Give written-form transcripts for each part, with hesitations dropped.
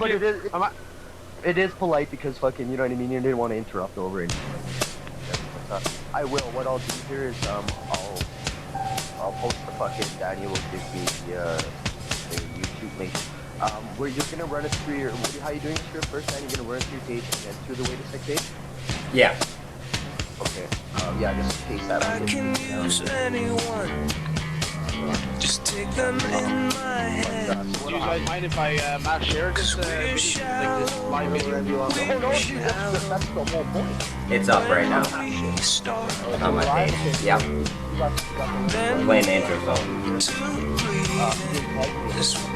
But it is polite because fucking, you know what I mean? You didn't want to interrupt over it. I will. What I'll do here is I'll post the fucking Daniel will give me the YouTube link. Where you're gonna run us through your how you doing this your first time? You're gonna run us through your page and then through the Waitasec page? Yeah. Okay. Yeah, just in case that I can use anyone. Just take them in my head. Do you guys mind if I mass share this video, like this live video? No, dude, that's the whole point. It's up right now on my page. Yep. Playing the intro song.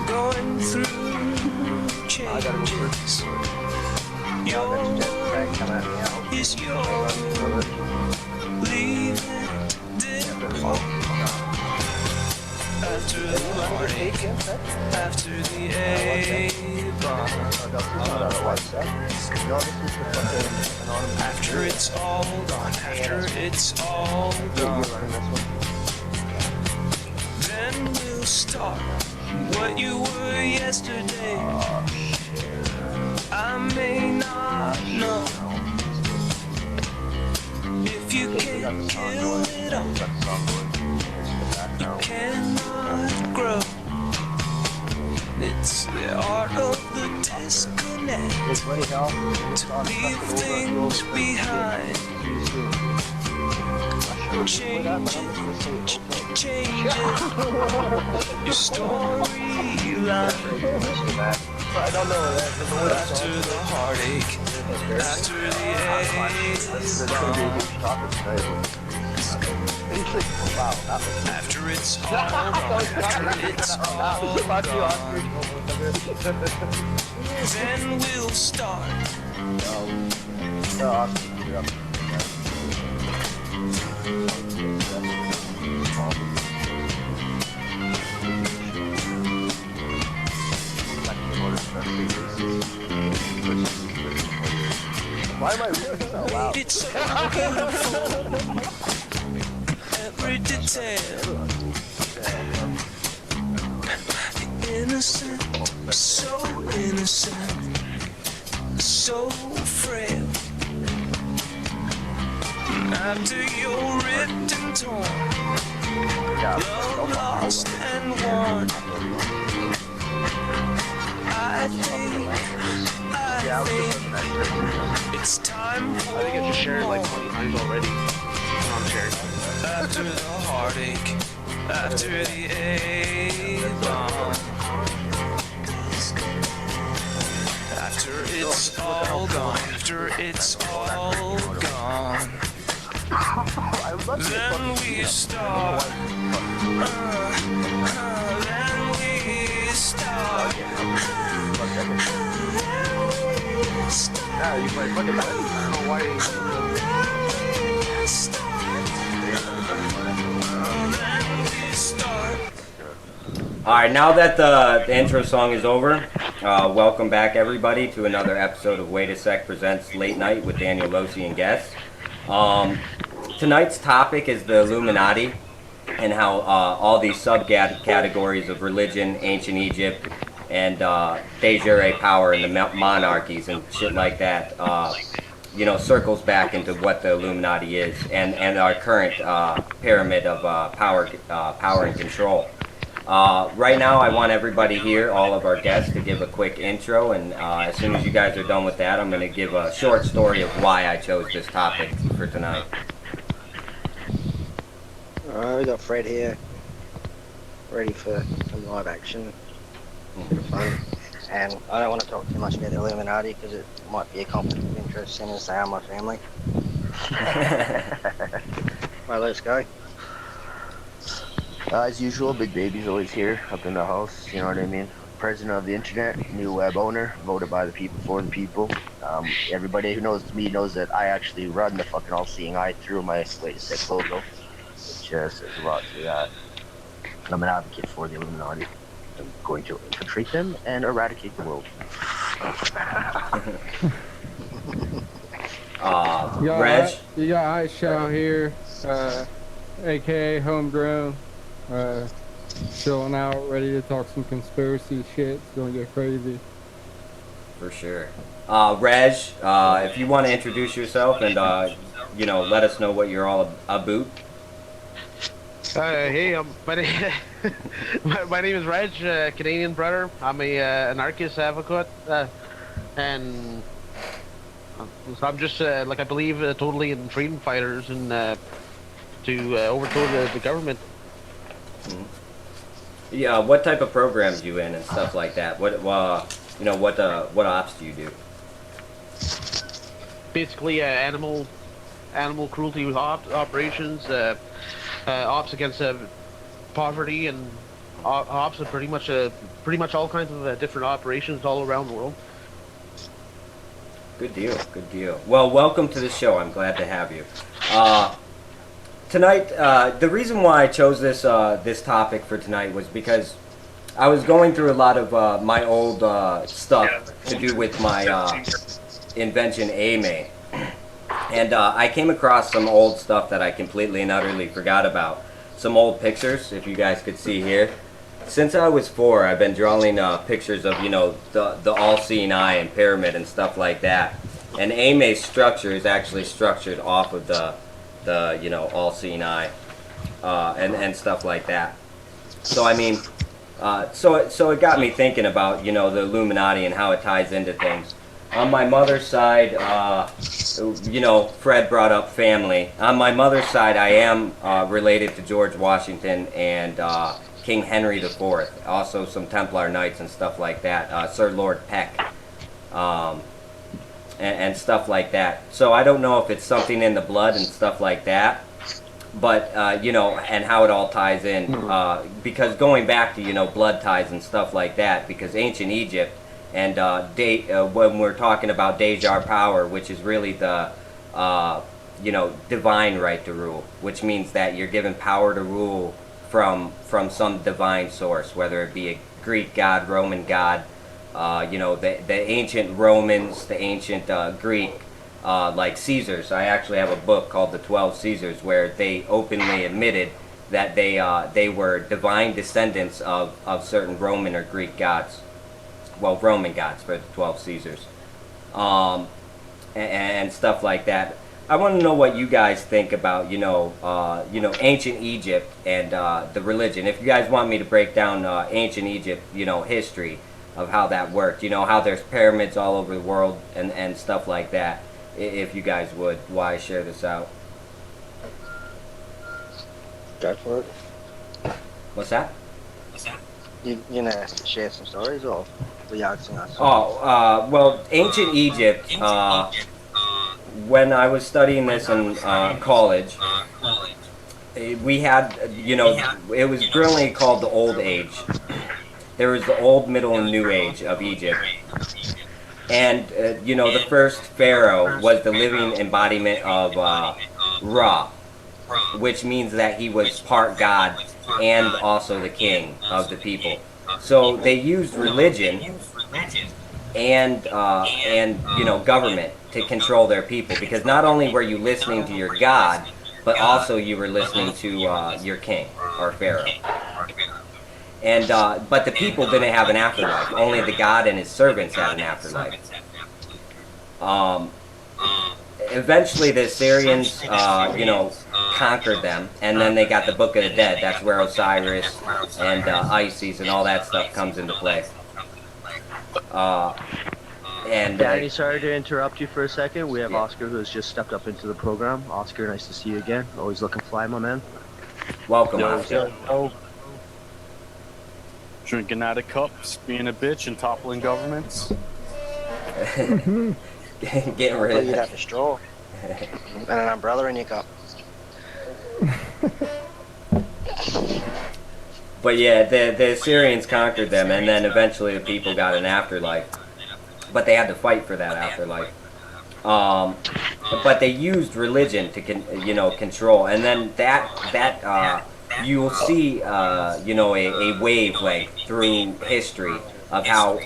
Going through changes. Yours is yours. Leave it after the heartache, after the A-bomb. After it's all gone, after it's all gone, then we'll start what you were yesterday. I may not know if you can't kill it all. You cannot grow. It's the art of the disconnect. To leave things behind. Change it. Your storyline. I don't know. After the heartache, after the after it's all gone, after it's all gone, then we'll start. Why am I reading so loud? It's so beautiful. Every detail. Innocent, so innocent, so frail. After you're ripped and torn, love lost and won. I think it's time for I think I just shared like 20 times already. I'm sharing. after the heartache, after the A-bomb, after it's all gone, after it's all gone, then we start, then we start. Yeah, you play fucking bad. I don't know why Alright, now that the intro song is over, welcome back everybody to another episode of Waitasec Presents Late Night with Daniel, Losey, and guests. Tonight's topic is the Illuminati and how all these subcategories of religion, ancient Egypt, and dejure power and the monarchies and shit like that, you know, circles back into what the Illuminati is and our current pyramid of power and control. Right now I want everybody here, all of our guests, to give a quick intro, and as soon as you guys are done with that, I'm going to give a short story of why I chose this topic for tonight. Alright, we got Fred here, ready for some live action. Bit of fun. And I don't want to talk too much about the Illuminati because it might be a conflict of interest seeing as they are my family. Right, let's go. As usual, Big Baby's always here, up in the house, you know what I mean? President of the internet, new web owner, voted by the people for the people. Everybody who knows me knows that I actually run the fucking all-seeing eye through my Waitasec logo, which says a lot to that. I'm an advocate for the Illuminati. I'm going to infiltrate them and eradicate the world. Reg? You got Ice Show here, aka Homegrown, chilling out, ready to talk some conspiracy shit. It's gonna get crazy. For sure. Reg, if you want to introduce yourself and let us know what you're all about. Hey, my name is Reg, Canadian brother. I'm a anarchist advocate, and I'm just like I believe totally in freedom fighters and to overthrow the government. Yeah, what type of programs you in and stuff like that? What ops do you do? Basically, animal cruelty operations, ops against poverty, and ops of pretty much all kinds of different operations all around the world. Good deal, good deal. Well, welcome to the show. I'm glad to have you. Tonight, the reason why I chose this topic for tonight was because I was going through a lot of my old stuff to do with my invention AMA, and I came across some old stuff that I completely and utterly forgot about. Some old pictures, if you guys could see here. Since I was 4, I've been drawing pictures of the all-seeing eye and pyramid and stuff like that. And AMA's structure is actually structured off of the all-seeing eye and stuff like that. So I mean, so it got me thinking about the Illuminati and how it ties into things. On my mother's side, Fred brought up family. On my mother's side, I am related to George Washington and King Henry IV. Also some Templar Knights and stuff like that. Sir Lord Peck. And stuff like that. So I don't know if it's something in the blood and stuff like that, but and how it all ties in. Because going back to blood ties and stuff like that, because ancient Egypt and when we're talking about dejure power, which is really the divine right to rule, which means that you're given power to rule from some divine source, whether it be a Greek god, Roman god. The ancient Romans, the ancient Greek, like Caesars. I actually have a book called The 12 Caesars where they openly admitted that they were divine descendants of certain Roman or Greek gods. Well, Roman gods for the 12 Caesars. And stuff like that. I want to know what you guys think about, ancient Egypt and the religion. If you guys want me to break down ancient Egypt, history of how that worked, how there's pyramids all over the world and stuff like that. If you guys would, why share this out? Go for it. What's that? You gonna share some stories, or were you asking us? Well, ancient Egypt, when I was studying this in college, we had, it was brilliantly called the Old Age. There was the Old, Middle, and New Age of Egypt. And, the first pharaoh was the living embodiment of Ra, which means that he was part God and also the king of the people. So they used religion and government to control their people, because not only were you listening to your God, but also you were listening to your king or pharaoh. And but the people didn't have an afterlife. Only the God and his servants had an afterlife. Eventually the Assyrians, conquered them, and then they got the Book of the Dead. That's where Osiris and Isis and all that stuff comes into play. Danny, sorry to interrupt you for a second. We have Oscar, who has just stepped up into the program. Oscar, nice to see you again. Always looking fly, my man. Welcome, Oscar. Drinking out of cups, being a bitch, and toppling governments. Getting rid of You'd have a straw and an umbrella in your cup. But yeah, the Assyrians conquered them, and then eventually the people got an afterlife. But they had to fight for that afterlife. But they used religion to control, and then that you will see a wavelength through history of how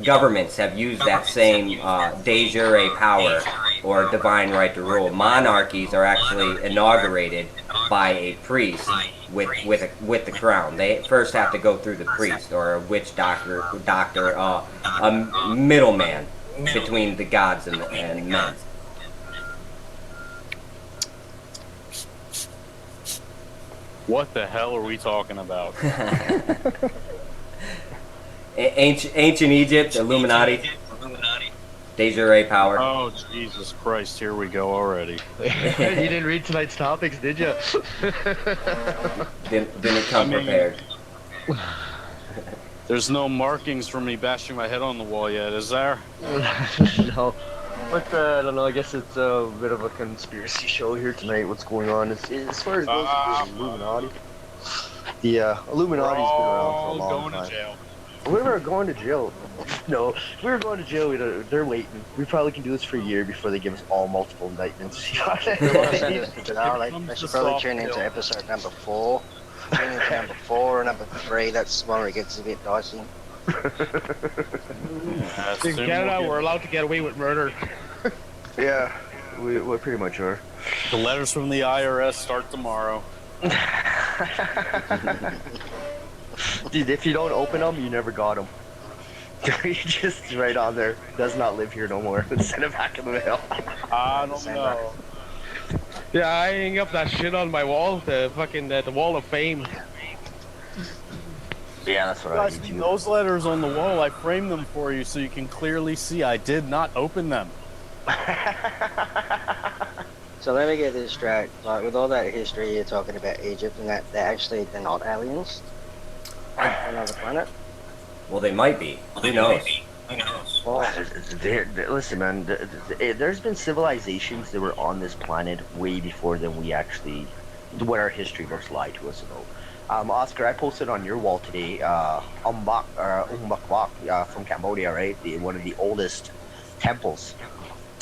governments have used that same de jure power or divine right to rule. Monarchies are actually inaugurated by a priest with the crown. They first have to go through the priest or a witch doctor, a middleman between the gods and men. What the hell are we talking about? Ancient Egypt, Illuminati, dejure power. Oh, Jesus Christ, here we go already. You didn't read tonight's topics, did you? Didn't come prepared. There's no markings for me bashing my head on the wall yet, is there? No. But I don't know. I guess it's a bit of a conspiracy show here tonight. What's going on? As far as goes with the Illuminati, the Illuminati's been around for a long time. To jail. We were going to jail. No, if we were going to jail, they're waiting. We probably can do this for a year before they give us all multiple indictments. They should probably tune into episode number 4. Tune into number 4 or number 3. That's when it gets a bit dicey. In Canada, we're allowed to get away with murder. Yeah, we pretty much are. The letters from the IRS start tomorrow. Dude, if you don't open them, you never got them. You just right on there. Does not live here no more. Send it back in the mail. I don't know. Yeah, I hang up that shit on my wall, the wall of fame. Yeah, that's what Guys, those letters on the wall, I framed them for you so you can clearly see I did not open them. So let me get this straight. Like, with all that history you're talking about Egypt and that, they're not aliens on another planet. Well, they might be. Who knows? Well, Listen, man. There's been civilizations that were on this planet way before than we actually, what our history books lie to us about. Oscar, I posted on your wall today, Umbak from Cambodia, right? One of the oldest temples,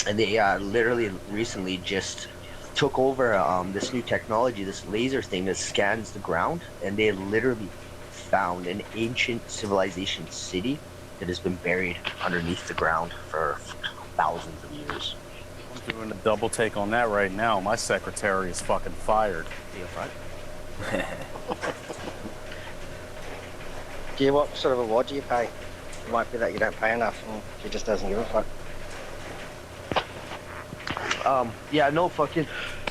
and they literally recently just took over this new technology, this laser thing that scans the ground, and they literally found an ancient civilization city that has been buried underneath the ground for thousands of years. I'm doing a double take on that right now. My secretary is fucking fired. what sort of award do you pay? It might be that you don't pay enough and she just doesn't give a fuck. Yeah, no fucking,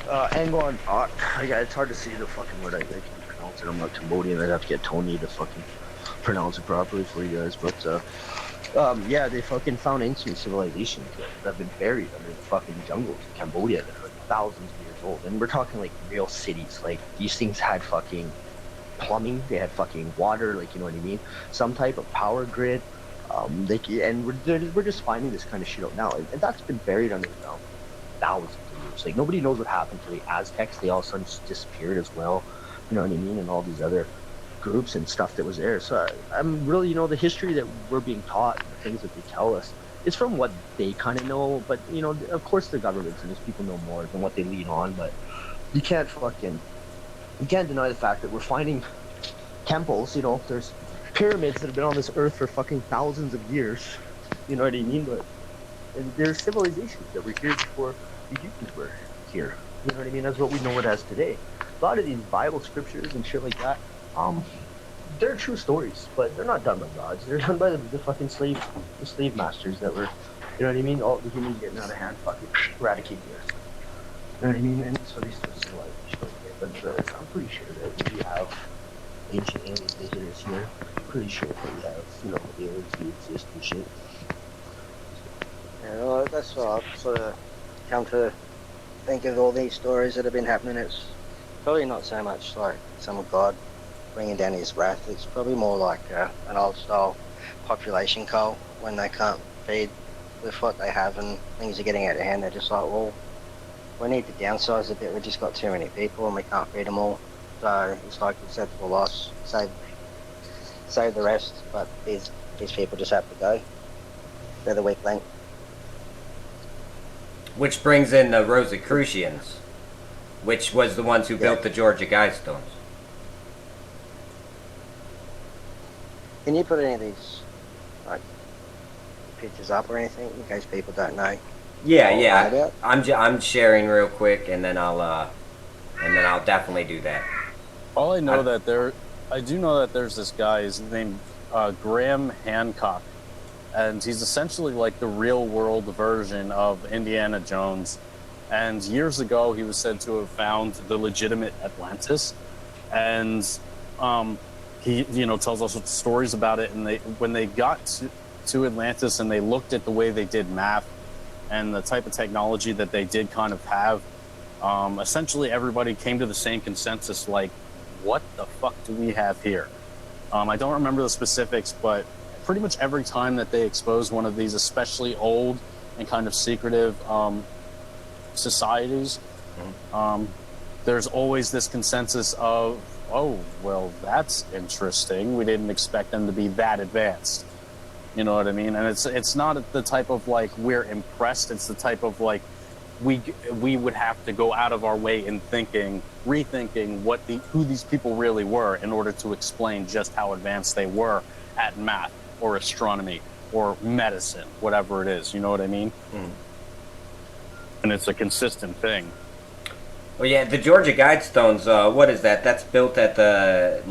Angwan, it's hard to say the fucking word I can pronounce it. I'm not Cambodian. I'd have to get Tony to fucking pronounce it properly for you guys, but, yeah, they fucking found ancient civilizations that have been buried under the fucking jungles of Cambodia that are like thousands of years old. And we're talking like real cities. Like, these things had fucking plumbing, they had fucking water, like, you know what I mean? Some type of power grid. We're just finding this kind of shit out now. And that's been buried under the ground for thousands of years. Like, nobody knows what happened to the Aztecs. They all of a sudden just disappeared as well. You know what I mean? And all these other groups and stuff that was there. So I'm really, the history that we're being taught, the things that they tell us, it's from what they kind of know. But, of course the governments and these people know more than what they lean on. But you can't deny the fact that we're finding temples, there's pyramids that have been on this earth for fucking thousands of years. You know what I mean? But and there's civilizations that were here before the humans were here. You know what I mean? That's what we know it as today. A lot of these Bible scriptures and shit like that, they're true stories, but they're not done by gods. They're done by the fucking slave masters that were, you know what I mean? All the humans getting out of hand, fucking eradicate the earth. You know what I mean? And so these civilizations like that. But I'm pretty sure that we have ancient alien visitors here. Pretty sure that we have, aliens who exist and shit. Yeah, well, that's what I've sort of come to think of all these stories that have been happening. It's probably not so much like some god bringing down his wrath. It's probably more like an old style population cult when they can't feed with what they have and things are getting out of hand. They're just like, well, we need to downsize a bit. We just got too many people and we can't feed them all. So it's like acceptable loss. Save the rest, but these people just have to go. They're the weak link. Which brings in the Rosicrucians, which was the ones who built the Georgia Guidestones. Can you put any of these like pictures up or anything in case people don't know? Yeah, I'll yeah. find out. I'm sharing real quick, and then I'll definitely do that. All I know I do know that there's this guy. His name Graham Hancock, and he's essentially like the real world version of Indiana Jones. And years ago, he was said to have found the legitimate Atlantis, and he tells us stories about it. And when they got to Atlantis and they looked at the way they did math and the type of technology that they did kind of have, essentially everybody came to the same consensus, like, what the fuck do we have here? I don't remember the specifics, but pretty much every time that they expose one of these, especially old and kind of secretive societies, there's always this consensus of, oh, well, that's interesting. We didn't expect them to be that advanced. You know what I mean? And it's not the type of like we're impressed. It's the type of like we would have to go out of our way in rethinking who these people really were in order to explain just how advanced they were at math or astronomy or medicine, whatever it is. You know what I mean? And it's a consistent thing. Well, yeah, the Georgia Guidestones. What is that? That's built at the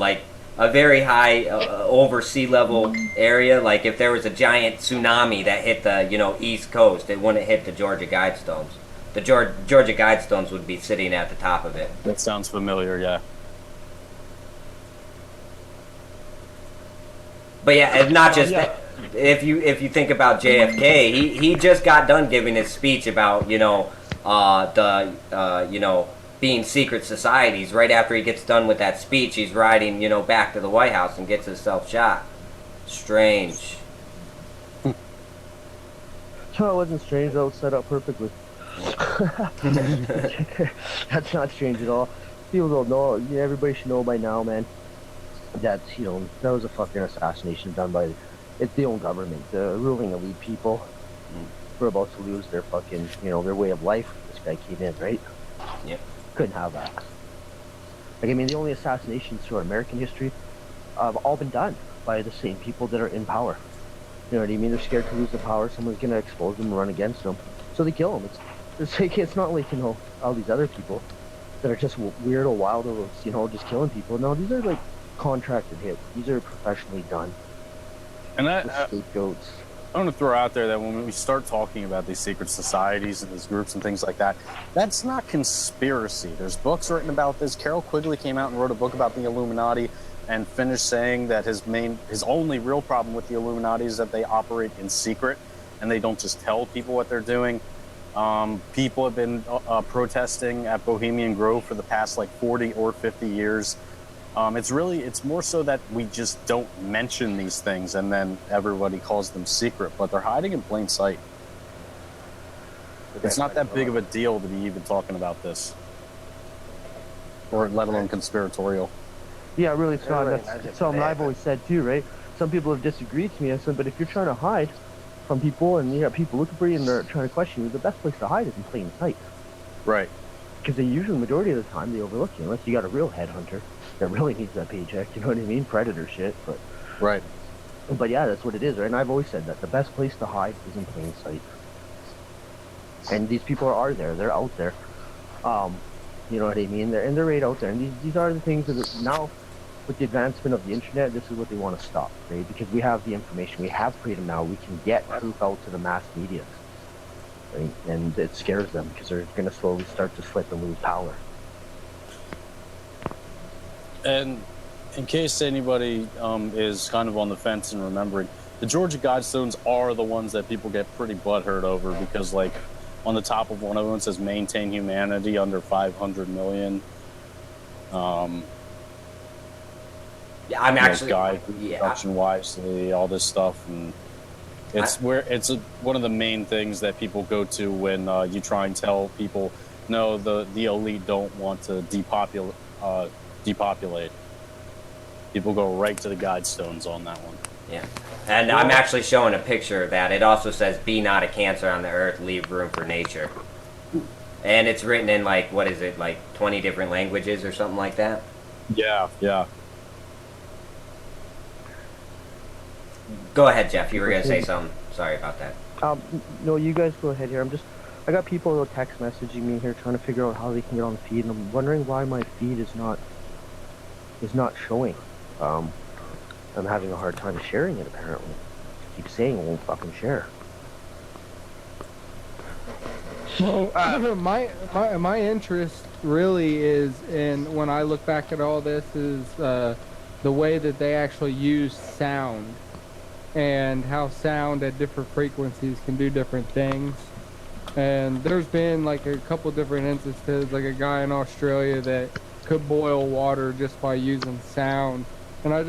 a very high over sea level area. Like if there was a giant tsunami that hit the East Coast, it wouldn't hit the Georgia Guidestones. The Georgia Guidestones would be sitting at the top of it. That sounds familiar, yeah. But yeah, it's not just that. If you think about JFK, he just got done giving his speech about being secret societies. Right after he gets done with that speech, he's riding back to the White House and gets himself shot. Strange. No, it wasn't strange. That was set up perfectly. That's not strange at all. People don't know. Yeah, everybody should know by now, man. That that was a fucking assassination done by the own government. The ruling elite people were about to lose their fucking their way of life. This guy came in, right? Yep. Couldn't have that. Like, I mean, the only assassinations throughout American history have all been done by the same people that are in power. You know what I mean? They're scared to lose the power. Someone's gonna expose them and run against them, so they kill them. It's not like all these other people that are just weirdo wildos, just killing people. No, these are like contracted hits. These are professionally done. And that scapegoats. I want to throw out there that when we start talking about these secret societies and these groups and things like that, that's not conspiracy. There's books written about this. Carol Quigley came out and wrote a book about the Illuminati and finished saying that his only real problem with the Illuminati is that they operate in secret and they don't just tell people what they're doing. People have been protesting at Bohemian Grove for the past 40 or 50 years. It's more so that we just don't mention these things and then everybody calls them secret, but they're hiding in plain sight. It's not that big of a deal to be even talking about this, or let alone conspiratorial. Yeah, really, it's not. That's something I've always said too, right? Some people have disagreed with me. I said, but if you're trying to hide from people and you have people looking for you and they're trying to question you, the best place to hide is in plain sight. Right. Because they usually, the majority of the time, they overlook you, unless you got a real headhunter that really needs that paycheck, you know what I mean? Predator shit, but... Right. But yeah, that's what it is, right? And I've always said that the best place to hide is in plain sight. And these people are there, they're out there. You know what I mean? They're right out there. And these are the things that now, with the advancement of the internet, this is what they want to stop, right? Because we have the information, we have freedom now, we can get truth out to the mass media. Right? And it scares them, because they're going to slowly start to slip and lose power. And in case anybody is kind of on the fence and remembering, the Georgia Guidestones are the ones that people get pretty butthurt over because, on the top of one of them it says maintain humanity under 500 million. Yeah, I'm actually guide production wisely, all this stuff, and it's one of the main things that people go to when you try and tell people, no, the elite don't want to depopulate. People go right to the Guidestones on that one. Yeah. And I'm actually showing a picture of that. It also says, be not a cancer on the earth, leave room for nature. And it's written in 20 different languages or something like that? Yeah. Go ahead, Jeff. You were going to say something. Sorry about that. No, you guys go ahead here. I got people text messaging me here trying to figure out how they can get on the feed, and I'm wondering why my feed is not showing. I'm having a hard time sharing it apparently. I keep saying it won't fucking share. Well, my interest really is in, when I look back at all this, is the way that they actually use sound, and how sound at different frequencies can do different things. And there's been like a couple different instances, like a guy in Australia that could boil water just by using sound. And I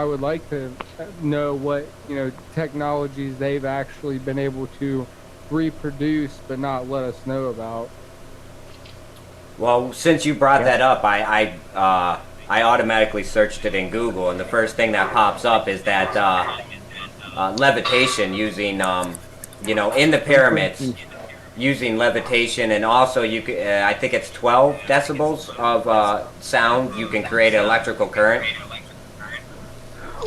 would like to know what, technologies they've actually been able to reproduce but not let us know about. Well, since you brought that up, I automatically searched it in Google, and the first thing that pops up is that levitation using, in the pyramids, using levitation, and also you could, I think it's 12 decibels of sound, you can create an electrical current.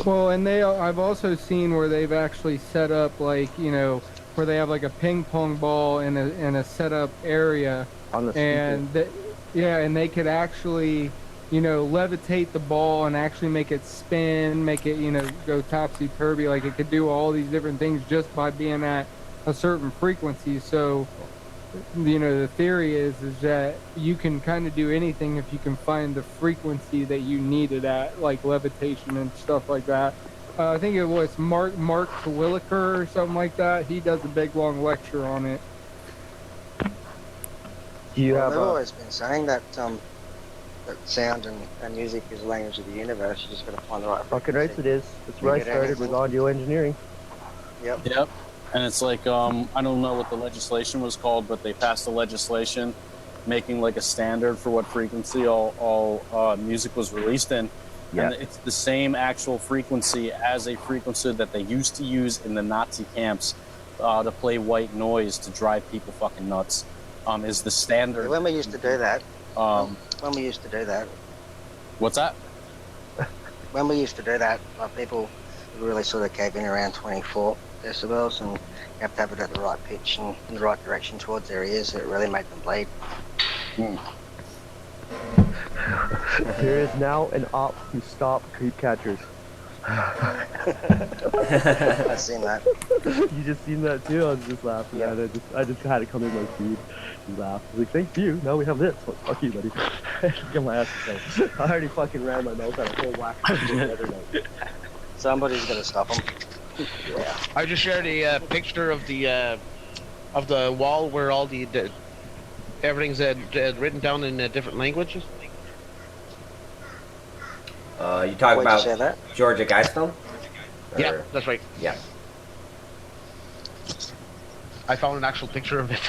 Well, and I've also seen where they've actually set up, like, where they have like a ping pong ball in a set up area, and and they could actually, levitate the ball and actually make it spin, make it, go topsy-turvy. Like, it could do all these different things just by being at a certain frequency. So, the theory is that you can kind of do anything if you can find the frequency that you need it at, like levitation and stuff like that. I think it was Mark Williker or something like that. He does a big long lecture on it. They've always been saying that that sound and music is the language of the universe. You just got to find the right frequency. Fucking right it is. That's where I started with audio engineering. Yep. And it's like, I don't know what the legislation was called, but they passed a legislation making like a standard for what frequency all music was released in. Yeah. And it's the same actual frequency as a frequency that they used to use in the Nazi camps to play white noise to drive people fucking nuts. Is the standard. When we used to do that. What's that? When we used to do that, people really sort of cave in around 24 decibels, and you have to have it at the right pitch and in the right direction towards their ears, so it really made them bleed. There is now an op to stop creep catchers. I've seen that. You just seen that too? I was just laughing at it. I just had it come in my feed and laugh. I was like, thank you, now we have this. Well, fuck you, buddy. Get my ass to I already fucking ran my mouth at a whole whack the other night. Somebody's got to stop them. Yeah. I just shared a picture of the wall where all the everything's written down in different languages. You talk about Georgia Guidestone? Yeah, that's right. Yeah. I found an actual picture of it.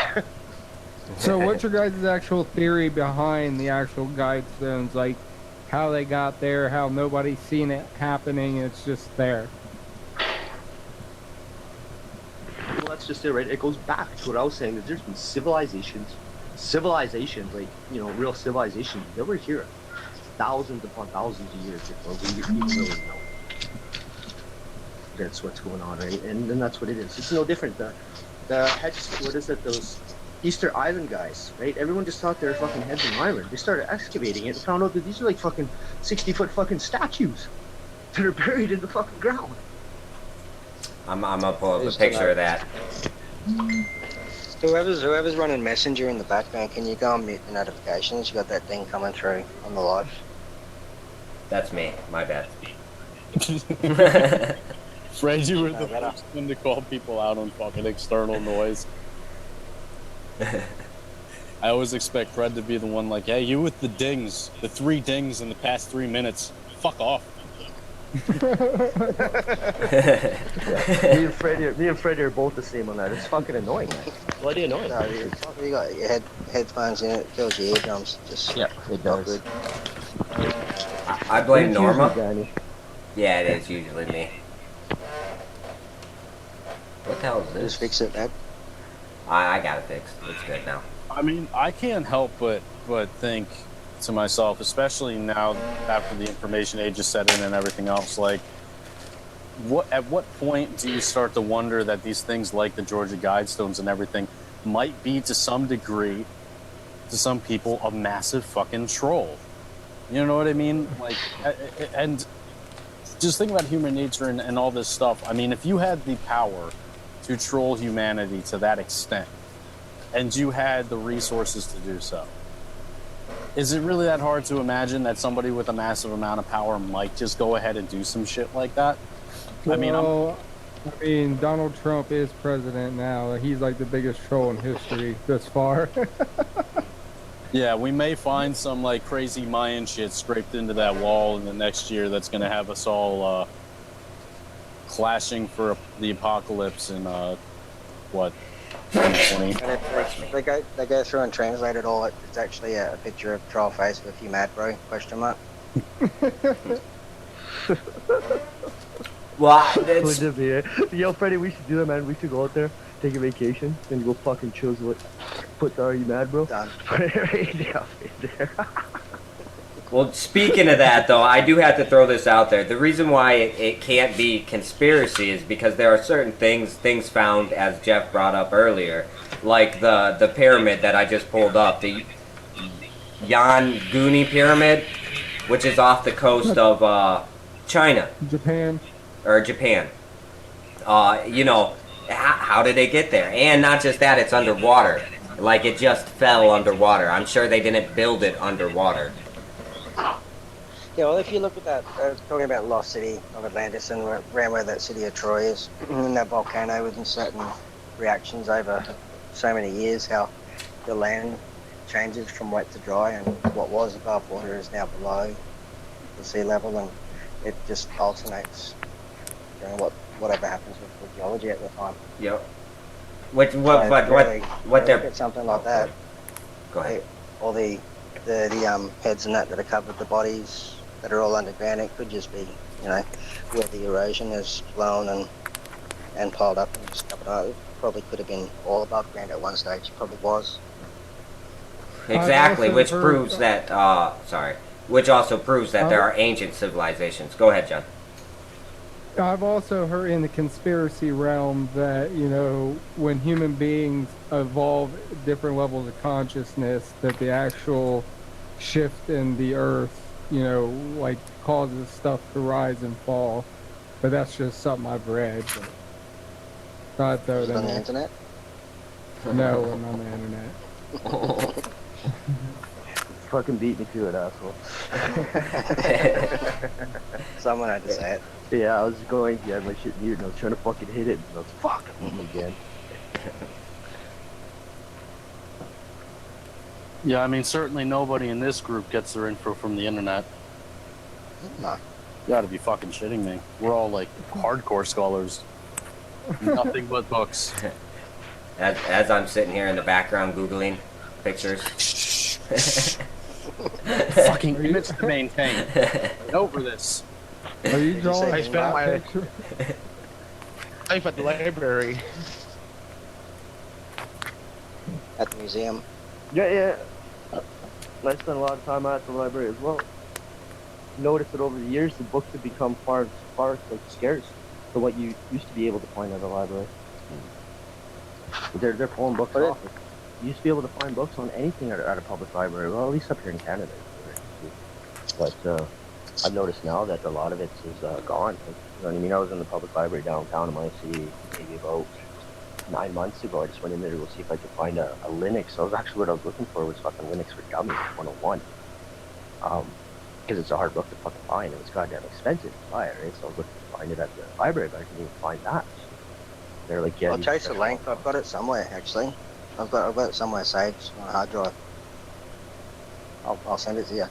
So what's your guys' actual theory behind the actual Guidestones? Like, how they got there, how nobody's seen it happening, it's just there. Well, that's just it, right? It goes back to what I was saying, that there's been civilizations, like, real civilizations, they were here thousands upon thousands of years before we even really know. That's what's going on, right? And that's what it is. It's no different. Those Easter Island guys, right? Everyone just thought they were fucking heads on island. They started excavating it and found out that these are like fucking 60-foot fucking statues that are buried in the fucking ground. I'm gonna pull up a picture of that. Whoever's running Messenger in the background, can you go and mute the notifications? You got that thing coming through on the live. That's me. My bad. Fred, you were the first one to call people out on fucking external noise. I always expect Fred to be the one like, hey, you with the dings, the 3 dings in the past 3 minutes. Fuck off. Me and Freddie are both the same on that. It's fucking annoying, man. Bloody annoying. No, you got your headphones in, it fills your eardrums. Just it does. I blame Norma. Yeah, it is usually me. What the hell is this? Just fix it, Dad. I got it fixed. It's good now. I mean, I can't help but think to myself, especially now after the information age is set in and everything else, like, at what point do you start to wonder that these things like the Georgia Guidestones and everything might be to some degree, to some people, a massive fucking troll. You know what I mean? Like, and just think about human nature and all this stuff. I mean, if you had the power to troll humanity to that extent, and you had the resources to do so, is it really that hard to imagine that somebody with a massive amount of power might just go ahead and do some shit like that? I mean, Donald Trump is president now. He's like the biggest troll in history thus far. yeah, we may find some like crazy Mayan shit scraped into that wall in the next year that's going to have us all clashing for the apocalypse in what, 2020? And if they go through and translate it all, it's actually a picture of troll face with "You mad, bro?" question mark. Well, Would it be it? Yo, Freddie, we should do that, man. We should go out there, take a vacation, and go fucking choose what. Put "Are you mad, bro?" Done. Put it right down there. well, speaking of that, though, I do have to throw this out there. The reason why it can't be conspiracy is because there are certain things found, as Jeff brought up earlier, like the pyramid that I just pulled up, the Yanguni pyramid, which is off the coast of China. Japan. Or Japan. You know, how did they get there? And not just that, it's underwater. Like, it just fell underwater. I'm sure they didn't build it underwater. Yeah, well, if you look at that, talking about Lost City of Atlantis and around where that city of Troy is, and that volcano within certain reactions over so many years, how the land changes from wet to dry, and what was above water is now below the sea level, and it just alternates during whatever happens with the geology at the time. Yep. What they're... At something like that. Go ahead. All the heads and that are covered, the bodies that are all underground, it could just be, you know, where the erosion has blown and piled up and just covered up. It probably could have been all above ground at one stage. It probably was. Exactly, which proves that, which also proves that there are ancient civilizations. Go ahead, John. I've also heard in the conspiracy realm that, you know, when human beings evolve different levels of consciousness, that the actual shift in the earth, you know, like causes stuff to rise and fall. But that's just something I've read. But thought Is it on the internet? No, I'm on the internet. Fucking beat me to it, asshole. Someone had to say it. Yeah, I was going, yeah, my shit muted, and I was trying to fucking hit it, and I was fucking again. Yeah, I mean, certainly nobody in this group gets their info from the internet. No. You gotta be fucking shitting me. We're all like hardcore scholars. Nothing but books. As I'm sitting here in the background Googling pictures. Fucking image to maintain. Get over this. Are you drawing? I spent my life at the library. At the museum. Yeah. I spent a lot of time at the library as well. Noticed that over the years, the books have become far like scarce for what you used to be able to find at a library. They're pulling books off. You used to be able to find books on anything at a public library. Well, at least up here in Canada. But I've noticed now that a lot of it is gone. You know what I mean? I was in the public library downtown in my city maybe about 9 months ago. I just went in there to go see if I could find a Linux. That was actually what I was looking for, was fucking Linux for Dummies 101. Because it's a hard book to fucking find, and it's goddamn expensive to buy it, right? So I was looking to find it at the library, but I couldn't even find that. They're like, yeah. I'll chase the link. I've got it somewhere, actually. I've got it somewhere saved on a hard drive. I'll send it to you.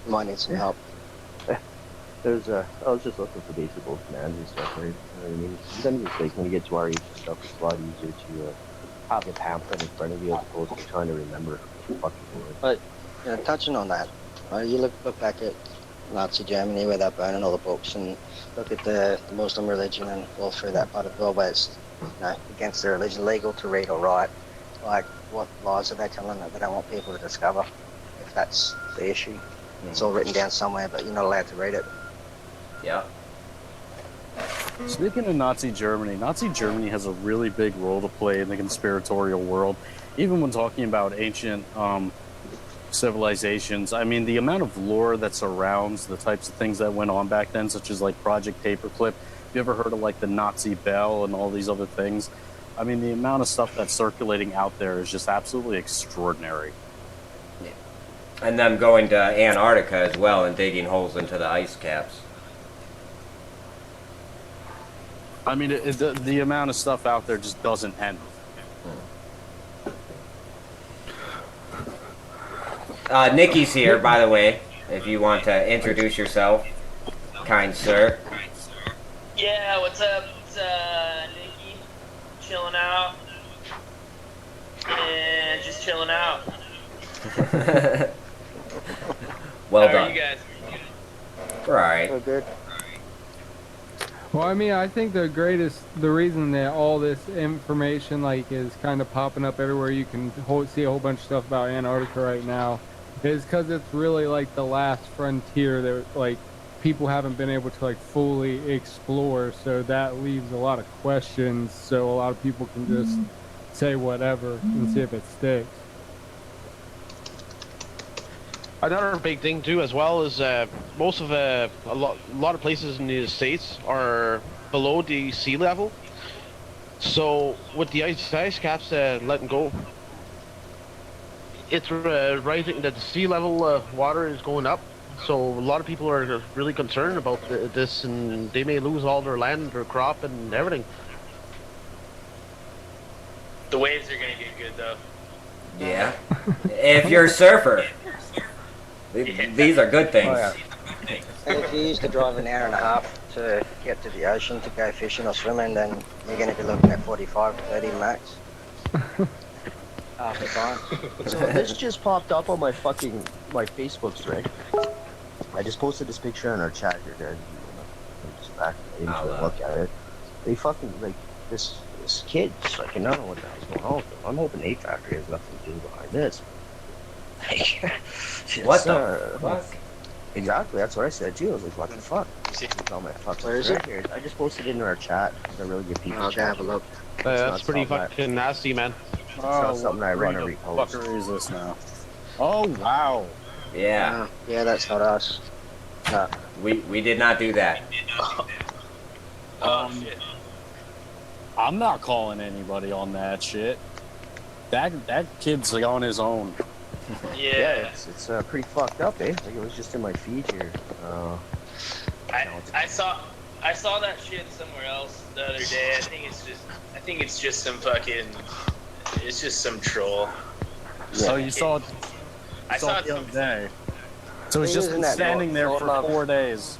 You might need some help. I was just looking for basic old commands and stuff, right? You know what I mean? Sometimes it's like when you get to our age and stuff, it's a lot easier to have the pamphlet in front of you as opposed to trying to remember fucking words. But, you know, touching on that, you look back at Nazi Germany where they're burning all the books, and look at the Muslim religion and all through that part of the world where it's, you know, against their religion, legal to read or write. Like, what lies are they telling that they don't want people to discover, if that's the issue? Mm-hmm. It's all written down somewhere, but you're not allowed to read it. Yeah. Speaking of Nazi Germany has a really big role to play in the conspiratorial world. Even when talking about ancient civilizations, I mean, the amount of lore that surrounds the types of things that went on back then, such as like Project Paperclip. Have you ever heard of like the Nazi Bell and all these other things? I mean, the amount of stuff that's circulating out there is just absolutely extraordinary. Yeah. And them going to Antarctica as well and digging holes into the ice caps. I mean, the amount of stuff out there just doesn't end. Nikki's here, by the way, if you want to introduce yourself, kind sir. Yeah, what's up? It's Nikki, chilling out, and just chilling out. Well How done. are you guys? We're alright. We're good. Well, I mean, I think the reason that all this information like is kind of popping up everywhere, you can see a whole bunch of stuff about Antarctica right now, is because it's really like the last frontier that like people haven't been able to like fully explore. So that leaves a lot of questions. So a lot of people can just say whatever and see if it sticks. Another big thing too, as well, is most of a lot of places in the States are below the sea level. So with the ice caps letting go, it's rising. That the sea level water is going up. So a lot of people are really concerned about this, and they may lose all their land, their crop, and everything. The waves are gonna get good though. Yeah. If you're a surfer, these are good things. Oh, yeah. And if you used to drive an hour and a half to get to the ocean to go fishing or swimming, then you're going to be looking at 45 to 30 max. Half the time. So this just popped up on my Facebook thread. I just posted this picture in our chat here, guys. Just back into look at it. They fucking like this kid. Just like, I don't know what the hell's going on with them. I'm hoping A Factory has nothing to do behind this. What the fuck? Exactly, that's what I said too. I was like, what the fuck? Where is it? Here. I just posted it in our chat. I really give people I'll have a look. That's pretty fucking nasty, man. It's not something I run a repost. What the fuck is this now? Oh, wow. Yeah. Yeah, that's not us. No. We did not do that. Oh shit. I'm not calling anybody on that shit. That kid's like on his own. Yeah. It's pretty fucked up, eh? Like it was just in my feed here. I saw that shit somewhere else the other day. I think it's just some fucking. It's just some troll. So you saw I saw it the other day. So he's just been Isn't that standing there for North- 4 days.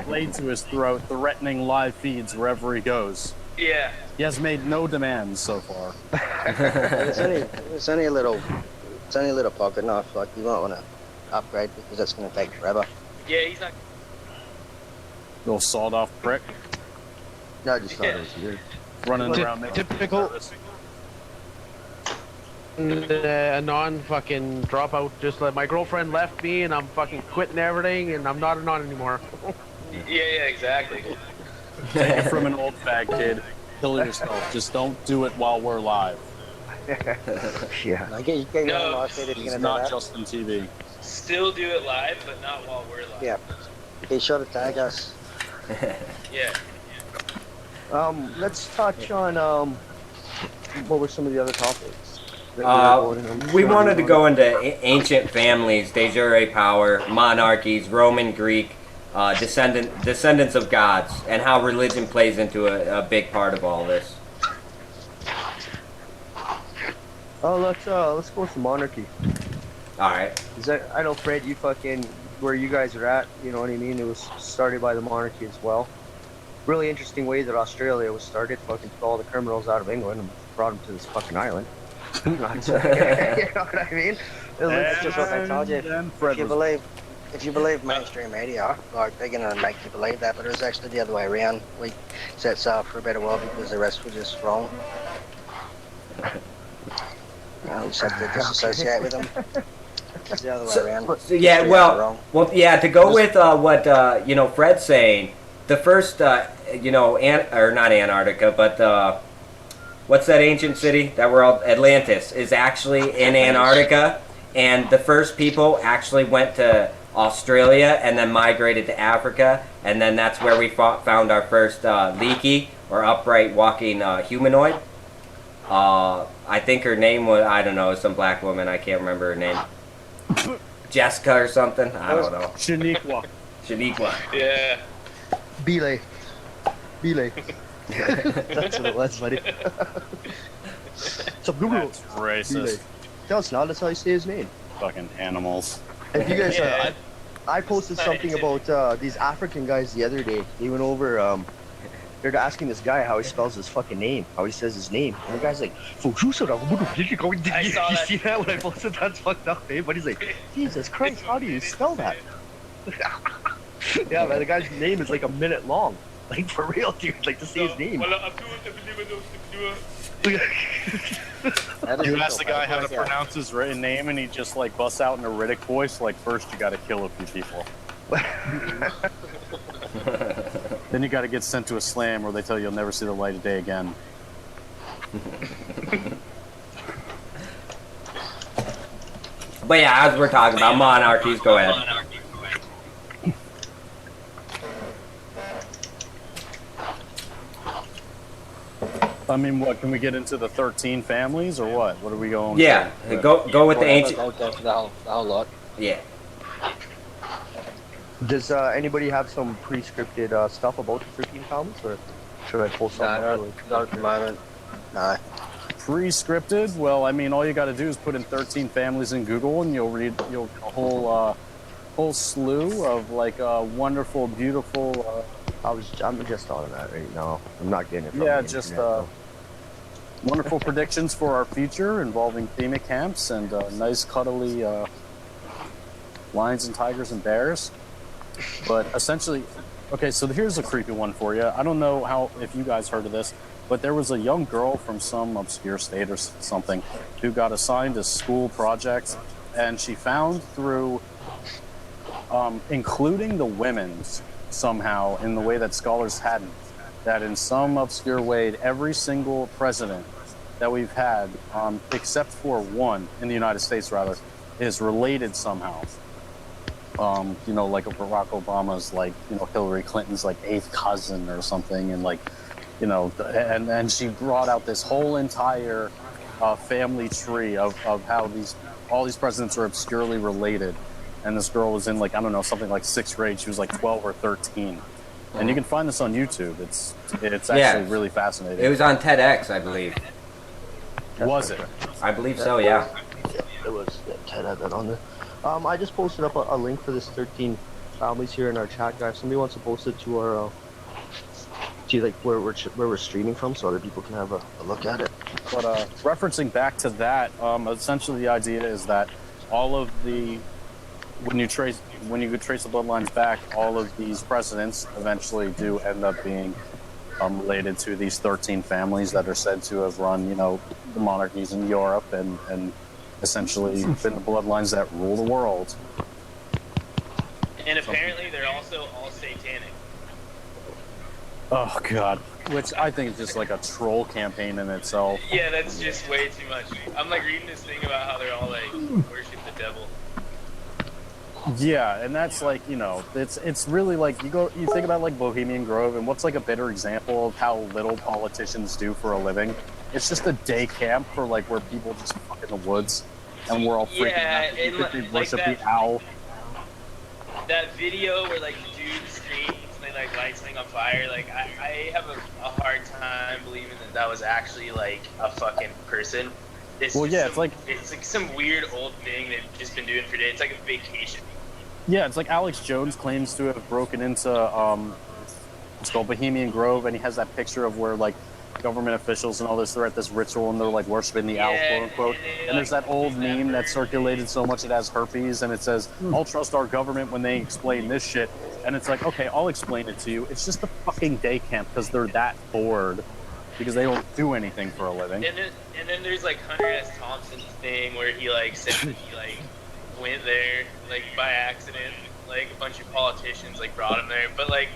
Laid to his throat, threatening live feeds wherever he goes. Yeah. He has made no demands so far. It's only a little pocket knife. Like you might want to upgrade because that's going to take forever. Yeah, he's not. Little sawed-off prick No, I just thought it was weird. running around. making Typical. people nervous. A non-fucking dropout. Just like my girlfriend left me, and I'm fucking quitting everything, and I'm not a non anymore. Yeah, exactly. Take it from an old fag kid. Kill yourself. Just don't do it while we're live. Yeah. Like, you get your own No, life if you're It's going to do not that. just on TV. Still do it live, but not while we're live. Yeah. Be sure to tag us. Yeah. Let's touch on what were some of the other topics? We wanted to go into ancient families, de jure power, monarchies, Roman, Greek, descendants of gods, and how religion plays into a big part of all this. Oh, let's go with the monarchy. All right. I know, Fred, you fucking where you guys are at. You know what I mean? It was started by the monarchy as well. Really interesting way that Australia was started. Fucking took all the criminals out of England and brought them to this fucking island. You know what I mean? It's just what I told you. Then Fred was If you believe mainstream media, like they're gonna make you believe that, but it was actually the other way around. We set sail for a better world because the rest were just wrong. We just have to disassociate with them. It's the other way around. So, yeah, History well, wrong. yeah. To go with what Fred's saying, the first, you know, or not Antarctica, but what's that ancient city that we're all, Atlantis, is actually in Antarctica, and the first people actually went to Australia and then migrated to Africa, and then that's where we found our first leaky or upright walking humanoid. I think her name was, I don't know, some black woman, I can't remember her name. Jessica or something? I don't know. Shaniqua. Shaniqua. Yeah. Belay. Belay. That's what it was, buddy. So Google. That's racist. No, it's not. That's how you say his name. Fucking animals. If you guys, Yeah. I posted something about these African guys the other day. They went over. They're asking this guy how he spells his fucking name, how he says his name. And the guy's like, you see that when I posted? That's fucked up, eh? But he's like, Jesus Christ, how do you spell that? Yeah, man, the guy's name is like a minute long. Like, for real, dude. Like, to say his name. You ask the guy how to pronounce his written name, and he just like busts out in a Riddick voice. Like, first you got to kill a few people. Then you got to get sent to a slam where they tell you you'll never see the light of day again. But yeah, as we're talking about monarchies, go ahead. I mean, what, can we get into the 13 families or what? What are we going Yeah, to? go with the ancient. I'll go for the whole lot. Yeah. Does anybody have some pre-scripted stuff about the 13 families, or should I post something? No, not at the moment. No. Pre-scripted? Well, I mean, all you got to do is put in 13 families in Google, and you'll read a whole slew of like wonderful, beautiful. I'm just on that right now. I'm not getting it. From Yeah, the just internet, though. wonderful predictions for our future involving FEMA camps and nice, cuddly lions and tigers and bears. But essentially, okay, so here's a creepy one for you. I don't know if you guys heard of this, but there was a young girl from some obscure state or something who got assigned a school project, and she found through including the women's somehow in the way that scholars hadn't, that in some obscure way, every single president that we've had, except for one in the United States rather, is related somehow. You know, like Barack Obama's, like, you know, Hillary Clinton's like 8th cousin or something, and like, you know, and she brought out this whole entire family tree of how all these presidents are obscurely related. And this girl was in, like, I don't know, something like 6th grade. She was like 12 or 13. And you can find this on YouTube. It's actually really fascinating. It was on TEDx, I believe. Was it? I believe so, yeah. Yeah, it was. Yeah, Ted had that on there. I just posted up a link for this 13 families here in our chat, guys. Somebody wants to post it to our, to like where we're streaming from, so other people can have a look at it. But referencing back to that, essentially the idea is that all of the when you trace the bloodlines back, all of these presidents eventually do end up being related to these 13 families that are said to have run, you know, the monarchies in Europe and essentially been the bloodlines that rule the world. And apparently they're also all satanic. Oh God, which I think is just like a troll campaign in itself. Yeah, that's just way too much. I'm like reading this thing about how they're all like worship the devil. Yeah, and that's like, you know, it's really like you think about like Bohemian Grove, and what's like a better example of how little politicians do for a living? It's just a day camp for like where people just fuck in the woods, and we're all freaking out because they worship the owl. That video where like the dude screams and they like light something on fire, like I have a hard time believing that was actually like a fucking person. It's like some weird old thing they've just been doing for days. It's like a vacation. Yeah, it's like Alex Jones claims to have broken into it's called Bohemian Grove, and he has that picture of where like government officials and all this, they're at this ritual and they're like worshiping the owl, quote unquote. And there's that old meme that circulated so much it has herpes, and it says, "I'll trust our government when they explain this shit." And it's like, okay, I'll explain it to you. It's just a fucking day camp because they're that bored because they don't do anything for a living. And then there's like Hunter S. Thompson's thing where he like said that he like went there like by accident, like a bunch of politicians like brought him there, but like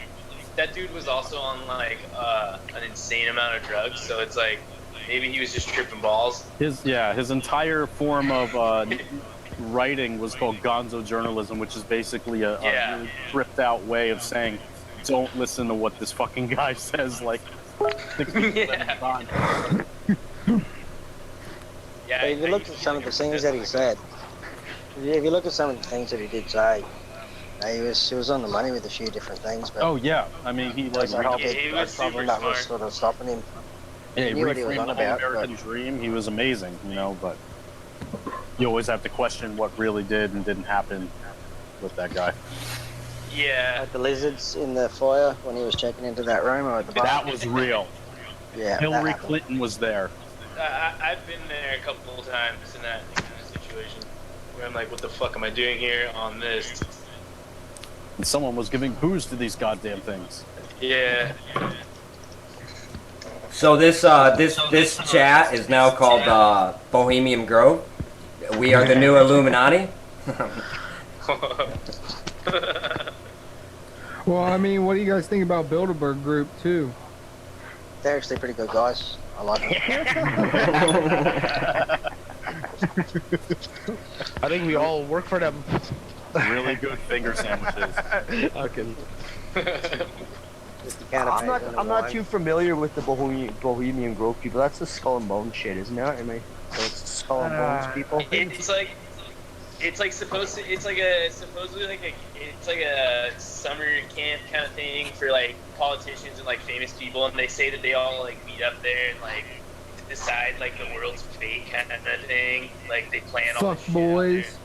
that dude was also on like an insane amount of drugs. So it's like maybe he was just tripping balls. His entire form of writing was called gonzo journalism, which is basically a really tripped out way of saying, don't listen to what this fucking guy says. Like, 60% Yeah. of the time. Yeah. If you look at some of the things that he said, if you look at some of the things that he did say, he was on the money with a few different things. But Oh yeah, I mean he like I hope Yeah, he was that's probably super not what's smart. sort of stopping him. he knew what he was reframed on the whole about, American dream. He was amazing, you know, but you always have to question what really did and didn't happen with that guy. Yeah. Like the lizards in the fire when he was checking into that room or at the bar. That was real. Yeah, that Hillary happened. Clinton was there. I've been there a couple of times in that kind of situation where I'm like, what the fuck am I doing here on this? And someone was giving booze to these goddamn things. Yeah. So this chat is now called Bohemian Grove. We are the new Illuminati. Well, I mean, what do you guys think about Bilderberg Group too? They're actually pretty good guys. I like them. I think we all work for them. Really good finger sandwiches. Okay. Just the kind of I'm things in the not wine. too familiar with the Bohemian Grove people. That's the Skull and Bones shit, isn't it? Am I? That's the Skull and Bones people. It's like supposedly like a summer camp kind of thing for like politicians and like famous people, and they say that they all like meet up there and like decide like the world's fate kind of thing. Like they plan all Fuck this shit out there. boys.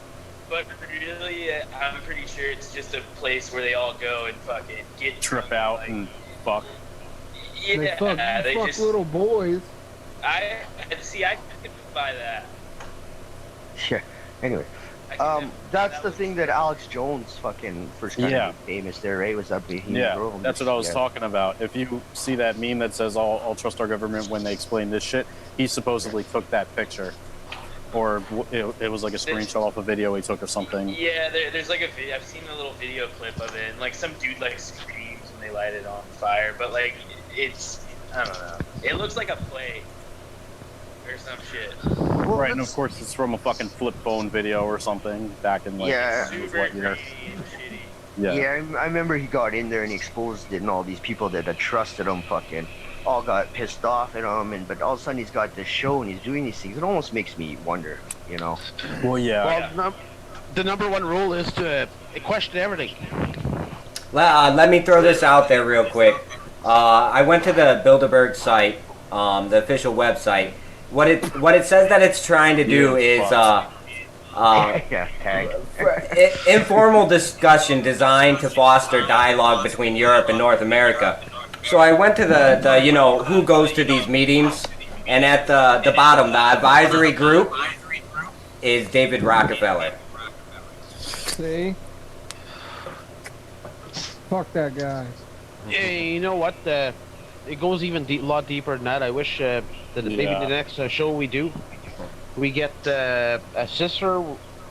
But really, I'm pretty sure it's just a place where they all go and fucking get Trip drunk, out like, and fuck. yeah, They fuck just little boys. I could buy that. Sure. Anyway, I could that's that the was- thing that Alex Jones fucking first kind Yeah. of famous there, right? Was that Bohemian Yeah, Grove? that's what I was talking about. If you see that meme that says I'll trust our government when they explain this shit, he supposedly took that picture. Or it was like a screenshot off a video he took or something. Yeah, there's like a video. I've seen a little video clip of it, and like some dude like screams when they light it on fire. But like it's, I don't know. It looks like a play or some shit. Well, Right, and of course it's from a fucking flip phone video or something back in like Yeah. Super what year? grainy and shitty. Yeah, I remember he got in there and he exposed it, and all these people that had trusted him fucking all got pissed off at him, but all of a sudden he's got this show and he's doing these things. It almost makes me wonder, you know. Well, yeah. Well, the number one rule is to question everything. Let me throw this out there real quick. I went to the Bilderberg site, the official website. What it says that it's trying to do is Yeah, tag. informal discussion designed to foster dialogue between Europe and North America. So I went to the who goes to these meetings, and at the bottom, the advisory group is David Rockefeller. See? Fuck that guy. Yeah, you know what? It goes even a lot deeper than that. I wish that maybe the next show we do, we get a sister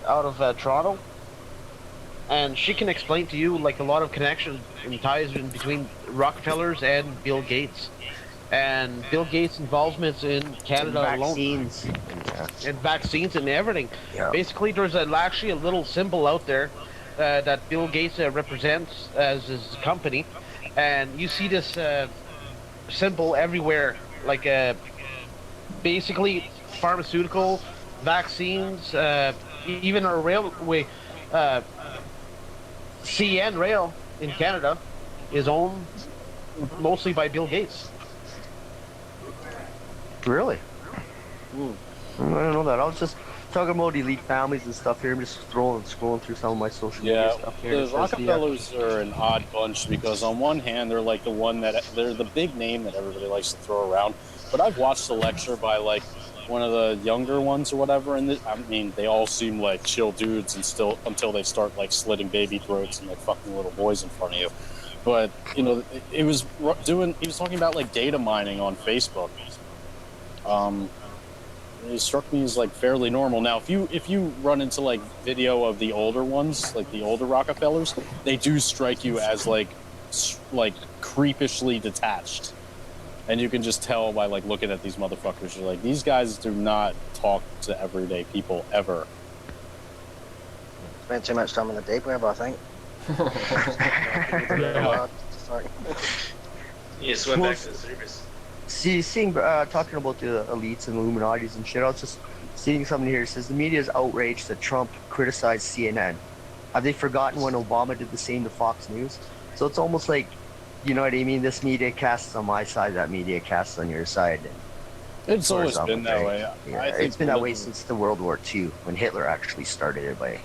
out of Toronto, and she can explain to you like a lot of connections and ties in between Rockefellers and Bill Gates, and Bill Gates' involvements in Canada alone, Vaccines. and vaccines and everything. Yeah. Basically, there's actually a little symbol out there that Bill Gates represents as his company, and you see this symbol everywhere, like basically pharmaceutical, vaccines, even a railway, CN Rail in Canada is owned mostly by Bill Gates. Really? I don't know that. I was just talking about elite families and stuff here. I'm just scrolling through some of my social media Yeah, stuff here. the and it says Rockefellers are an odd bunch because on one hand they're like they're the big name that everybody likes to throw around. But I've watched a lecture by like one of the younger ones or whatever, and I mean they all seem like chill dudes and still until they start like slitting baby throats and like fucking little boys in front of you. But he was talking about like data mining on Facebook. It struck me as like fairly normal. Now, if you run into like video of the older ones, like the older Rockefellers, they do strike you as like creepishly detached. And you can just tell by like looking at these motherfuckers. You're like, these guys do not talk to everyday people ever. Spent too much time in the deep web, I think. You swim back to the surface. Seeing talking about the elites and Illuminatis and shit, I was just seeing something here. It says the media is outraged that Trump criticized CNN. Have they forgotten when Obama did the same to Fox News? So it's almost like, you know what I mean? This media casts on my side, that media casts on your side. It's always been that way. Yeah, it's been that way since the World War II, when Hitler actually started it by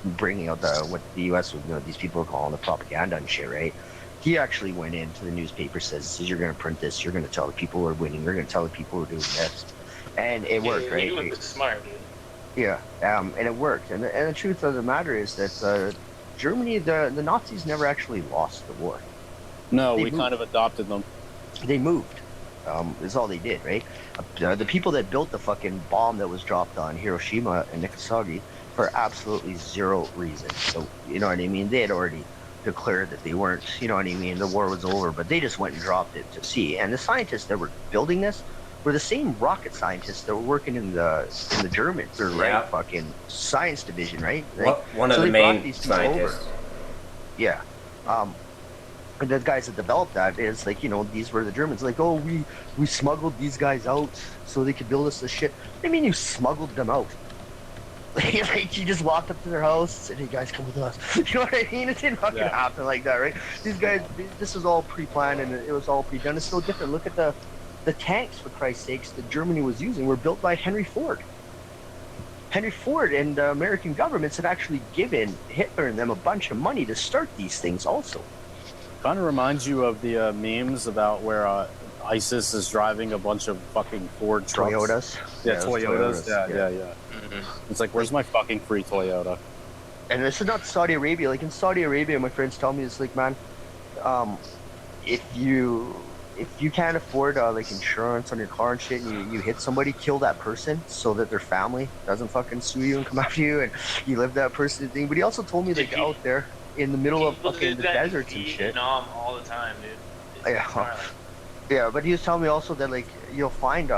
bringing out what the U.S. was, these people were calling the propaganda and shit, right? He actually went into the newspaper, says, you're going to print this, you're going to tell the people who are winning, you're going to tell the people who are doing this. And it worked, right? He was smart, dude. Yeah, and it worked. And the truth of the matter is that Germany, the Nazis never actually lost the war. No, we kind of adopted them. They moved. Is all they did, right? The people that built the fucking bomb that was dropped on Hiroshima and Nagasaki for absolutely zero reason. So, you know what I mean? They had already declared that they weren't, you know what I mean? The war was over, but they just went and dropped it to sea. And the scientists that were building this were the same rocket scientists that were working in the Germans, or right, fucking science division, right? One of the main scientists. Yeah. And the guys that developed that is like, these were the Germans. Like, oh, we smuggled these guys out so they could build us this shit. What do you mean you smuggled them out? Like you just walked up to their house and said, hey guys, come with us. You know what I mean? It didn't fucking happen like that, right? These guys, this was all pre-planned and it was all pre-done. It's no different. Look at the tanks, for Christ's sakes, that Germany was using were built by Henry Ford. Henry Ford and the American governments had actually given Hitler and them a bunch of money to start these things also. Kind of reminds you of the memes about where ISIS is driving a bunch of fucking Ford trucks. Toyotas. Yeah, Toyotas. Yeah. Mm-hmm. It's like, where's my fucking free Toyota? And this is not Saudi Arabia. Like in Saudi Arabia, my friends tell me, it's like, man, if you can't afford like insurance on your car and shit, and you hit somebody, kill that person so that their family doesn't fucking sue you and come after you, and you live that person's thing. But he also told me that out there in the middle of fucking the deserts and shit. Vietnam all the time, dude. Yeah, but he was telling me also that like you'll find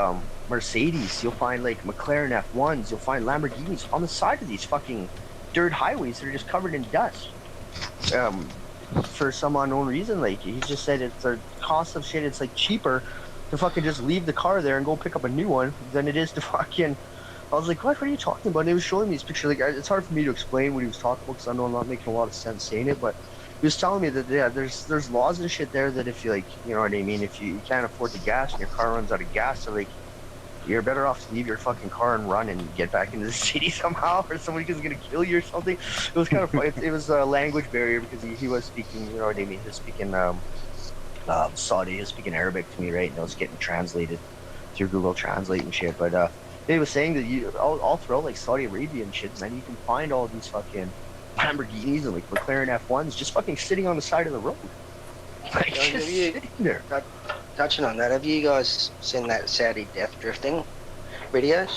Mercedes, you'll find like McLaren F1s, you'll find Lamborghinis on the side of these fucking dirt highways that are just covered in dust. For some unknown reason, like he just said, it's the cost of shit. It's like cheaper to fucking just leave the car there and go pick up a new one than it is to fucking. I was like, what are you talking about? And he was showing me these pictures. Like, it's hard for me to explain what he was talking about because I know I'm not making a lot of sense saying it. But he was telling me that there's laws and shit there that if you like, you know what I mean, if you can't afford the gas and your car runs out of gas, so like you're better off to leave your fucking car and run and get back into the city somehow, or somebody's gonna kill you or something. It was kind of funny. It was a language barrier because he was speaking, you know what I mean. He was speaking Saudi, he was speaking Arabic to me, right? And it was getting translated through Google Translate and shit. But he was saying that you all throughout like Saudi Arabia and shit, man, you can find all these fucking Lamborghinis and like McLaren F1s just fucking sitting on the side of the road, like just sitting there. Touching on that, have you guys seen that Saudi death drifting videos?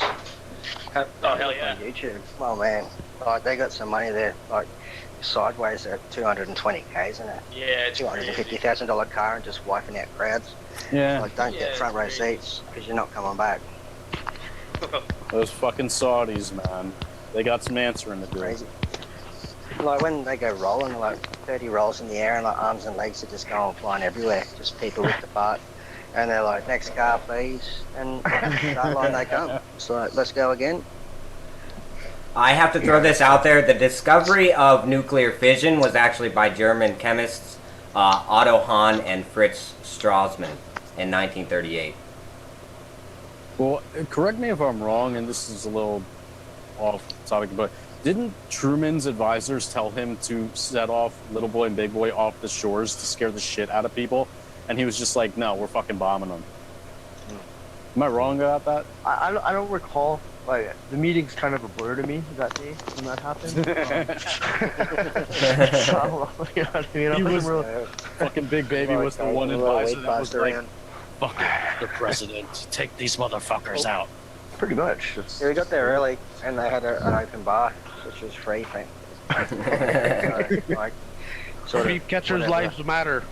Oh hell yeah! On YouTube. Oh man, like they got some money there, like sideways at 220k, isn't it? Yeah, $250,000 car and just wiping out crowds. Yeah. Like don't get front row seats because you're not coming back. Those fucking Saudis, man. They got some answering to do. Crazy. Like when they go rolling, like 30 rolls in the air and like arms and legs are just going flying everywhere. Just people with the part. And they're like, next car please. And that line they come. So let's go again. I have to throw this out there. The discovery of nuclear fission was actually by German chemists Otto Hahn and Fritz Strassmann in 1938. Well, correct me if I'm wrong, and this is a little off topic, but didn't Truman's advisors tell him to set off Little Boy and Big Boy off the shores to scare the shit out of people? And he was just like, no, we're fucking bombing them. Am I wrong about that? I don't recall. Like, the meeting's kind of a blur to me that day when that happened. So, you know what I mean? He was, fucking Big Baby was the one advisor that was like, fuck it, the president, take these motherfuckers out. Pretty much. Yeah, we got there early and they had an open bar, which was free, like, Beef catchers' lives matter.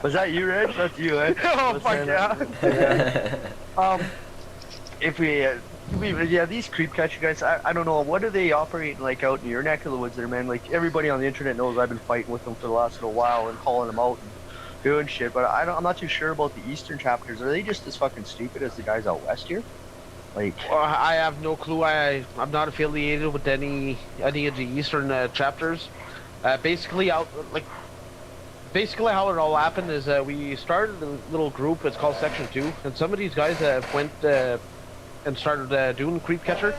Was that you, Reg? That's you, eh? Oh fuck yeah! If yeah, these creep catcher guys, I don't know, what do they operate like out in your neck of the woods there, man? Like, everybody on the internet knows I've been fighting with them for the last little while and calling them out and doing shit, but I'm not too sure about the eastern chapters. Are they just as fucking stupid as the guys out west here? Like, I have no clue. I'm not affiliated with any of the eastern chapters. Basically how it all happened is we started a little group. It's called Section 2, and some of these guys went and started doing creep catcher.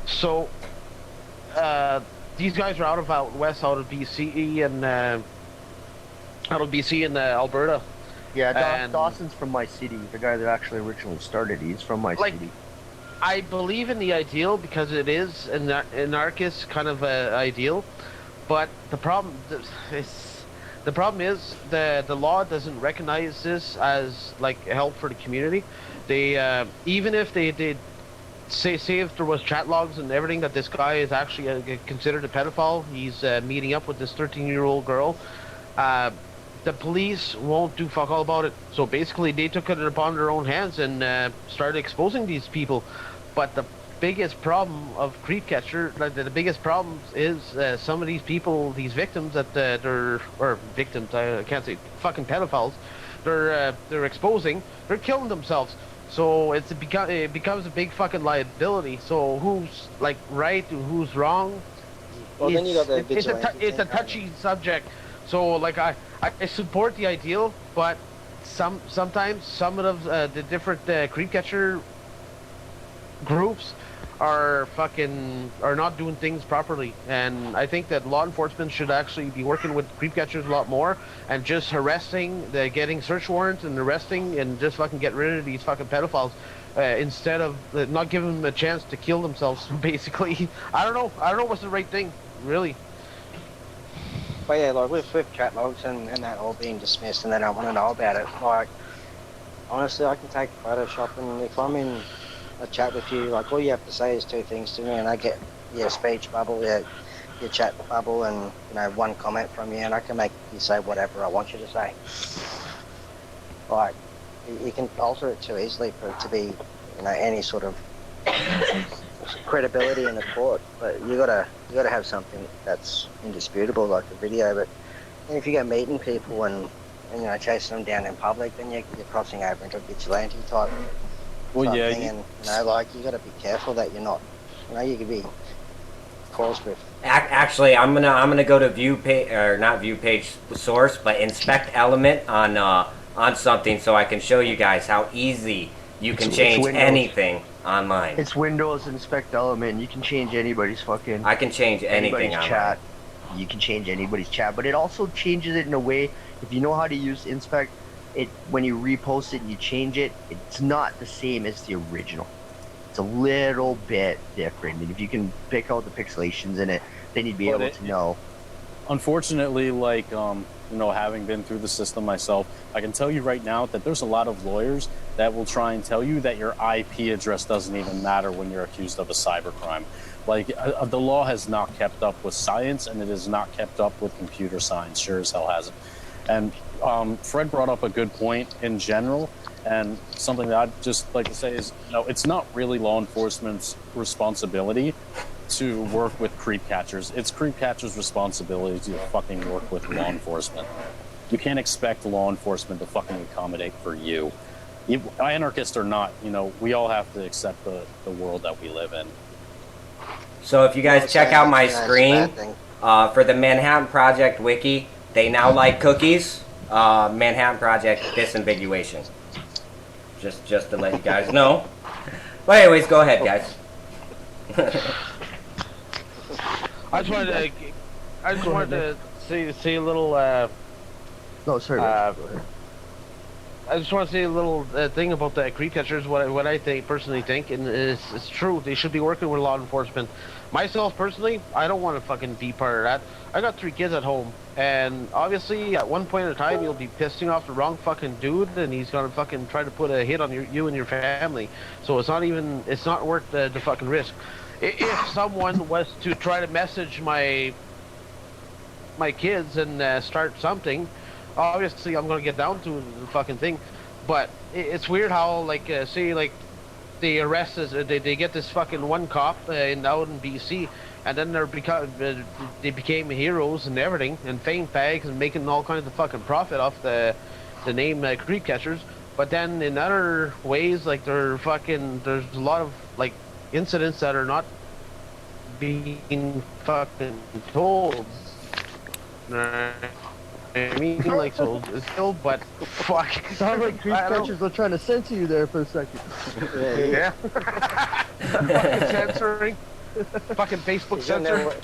So these guys are out west, out of BC and Alberta. yeah, Dawson's from my city. The guy that actually originally started, he's from my city. I believe in the ideal because it is an anarchist kind of ideal, but the problem is the law doesn't recognize this as like help for the community. They even if they did say if there was chat logs and everything that this guy is actually considered a pedophile, he's meeting up with this 13-year-old girl. The police won't do fuck all about it. So basically, they took it upon their own hands and started exposing these people. But the biggest problem of creep catcher, like the biggest problem is some of these people, these victims that victims, I can't say, fucking pedophiles, they're exposing, they're killing themselves. So it becomes a big fucking liability. So who's like right and who's wrong? Well, then you got the it's a touchy subject. So like I support the ideal, but sometimes some of the different creep catcher groups are not doing things properly, and I think that law enforcement should actually be working with creep catchers a lot more and just getting search warrants and arresting and just fucking get rid of these fucking pedophiles instead of not giving them a chance to kill themselves. Basically, I don't know what's the right thing, really. But yeah, like with chat logs and that all being dismissed and they don't want to know about it, like, honestly, I can take Photoshop, and if I'm in a chat with you, like, all you have to say is two things to me, and I get your speech bubble, your chat bubble, and, you know, one comment from you, and I can make you say whatever I want you to say. Like, you can alter it too easily for it to be, you know, any sort of credibility in the court, but you gotta have something that's indisputable, like a video. But if you go meeting people and you know, chasing them down in public, then you're crossing over into a vigilante type Well, yeah. thing, and you know, like, you gotta be careful that you're not, you know, you could be caused with. Actually, I'm gonna go to view page, or not view page source, but inspect element on something, so I can show you guys how easy you can change anything online. It's Windows Inspect Element. You can change anybody's fucking. I can change anything online. Chat. You can change anybody's chat, but it also changes it in a way. If you know how to use Inspect, it when you repost it and you change it, it's not the same as the original. It's a little bit different, and if you can pick out the pixelations in it, then you'd be able to know. Unfortunately, like, you know, having been through the system myself, I can tell you right now that there's a lot of lawyers that will try and tell you that your IP address doesn't even matter when you're accused of a cybercrime. Like, the law has not kept up with science, and it has not kept up with computer science. Sure as hell hasn't. And Fred brought up a good point in general, and something that I'd just like to say is, you know, it's not really law enforcement's responsibility to work with creep catchers. It's creep catchers' responsibility to fucking work with law enforcement. You can't expect law enforcement to fucking accommodate for you. Anarchist or not, you know, we all have to accept the world that we live in. So if you guys check out my screen, for the Manhattan Project wiki, they now like cookies. Manhattan Project disambiguation. Just to let you guys know. But anyways, go ahead, guys. I just wanted to say a little. No, sorry. I just want to say a little thing about the creep catchers. What I personally think, and it's true. They should be working with law enforcement. Myself personally, I don't want to fucking be part of that. I got 3 kids at home, and obviously at one point in time you'll be pissing off the wrong fucking dude, and he's gonna fucking try to put a hit on you and your family. So it's not worth the fucking risk. if someone was to try to message my kids and start something, obviously I'm gonna get down to the fucking thing. But it's weird how like say like they arrest us, they get this fucking one cop out in BC, and then they became heroes and everything, and fame fags and making all kinds of fucking profit off the name creep catchers. But then in other ways, like there's a lot of like incidents that are not being fucking told. I mean, like, so still, but fuck. Sounds like creep catchers were trying to censor you there for a second. Yeah. Fucking censoring. Fucking Facebook censor.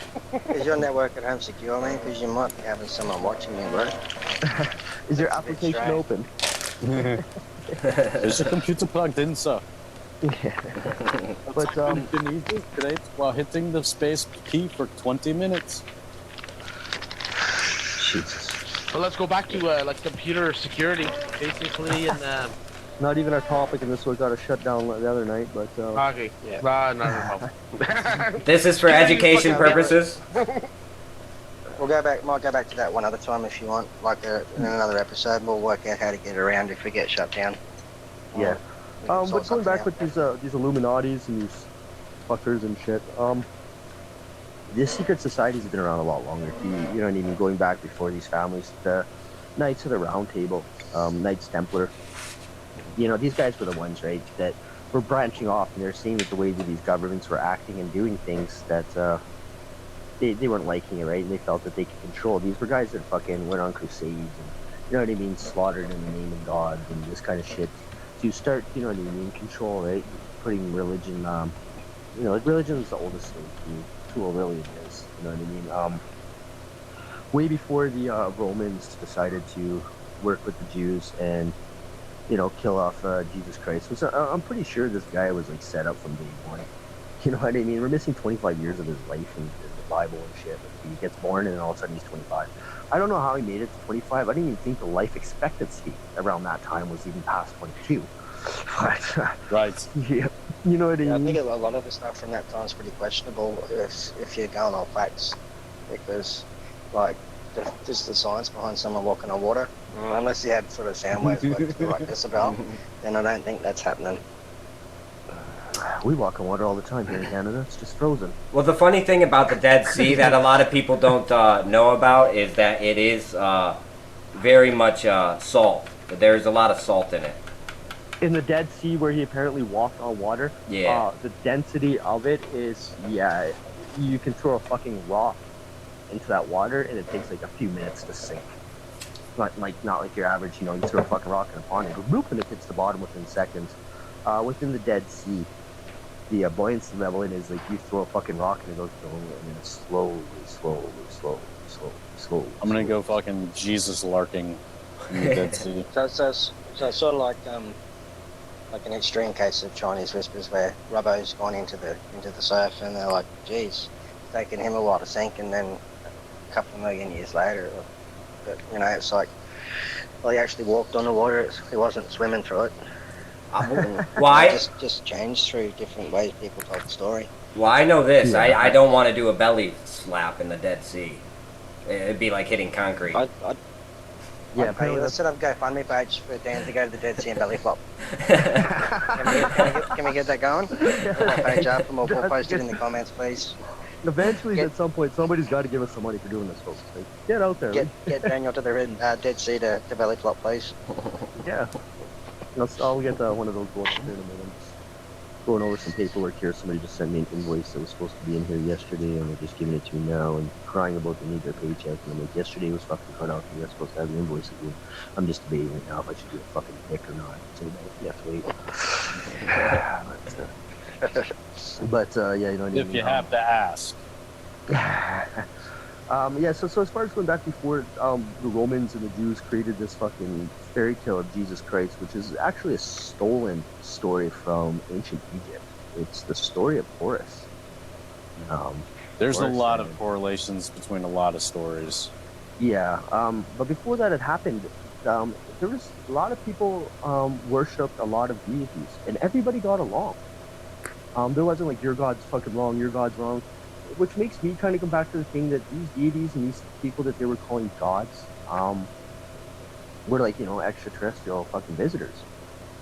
Is your network at home secure, man? Because you might be having someone watching you, bro. Is your application open? Is your computer plugged in, sir? Yeah. But today while hitting the space key for 20 minutes. Jesus. Well, let's go back to like computer security, basically, and not even our topic, and this one got a shutdown the other night. But okay, yeah, no. This is for education purposes. We'll might go back to that one other time if you want, like in another episode. We'll work out how to get around if we get shut down. Yeah. But going back with these Illuminatis and these fuckers and shit, these secret societies have been around a lot longer. You know what I mean? Going back before these families, the Knights of the Round Table, Knights Templar. You know, these guys were the ones, right, that were branching off, and they're seeing that the way that these governments were acting and doing things that they weren't liking it, right? And they felt that they could control. These were guys that fucking went on crusades and, you know what I mean, slaughtered in the name of God and this kind of shit to start, you know what I mean, control, right? Putting religion, you know, like religion is the oldest tool really it is, you know what I mean? Way before the Romans decided to work with the Jews and, you know, kill off Jesus Christ. I'm pretty sure this guy was like set up from day one. You know what I mean? We're missing 25 years of his life and the Bible and shit. He gets born and then all of a sudden he's 25. I don't know how he made it to 25. I didn't even think the life expectancy around that time was even past 22. But, right. Yeah, you know what I mean? I think a lot of the stuff from that time is pretty questionable if you're going on facts, because like just the science behind someone walking on water, unless you had sort of sound waves like Isabel, then I don't think that's happening. We walk on water all the time here in Canada. It's just frozen. Well, the funny thing about the Dead Sea that a lot of people don't know about is that it is very much salt. There's a lot of salt in it. In the Dead Sea, where he apparently walked on water, yeah, the density of it is, yeah, you can throw a fucking rock into that water and it takes like a few minutes to sink. Not like your average, you know, you throw a fucking rock in a pond and it goes boop and it hits the bottom within seconds. Within the Dead Sea, the buoyancy level in is like you throw a fucking rock and it goes boom and then it's slowly. I'm gonna go fucking Jesus larking in the Dead Sea. So it's sort of like an extreme case of Chinese whispers where Robbo's gone into the surf and they're like, geez, it's taken him a while to sink, and then a couple of million years later, but you know, it's like, well, he actually walked on the water, he wasn't swimming through it. Why? Just changed through different ways people told the story. Well, I know this. Yeah. I don't want to do a belly slap in the Dead Sea. It'd be like hitting concrete. Yeah, let's set up a GoFundMe page for Dan to go to the Dead Sea and belly flop. Can we get that going? Put that page up and we'll post it in the comments, please. Eventually, at some point, somebody's got to give us some money for doing this, folks. Like, get out there. Get Daniel to the Dead Sea to belly flop, please. Yeah. I'll get one of those books in a minute. I'm just going over some paperwork here. Somebody just sent me an invoice that was supposed to be in here yesterday, and they're just giving it to me now and crying about they need their paycheck. And I'm like, yesterday was fucking cut out, and you're supposed to have the invoice again. I'm just debating right now if I should do a fucking pick or not. So you have to wait. But yeah, you know what I mean? If you have to ask. Yeah, so as far as going back before the Romans and the Jews created this fucking fairy tale of Jesus Christ, which is actually a stolen story from ancient Egypt. It's the story of Horus. There's Horus, a lot of correlations between a lot of stories. Yeah, but before that had happened, there was a lot of people worshipped a lot of deities, and everybody got along. There wasn't like your God's fucking wrong, your God's wrong, which makes me kind of come back to the thing that these deities and these people that they were calling gods, were like, you know, extraterrestrial fucking visitors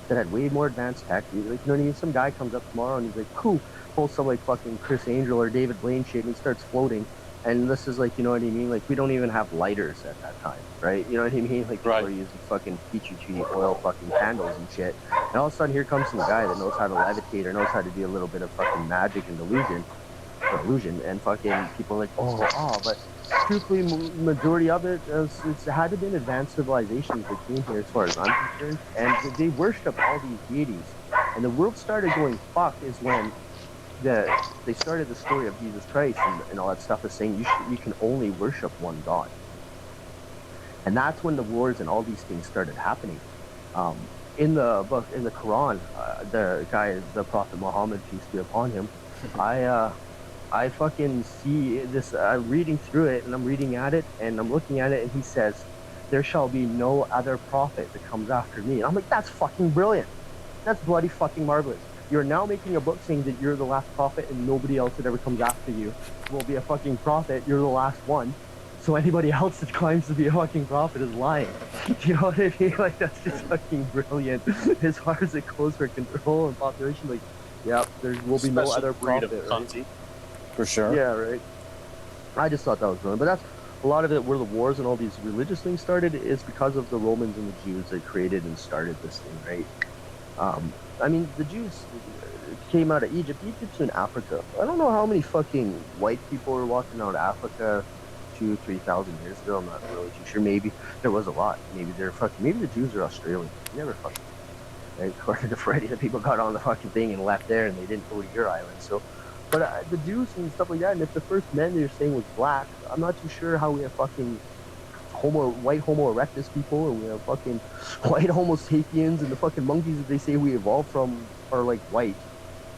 that had way more advanced tech. Like, you know what I mean? Some guy comes up tomorrow and he's like, cool, pulls some like fucking Chris Angel or David Blaine shit and he starts floating. And this is like, you know what I mean? Like, we don't even have lighters at that time, right? You know what I mean? Like, people are using fucking peachy oil fucking candles and shit. And all of a sudden, here comes some guy that knows how to levitate or knows how to do a little bit of fucking magic and illusion. And fucking people are like, but truthfully, majority of it, it's had to been advanced civilizations that came here, as far as I'm concerned. And they worship all these deities. And the world started going fuck is when they started the story of Jesus Christ and all that stuff is saying you can only worship one God. And that's when the wars and all these things started happening. In the book, in the Quran, the Prophet Muhammad, peace be upon him, I fucking see this, I'm reading through it and I'm reading at it and I'm looking at it and he says, there shall be no other prophet that comes after me. And I'm like, that's fucking brilliant. That's bloody fucking marvelous. You're now making a book saying that you're the last prophet and nobody else that ever comes after you will be a fucking prophet. You're the last one. So anybody else that claims to be a fucking prophet is lying. You know what I mean? Like, that's just fucking brilliant. As far as it goes for control and population, like, yeah, there will be no other prophet. Right? For sure. Yeah, right. I just thought that was brilliant. But that's a lot of it where the wars and all these religious things started is because of the Romans and the Jews that created and started this thing, right? I mean, the Jews came out of Egypt. Egypt's in Africa. I don't know how many fucking white people were walking out of Africa 2,000-3,000 years ago. I'm not really too sure. Maybe there was a lot. Maybe maybe the Jews are Australian. Never fucking. Right? According to Freddie, the people got on the fucking thing and left there, and they didn't go to your island. So, but the Jews and stuff like that. And if the first men they're saying was black, I'm not too sure how we have fucking white Homo erectus people, and we have fucking white Homo sapiens, and the fucking monkeys that they say we evolved from are like white.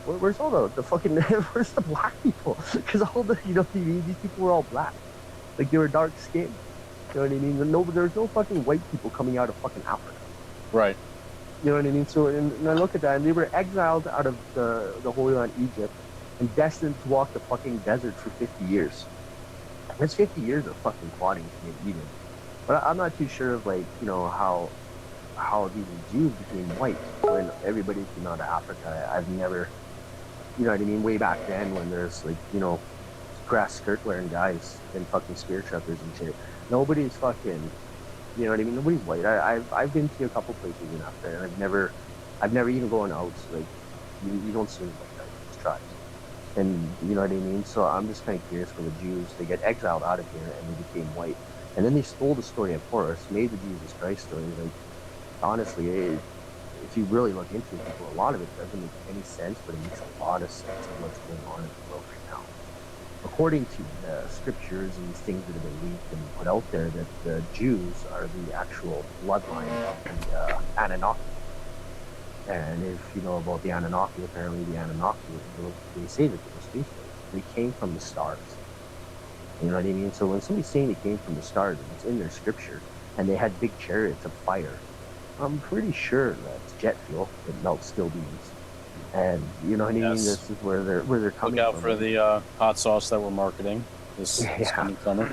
Where's all the fucking where's the black people? Because all the these people were all black, like they were dark skinned. You know what I mean? There's no fucking white people coming out of fucking Africa. Right. You know what I mean? So and I look at that, and they were exiled out of the Holy Land, Egypt, and destined to walk the fucking desert for 50 years. That's 50 years of fucking plotting to get Eden. But I'm not too sure of like, you know, how these Jews became white when everybody came out of Africa. I've never, you know what I mean, way back then when there's like, you know, grass skirt wearing guys and fucking spear truckers and shit. Nobody's fucking, you know what I mean, nobody's white. I've been to a couple places in Africa and I've never even gone out, like, you don't see white guys, it's tribes. And you know what I mean? So I'm just kind of curious for the Jews. They get exiled out of here and they became white. And then they stole the story of Horus, made the Jesus Christ story. Like, honestly, if you really look into it, a lot of it doesn't make any sense, but it makes a lot of sense of what's going on in the world right now. According to the scriptures and these things that have been leaked and put out there, that the Jews are the actual bloodline of the Anunnaki. And if you know about the Anunnaki, apparently the Anunnaki, they say that they were space raiders. They came from the stars. You know what I mean? So when somebody's saying they came from the stars, and it's in their scripture, and they had big chariots of fire, I'm pretty sure that's jet fuel that melts steel beams. And you know what I mean? This is where they're coming from. Look out for the hot sauce that we're marketing this coming summer.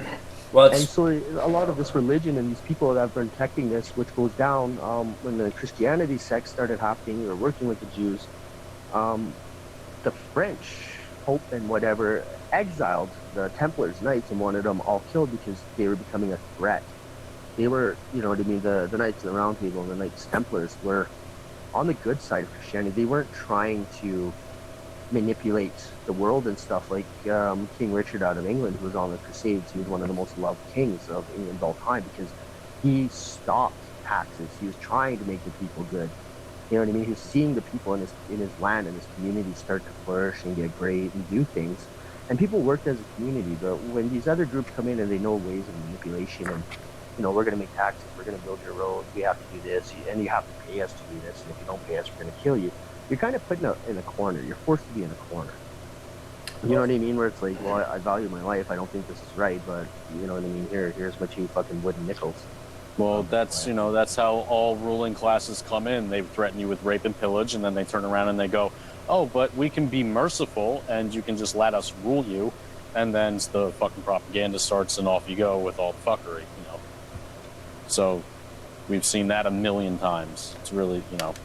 Well, and so a lot of this religion and these people that have been protecting this, which goes down when the Christianity sect started happening or working with the Jews, the French, Pope and whatever, exiled the Templars Knights and wanted them all killed because they were becoming a threat. They were, you know what I mean, the Knights of the Round Table and the Knights Templars were on the good side of Christianity. They weren't trying to manipulate the world and stuff like King Richard out of England, who was on the Crusades. He was one of the most loved kings of England all time because he stopped taxes. He was trying to make the people good. You know what I mean? He was seeing the people in his land and his community start to flourish and get great and do things. And people worked as a community, but when these other groups come in and they know ways of manipulation and, you know, we're going to make taxes, we're going to build your roads, we have to do this, and you have to pay us to do this, and if you don't pay us, we're going to kill you. You're kind of put in a corner. You're forced to be in a corner. You know what I mean? Where it's like, well, I value my life. I don't think this is right, but you know what I mean? Here's my 2 fucking wooden nickels. Well, that's how all ruling classes come in. They threaten you with rape and pillage, and then they turn around and they go, oh, but we can be merciful and you can just let us rule you. And then the fucking propaganda starts and off you go with all the fuckery, you know. So we've seen that a million times. It's really, you know.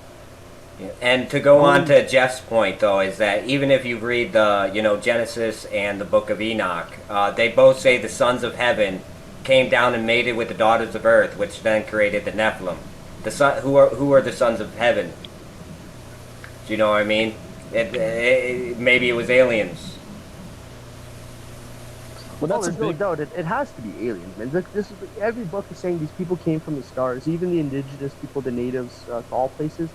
And to go on to Jeff's point, though, is that even if you read the, Genesis and the Book of Enoch, they both say the sons of heaven came down and mated with the daughters of earth, which then created the Nephilim. Who are the sons of heaven? Do you know what I mean? Maybe it was aliens. Well, there's no doubt. It has to be aliens, man. Every book is saying these people came from the stars. Even the indigenous people, the natives, to all places,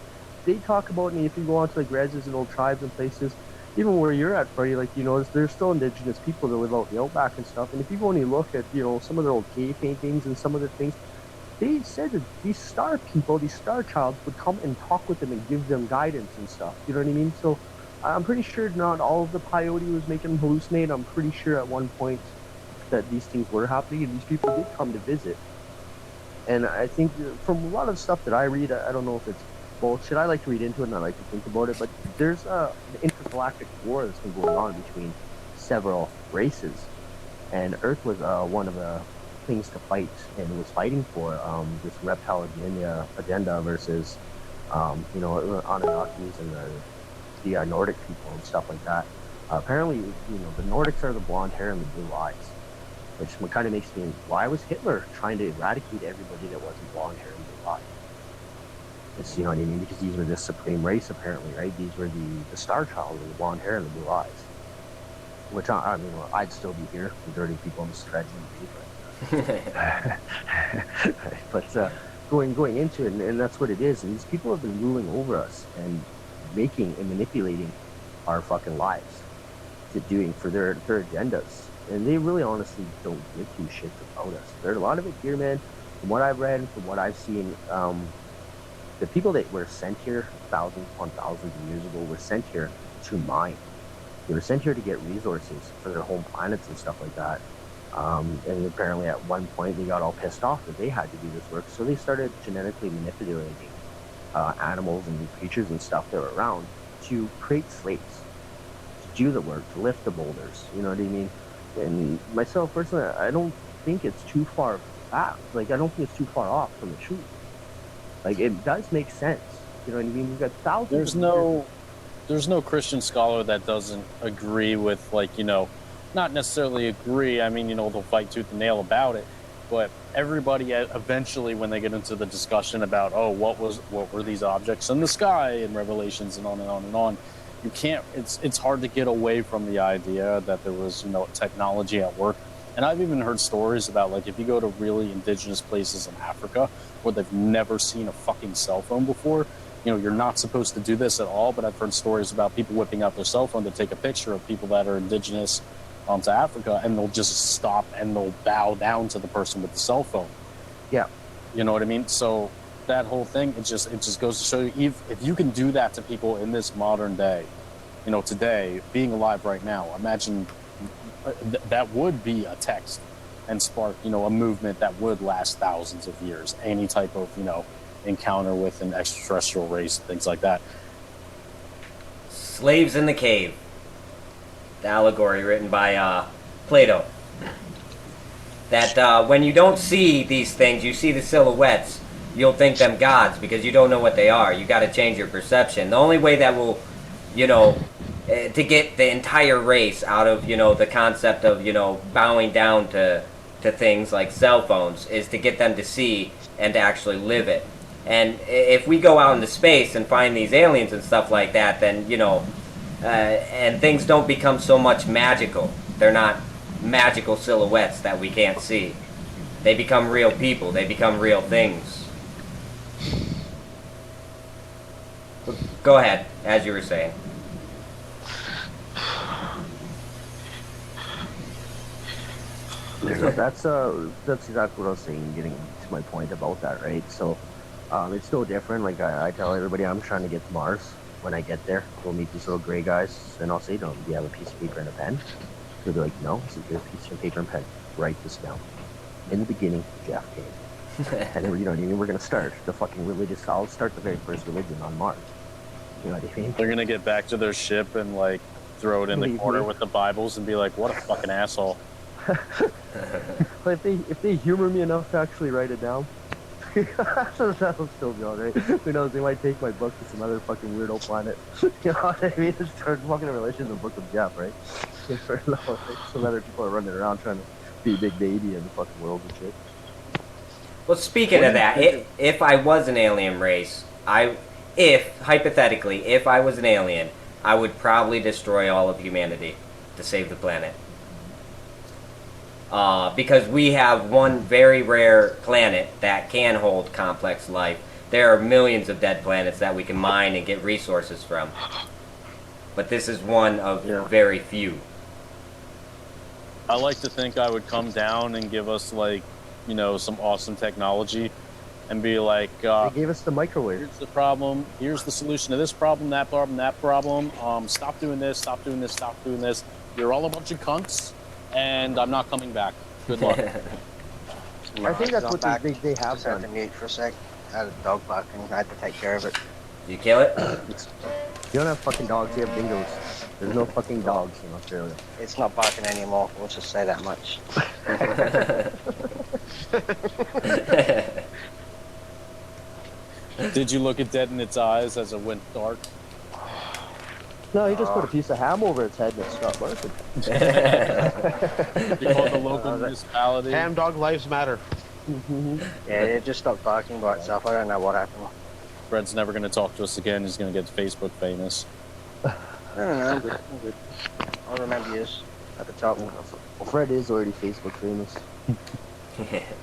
they talk about. And if you go on to like reses and old tribes and places, even where you're at, Freddie, like there's still indigenous people that live out in the outback and stuff. And if you go and you look at some of their old cave paintings and some of the things, they said that these star people, these star childs, would come and talk with them and give them guidance and stuff. You know what I mean? So I'm pretty sure not all of the peyote was making them hallucinate. I'm pretty sure at one point that these things were happening and these people did come to visit. And I think from a lot of stuff that I read, I don't know if it's bullshit. I like to read into it and I like to think about it, but there's an intergalactic war that's been going on between several races. And Earth was one of the things to fight and was fighting for this reptile agenda versus, Anunnakis and the Nordic people and stuff like that. Apparently, the Nordics are the blonde hair and the blue eyes. Which kind of makes me, why was Hitler trying to eradicate everybody that wasn't blonde hair and blue eyes? It's, you know what I mean? Because these were this supreme race, apparently, right? These were the star child with the blonde hair and the blue eyes. Which, I'd still be here, the dirty people on the stretch and paper. But going into it, and that's what it is. And these people have been ruling over us and making and manipulating our fucking lives for their agendas. And they really honestly don't give two shits about us. There's a lot of it here, man. From what I've read and from what I've seen, the people that were sent here thousands upon thousands of years ago were sent here to mine. They were sent here to get resources for their home planets and stuff like that. And apparently at one point they got all pissed off that they had to do this work. So they started genetically manipulating animals and creatures and stuff that were around to create slaves, to do the work, to lift the boulders. You know what I mean? And myself personally, I don't think it's too far back. Like, I don't think it's too far off from the truth. Like, it does make sense. You know what I mean? We've got thousands. There's no Christian scholar that doesn't agree with, not necessarily agree. I mean, they'll fight tooth and nail about it. But everybody eventually, when they get into the discussion about, what were these objects in the sky in Revelations and on and on and on, you can't. It's hard to get away from the idea that there was technology at work. And I've even heard stories about if you go to really indigenous places in Africa where they've never seen a fucking cell phone before, you're not supposed to do this at all. But I've heard stories about people whipping out their cell phone to take a picture of people that are indigenous to Africa, and they'll just stop and they'll bow down to the person with the cell phone. Yeah, you know what I mean. So that whole thing, it just goes to show you, if you can do that to people in this modern day, today, being alive right now, imagine that would be a text and spark, a movement that would last thousands of years. Any type of, encounter with an extraterrestrial race, things like that. Slaves in the Cave. The allegory written by Plato. That when you don't see these things, you see the silhouettes, you'll think them gods because you don't know what they are. You got to change your perception. The only way that will, to get the entire race out of, the concept of, bowing down to things like cell phones is to get them to see and to actually live it. And if we go out into space and find these aliens and stuff like that, then, and things don't become so much magical. They're not magical silhouettes that we can't see. They become real people. They become real things. Go ahead, as you were saying. That's exactly what I was saying, getting to my point about that, right? So it's no different. Like I tell everybody, I'm trying to get to Mars. When I get there, we'll meet these little gray guys, and I'll say, "No, do you have a piece of paper and a pen?" They'll be like, "No." I said, "Here's a piece of paper and pen. Write this down. In the beginning, Jeff came." And then, we're going to start the fucking religious. I'll start the very first religion on Mars. You know what I mean? They're gonna get back to their ship and like throw it in the corner with the Bibles and be like, "What a fucking asshole." But if they humor me enough to actually write it down, that'll still be alright. Who knows? They might take my book to some other fucking weirdo planet. You know what I mean? It's fucking relation to the Book of Jeff, right? Some other people are running around trying to be a big baby in the fucking world and shit. Well, speaking of that, if I was an alien race, hypothetically, if I was an alien, I would probably destroy all of humanity to save the planet. Because we have one very rare planet that can hold complex life. There are millions of dead planets that we can mine and get resources from. But this is one of very few. I like to think I would come down and give us like, you know, some awesome technology and be like, they gave us the microwave. Here's the problem. Here's the solution to this problem, that problem, that problem. Stop doing this, stop doing this, stop doing this. You're all a bunch of cunts, and I'm not coming back. Good luck. I think that's what they have Just had to done. mute for a sec. I had a dog barking. I had to take care of it. You kill it? You don't have fucking dogs, you have dingoes. There's no fucking dogs in Australia. It's not barking anymore. We'll just say that much. Did you look it dead in its eyes as it went dark? No, he just put a piece of ham over its head and it stopped barking. You called the local municipality. Ham dog lives matter. Yeah, it just stopped barking by itself. I don't know what happened. Fred's never going to talk to us again. He's going to get Facebook famous. I don't know. I'm good. I'm good. I'll remember yours at the top. Well, Fred is already Facebook famous.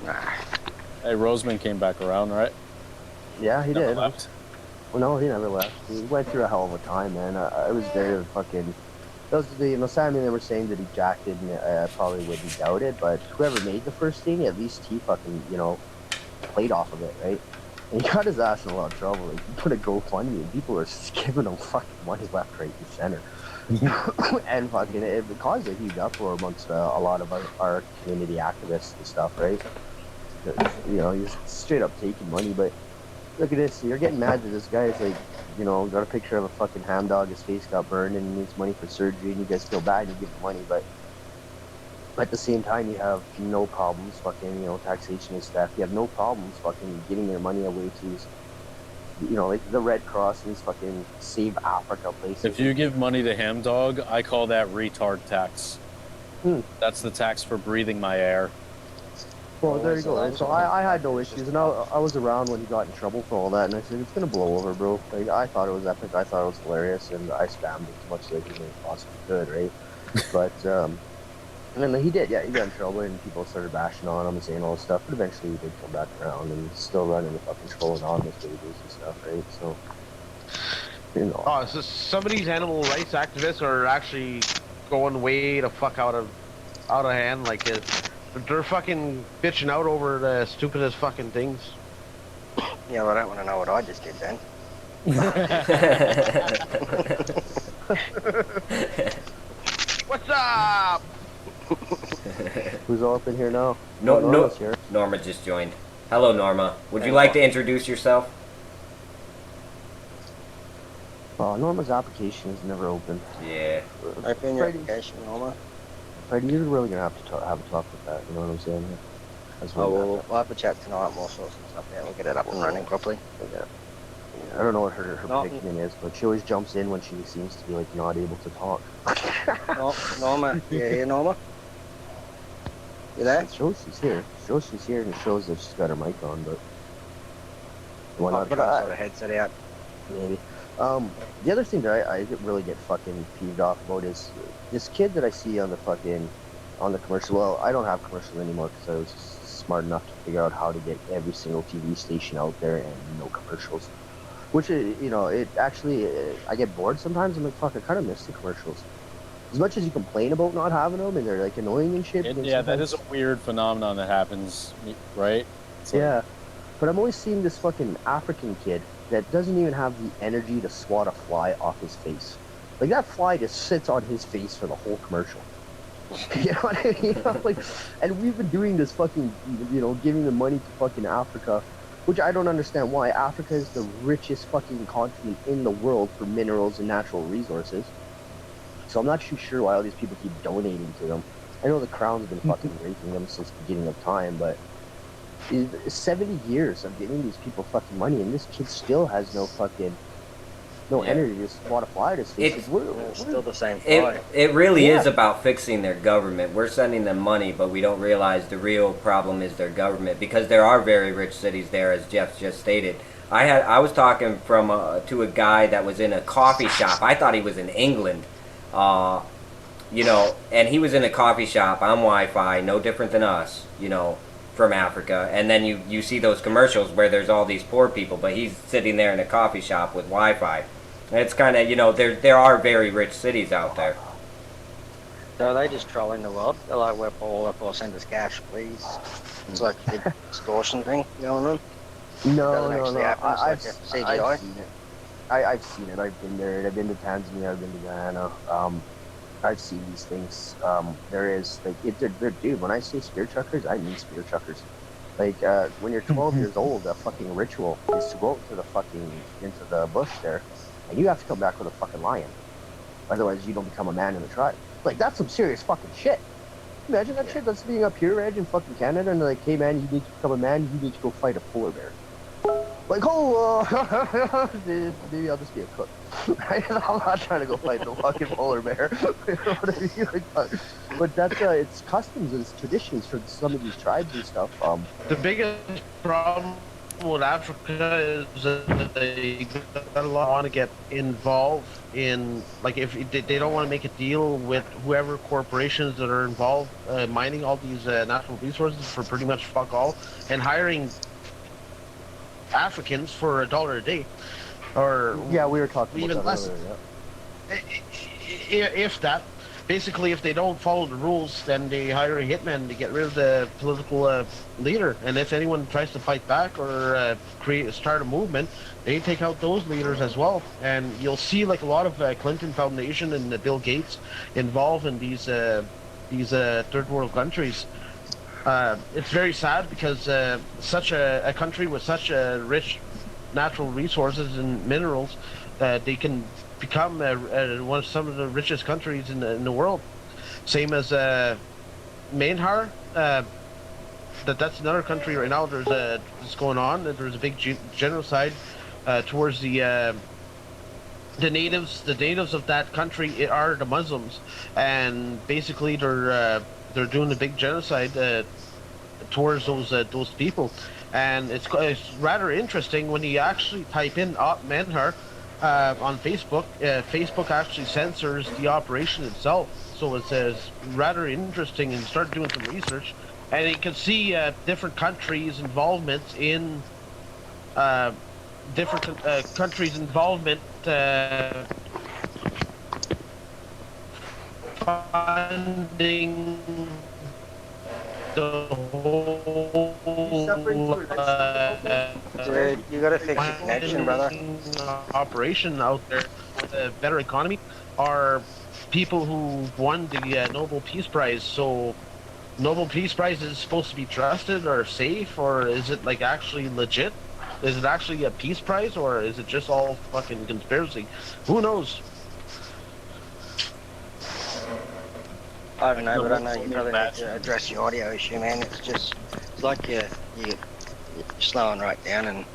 Nah. Hey, Roseman came back around, right? Yeah, he Never did. left. Well, no, he never left. He went through a hell of a time, man. I was there fucking... Those, Sammy, they were saying that he jacked it, and I probably wouldn't doubt it, but whoever made the first thing, at least he fucking, played off of it, right? And he got his ass in a lot of trouble. Like, he put a GoFundMe, and people were just giving him fucking money left, right, and center. And fucking, it caused a huge uproar amongst a lot of our community activists and stuff, right? He's straight up taking money, but look at this, you're getting mad that this guy is like, got a picture of a fucking ham dog, his face got burned and he needs money for surgery, and you guys feel bad and you give him money, but at the same time you have no problems fucking, taxation and stuff. You have no problems fucking giving your money away to these, like the Red Cross and these fucking Save Africa places. If you give money to Ham Dog, I call that retard tax. That's the tax for breathing my air. Well, there you go. And so I had no issues, and I was around when he got in trouble for all that, and I said, it's gonna blow over, bro. Like, I thought it was epic, I thought it was hilarious, and I spammed it as much as I possibly could, right? But, and then he did, he got in trouble, and people started bashing on him and saying all this stuff, but eventually he did come back around, and he's still running the fucking troll anonymous pages and stuff, right? So, Oh, so some of these animal rights activists are actually going way the fuck out of hand, like, they're fucking bitching out over the stupidest fucking things. Yeah, well, I don't want to know what I just did then. What's up? Who's all up in here now? No, here. Norma just joined. Hello, Norma. Would you like to introduce yourself? Norma's application is never open. Yeah. Open your application, Norma. Freddie, you're really gonna have to have a talk with that, you know what I'm saying? We'll have a chat tonight, more sorts and stuff. Yeah, we'll get it up and running properly. Yeah. I don't know what her predicament is, but she always jumps in when she seems to be like not able to talk. Norma, you here, Norma? You there? It shows she's here. It shows she's here, and it shows that she's got her mic on, but why not? But I sort of headset out. Maybe. The other thing that I really get fucking peeved off about is this kid that I see on the commercial. Well, I don't have commercial anymore because I was smart enough to figure out how to get every single TV station out there and no commercials. Which, it actually, I get bored sometimes. I'm like, fuck, I kind of miss the commercials. As much as you complain about not having them and they're like annoying and shit. Yeah, that is a weird phenomenon that happens, right? Yeah, but I'm always seeing this fucking African kid that doesn't even have the energy to swat a fly off his face. Like, that fly just sits on his face for the whole commercial. You know what I mean? Like, and we've been doing this fucking, giving the money to fucking Africa Which I don't understand why. Africa is the richest fucking continent in the world for minerals and natural resources. So I'm not too sure why all these people keep donating to them. I know the crown's been fucking raping them since the beginning of time, but 70 years of giving these people fucking money, and this kid still has no fucking energy to want to fly to space. It's still the same fly. It really is about fixing their government. We're sending them money, but we don't realize the real problem is their government, because there are very rich cities there, as Jeff just stated. I was talking to a guy that was in a coffee shop. I thought he was in England, you know, and he was in a coffee shop on Wi-Fi, no different than us, you know, from Africa. And then you see those commercials where there's all these poor people, but he's sitting there in a coffee shop with Wi-Fi. And it's kind of, you know, there are very rich cities out there. So are they just trolling the world? They're like, we're poor, send us cash, please. It's like a big extortion thing going on. No. I've seen it. I've seen it. I've been there. I've been to Tanzania. I've been to Ghana. I've seen these things. There is like, dude. When I say spear chuckers, I mean spear chuckers. Like when you're 12 years old, a fucking ritual is to go out to into the bush there, and you have to come back with a fucking lion. Otherwise, you don't become a man in the tribe. Like, that's some serious fucking shit. Imagine that shit that's being up here, Reg, in fucking Canada, and they're like, hey man, you need to become a man, you need to go fight a polar bear. Like, maybe I'll just be a cook. I'm not trying to go fight the fucking polar bear. You know what I mean? Like, but that's, it's customs and it's traditions for some of these tribes and stuff. The biggest problem with Africa is that they don't want to get involved in, like, if they don't want to make a deal with whoever corporations that are involved mining all these natural resources for pretty much fuck all, and hiring Africans for $1 a day, or yeah, we were talking even about less. That earlier, yeah. If that, basically, if they don't follow the rules, then they hire a hitman to get rid of the political leader. And if anyone tries to fight back or start a movement, they take out those leaders as well. And you'll see like a lot of Clinton Foundation and Bill Gates involved in these third world countries. It's very sad because such a country with such rich natural resources and minerals, they can become some of the richest countries in the world. Same as Myanmar. That's another country right now. There's what's going on. There's a big genocide towards the natives. The natives of that country are the Muslims, and basically they're doing a big genocide towards those people. And it's rather interesting when you actually type in Myanmar on Facebook. Facebook actually censors the operation itself, so it says rather interesting, and start doing some research, and you can see different countries' involvement in funding the whole dude, you gotta fix your connection, brother. Operation out there with a better economy are people who won the Nobel Peace Prize. So Nobel Peace Prize is supposed to be trusted or safe, or is it like actually legit? Is it actually a peace prize, or is it just all fucking conspiracy? Who knows? I don't know, but I know you probably need to address your audio issue, man. It's like you're slowing right down and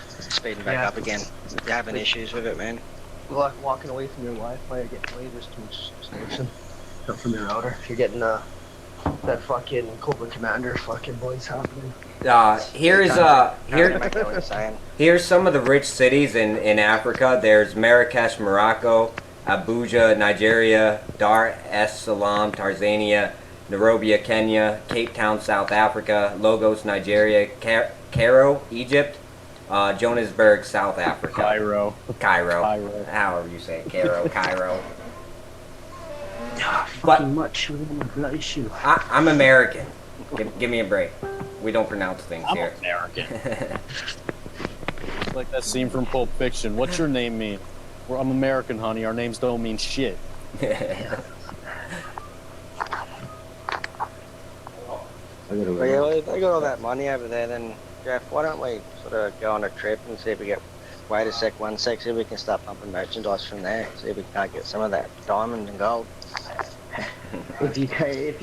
speeding back up again. You're having issues with it, man. like walking away from your Wi-Fi or getting away, there's too much station. Come from your router. If you're getting that fucking Cobra Commander fucking voice happening. Here's some of the rich cities in Africa. There's Marrakesh, Morocco, Abuja, Nigeria, Dar es Salaam, Tanzania, Nairobi, Kenya, Cape Town, South Africa, Lagos, Nigeria, Cairo, Egypt, Johannesburg, South Africa. Cairo. However you say it. Cairo. I'm American. Give me a break. We don't pronounce things here. I'm American. It's like that scene from Pulp Fiction. What's your name mean? Well, I'm American, honey. Our names don't mean shit. They got all that money over there, then Jeff, why don't we sort of go on a trip and see if we get Waitasec 1 sec, see if we can start pumping merchandise from there, see if we can't get some of that diamond and gold. If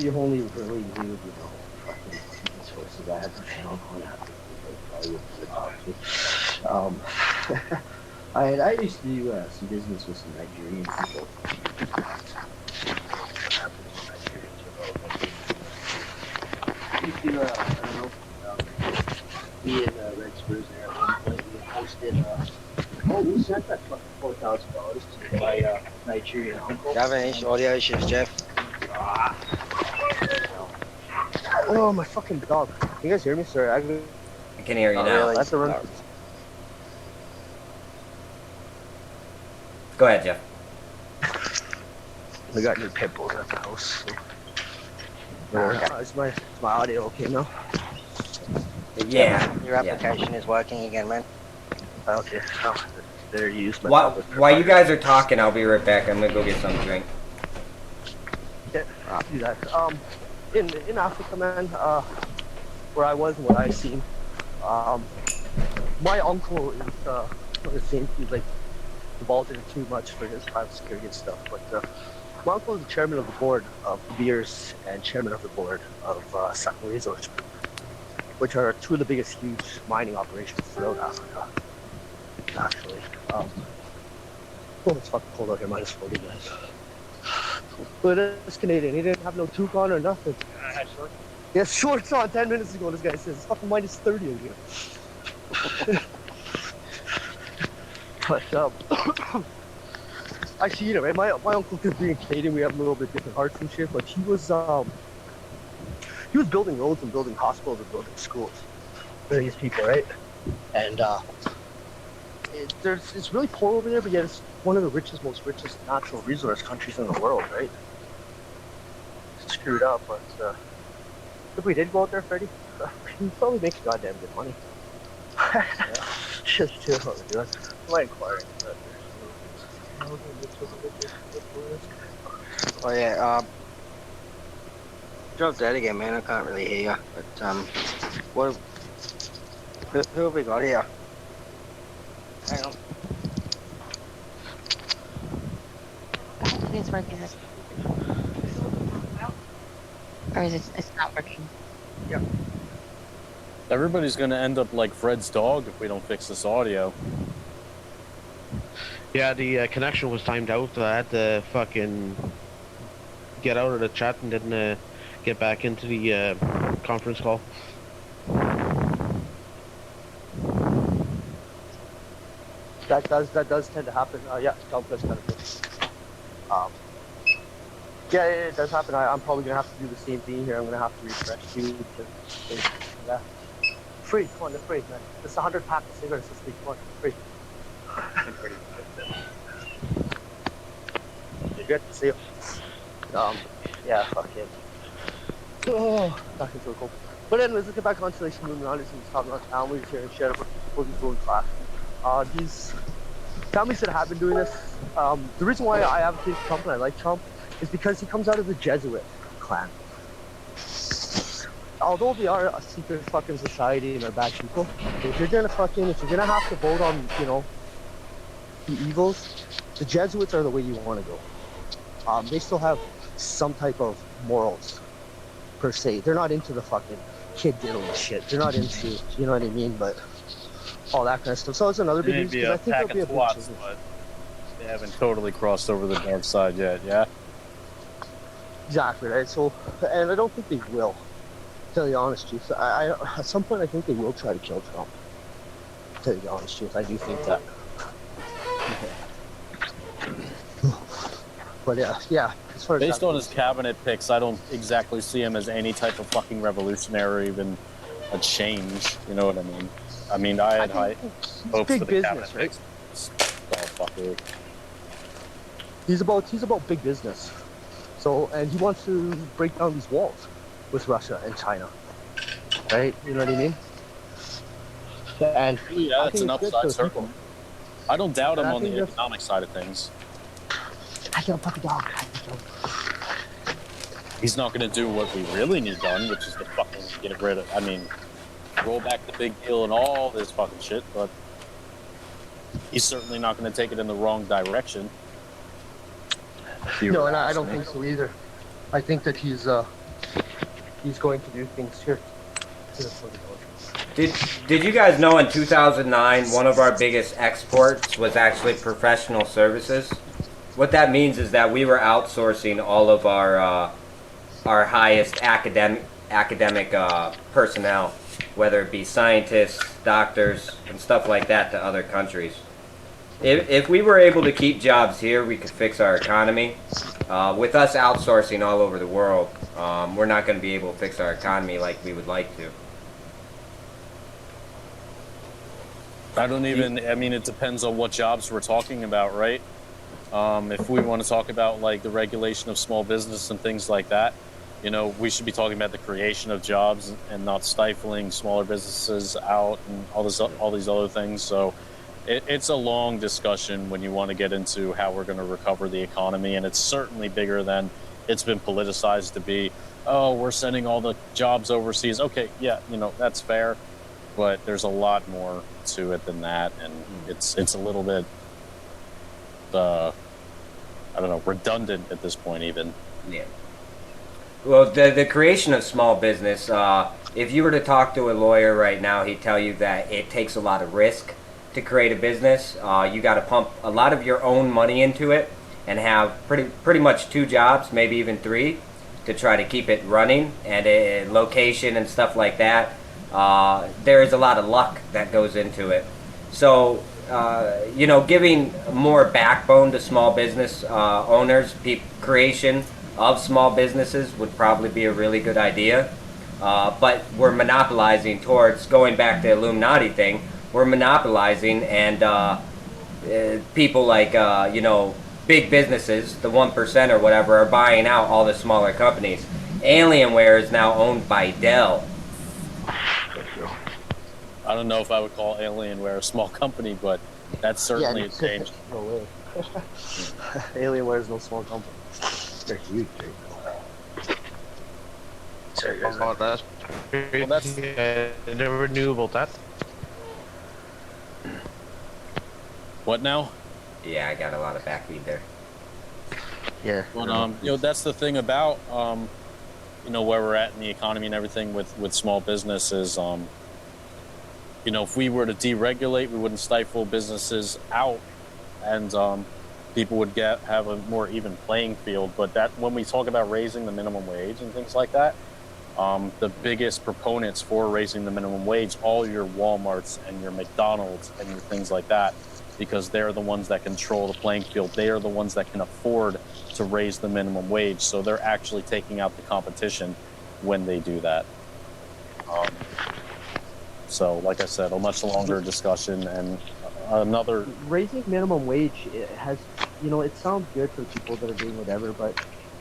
you only really knew, you know, fucking sources I have to channel on I used to do some business with some Nigerian people. I don't know, me and Red Spurs there at one point, we posted, we sent that fucking $4,000 to my Nigerian uncle. Do you have any audio issues, Jeff? Oh, my fucking dog. Can you guys hear me? Sorry, I can hear you now. Really? I have to run. Go ahead, Jeff. We got new pit bulls at the house. So. Is my audio okay now? Yeah. Your application is working again, man. Okay. Oh, they're used. While you guys are talking, I'll be right back. I'm gonna go get some drink. Yeah, I'll do that. In Africa, man, where I was and what I seen, my uncle is it seems he's like involved in it too much for his private security and stuff. But my uncle is the chairman of the board of Beers and chairman of the board of Sacco Resource, which are two of the biggest huge mining operations throughout Africa. Actually, oh, it's fucking cold out here, -40 guys. But this Canadian, he didn't have no toque on or nothing. I had shorts. Yeah, shorts on 10 minutes ago, this guy says. It's fucking -30 out here. But, I see it, right? My uncle could be in Canadian, we have a little bit different hearts and shit, but he was building roads and building hospitals and building schools for these people, right? And, it's really poor over there, but yet it's one of the most richest natural resource countries in the world, right? It's screwed up, but if we did go out there, Freddie, we'd probably make goddamn good money. Just chill what we're doing. I'm inquiring about Oh yeah, drop that again, man. I can't really hear you. But who have we got here? Hang on. It's working. Or is it's not working? Yeah. Everybody's gonna end up like Fred's dog if we don't fix this audio. Yeah, the connection was timed out. I had to fucking get out of the chat and then get back into the conference call. That does tend to happen. Yeah, Tom does kind of good. Yeah, it does happen. I'm probably gonna have to do the same thing here. I'm gonna have to refresh you. Yeah. Free, come on, they're free, man. It's 100 pack of cigarettes this week. Come on, free. You're good to see you. Yeah, fuck it. Oh, back into a cold. But anyways, let's get back onto like some Illuminati and talking about families here and shit about what he's doing class. These families that have been doing this, the reason why I advocate Trump and I like Trump is because he comes out of the Jesuit clan. Although they are a secret fucking society and are bad people, if you're gonna have to vote on, you know, the evils, the Jesuits are the way you want to go. They still have some type of morals, per se. They're not into the fucking kid diddling shit. They're not into, you know what I mean, but all that kind of stuff. So it's another big news because I think there'll be a big change. But they haven't totally crossed over the dark side yet, yeah? Exactly, right? So, and I don't think they will. To tell you the honest truth, I at some point I think they will try to kill Trump. To tell you the honest truth, I do think that. But yeah. As far as based on his cabinet picks, I don't exactly see him as any type of fucking revolutionary or even a change. You know what I mean? I mean, I had high hopes big for the business, cabinet right? picks. Oh, fucker. He's about big business. So, and he wants to break down these walls with Russia and China, right? You know what I mean? And yeah, it's an upside circle. I don't doubt him on the that's... economic side of things. I got a puppy dog. He's not going to do what we really need done, which is to fucking get rid of. I mean, roll back the big deal and all this fucking shit, but he's certainly not going to take it in the wrong direction. No, and I don't think so either. I think that he's going to do things here. Did you guys know in 2009 one of our biggest exports was actually professional services? What that means is that we were outsourcing all of our highest academic personnel, whether it be scientists, doctors, and stuff like that, to other countries. If we were able to keep jobs here, we could fix our economy. With us outsourcing all over the world, we're not going to be able to fix our economy like we would like to. I mean, it depends on what jobs we're talking about, right? If we want to talk about like the regulation of small business and things like that, you know, we should be talking about the creation of jobs and not stifling smaller businesses out and all these other things. So it's a long discussion when you want to get into how we're going to recover the economy, and it's certainly bigger than it's been politicized to be. Oh, we're sending all the jobs overseas. Okay, yeah, you know, that's fair, but there's a lot more to it than that, and it's a little bit I don't know, redundant at this point even. Yeah. Well, the creation of small business, if you were to talk to a lawyer right now, he'd tell you that it takes a lot of risk to create a business. You got to pump a lot of your own money into it and have pretty much 2 jobs, maybe even 3, to try to keep it running, and a location and stuff like that. There is a lot of luck that goes into it. So, you know, giving more backbone to small business owners, creation of small businesses would probably be a really good idea. But we're monopolizing towards, going back to the Illuminati thing, we're monopolizing, and people like, you know, big businesses, the 1% or whatever, are buying out all the smaller companies. Alienware is now owned by Dell. I don't know if I would call Alienware a small company, but that's certainly a change. No way. Alienware is no small company. They're huge. Oh, that's Well, that's- never renewable. That What now? Yeah, I got a lot of backfeed there. Yeah. But you know, that's the thing about you know, where we're at in the economy and everything with small businesses. You know, if we were to deregulate, we wouldn't stifle businesses out, and people would have a more even playing field. But that, when we talk about raising the minimum wage and things like that, the biggest proponents for raising the minimum wage, all your Walmarts and your McDonald's and your things like that, because they're the ones that control the playing field. They are the ones that can afford to raise the minimum wage. So they're actually taking out the competition when they do that. So, like I said, a much longer discussion, and another... Raising minimum wage, it has, you know, it sounds good for people that are doing whatever, but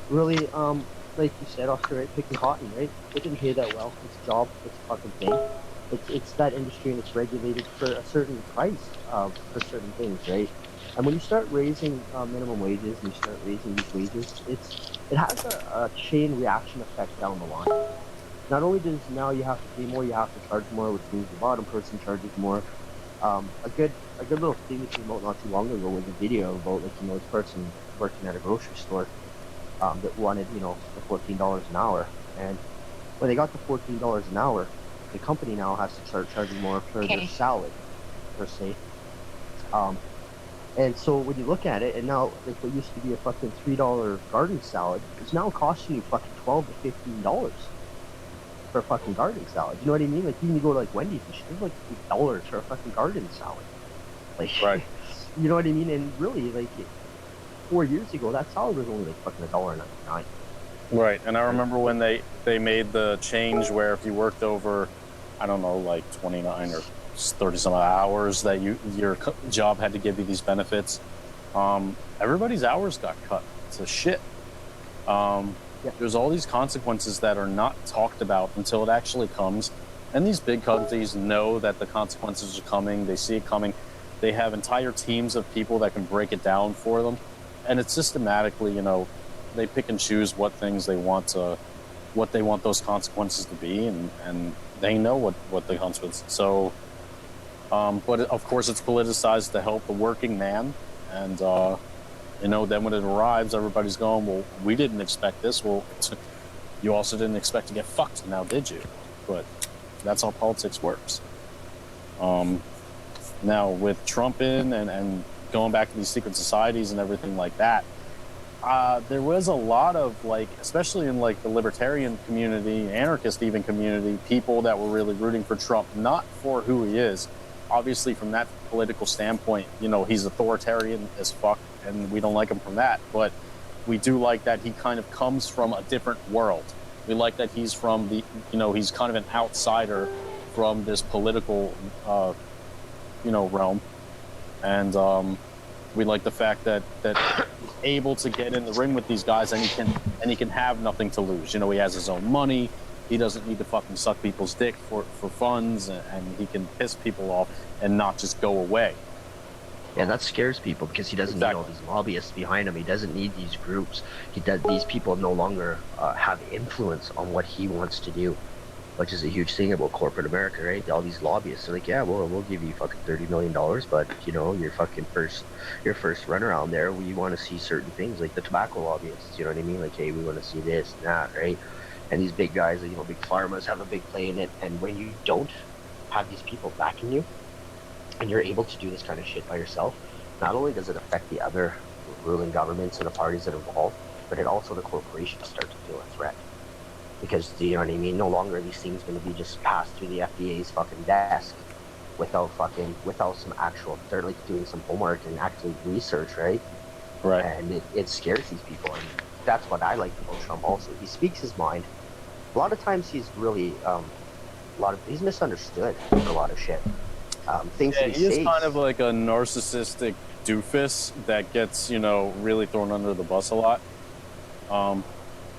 really, like you said, Oscar, right, picking cotton, right? It didn't pay that well. It's a job, it's a fucking thing. It's that industry, and it's regulated for a certain price for certain things, right? And when you start raising minimum wages and you start raising these wages, it has a chain reaction effect down the line. Not only does now you have to pay more, you have to charge more, which means the bottom person charges more. A good little thing that came out not too long ago was a video about, like, you know, this person working at a grocery store that wanted, you know, the $14 an hour, and when they got the $14 an hour, the company now has to start charging more for their salad, per se. And so when you look at it, and now, like, what used to be a fucking $3 garden salad is now costing you fucking $12 to $15 for a fucking garden salad. You know what I mean? Like, even you go to, like, Wendy's and shit, there's like $8 for a fucking garden salad. Like, right. You know what I mean? And really, like, 4 years ago, that salad was only like fucking $1.99. Right, and I remember when they made the change where if you worked over, I don't know, like 29 or 30 some hours, that your job had to give you these benefits. Everybody's hours got cut to shit. There's all these consequences that are not talked about until it actually comes, and these big companies know that the consequences are coming. They see it coming. They have entire teams of people that can break it down for them, and it's systematically, you know, they pick and choose what things they want to what they want those consequences to be, and they know what the consequences. So, but of course, it's politicized to help the working man, and then when it arrives, everybody's going, well, we didn't expect this. Well, you also didn't expect to get fucked, now did you? But that's how politics works. Now with Trump in and going back to these secret societies and everything like that, there was a lot of, like, especially in like the libertarian community, anarchist even community, people that were really rooting for Trump, not for who he is. Obviously, from that political standpoint, he's authoritarian as fuck, and we don't like him from that. But we do like that he kind of comes from a different world. We like that he's from the, he's kind of an outsider from this political, realm. And we like the fact that he's able to get in the ring with these guys, and he can have nothing to lose. He has his own money. He doesn't need to fucking suck people's dick for funds, and he can piss people off and not just go away. Yeah, that scares people because he doesn't need all these lobbyists behind him. He doesn't need these groups. These people no longer have influence on what he wants to do, which is a huge thing about corporate America, right? All these lobbyists are like, yeah, well, we'll give you fucking $30 million, but your fucking first run around there, we want to see certain things, like the tobacco lobbyists. You know what I mean? Like, hey, we want to see this and that, right? And these big guys, big pharmas have a big play in it. And when you don't have these people backing you, and you're able to do this kind of shit by yourself, not only does it affect the other ruling governments and the parties that are involved, but it also, the corporations start to feel a threat. Because, you know what I mean, no longer are these things going to be just passed through the FDA's fucking desk without some actual, they're like doing some homework and actually research, right? Right. And it scares these people. And that's what I like about Trump also. He speaks his mind. A lot of times he's really, he's misunderstood for a lot of shit. Things that he is kind of like a narcissistic doofus that gets, really thrown under the bus a lot.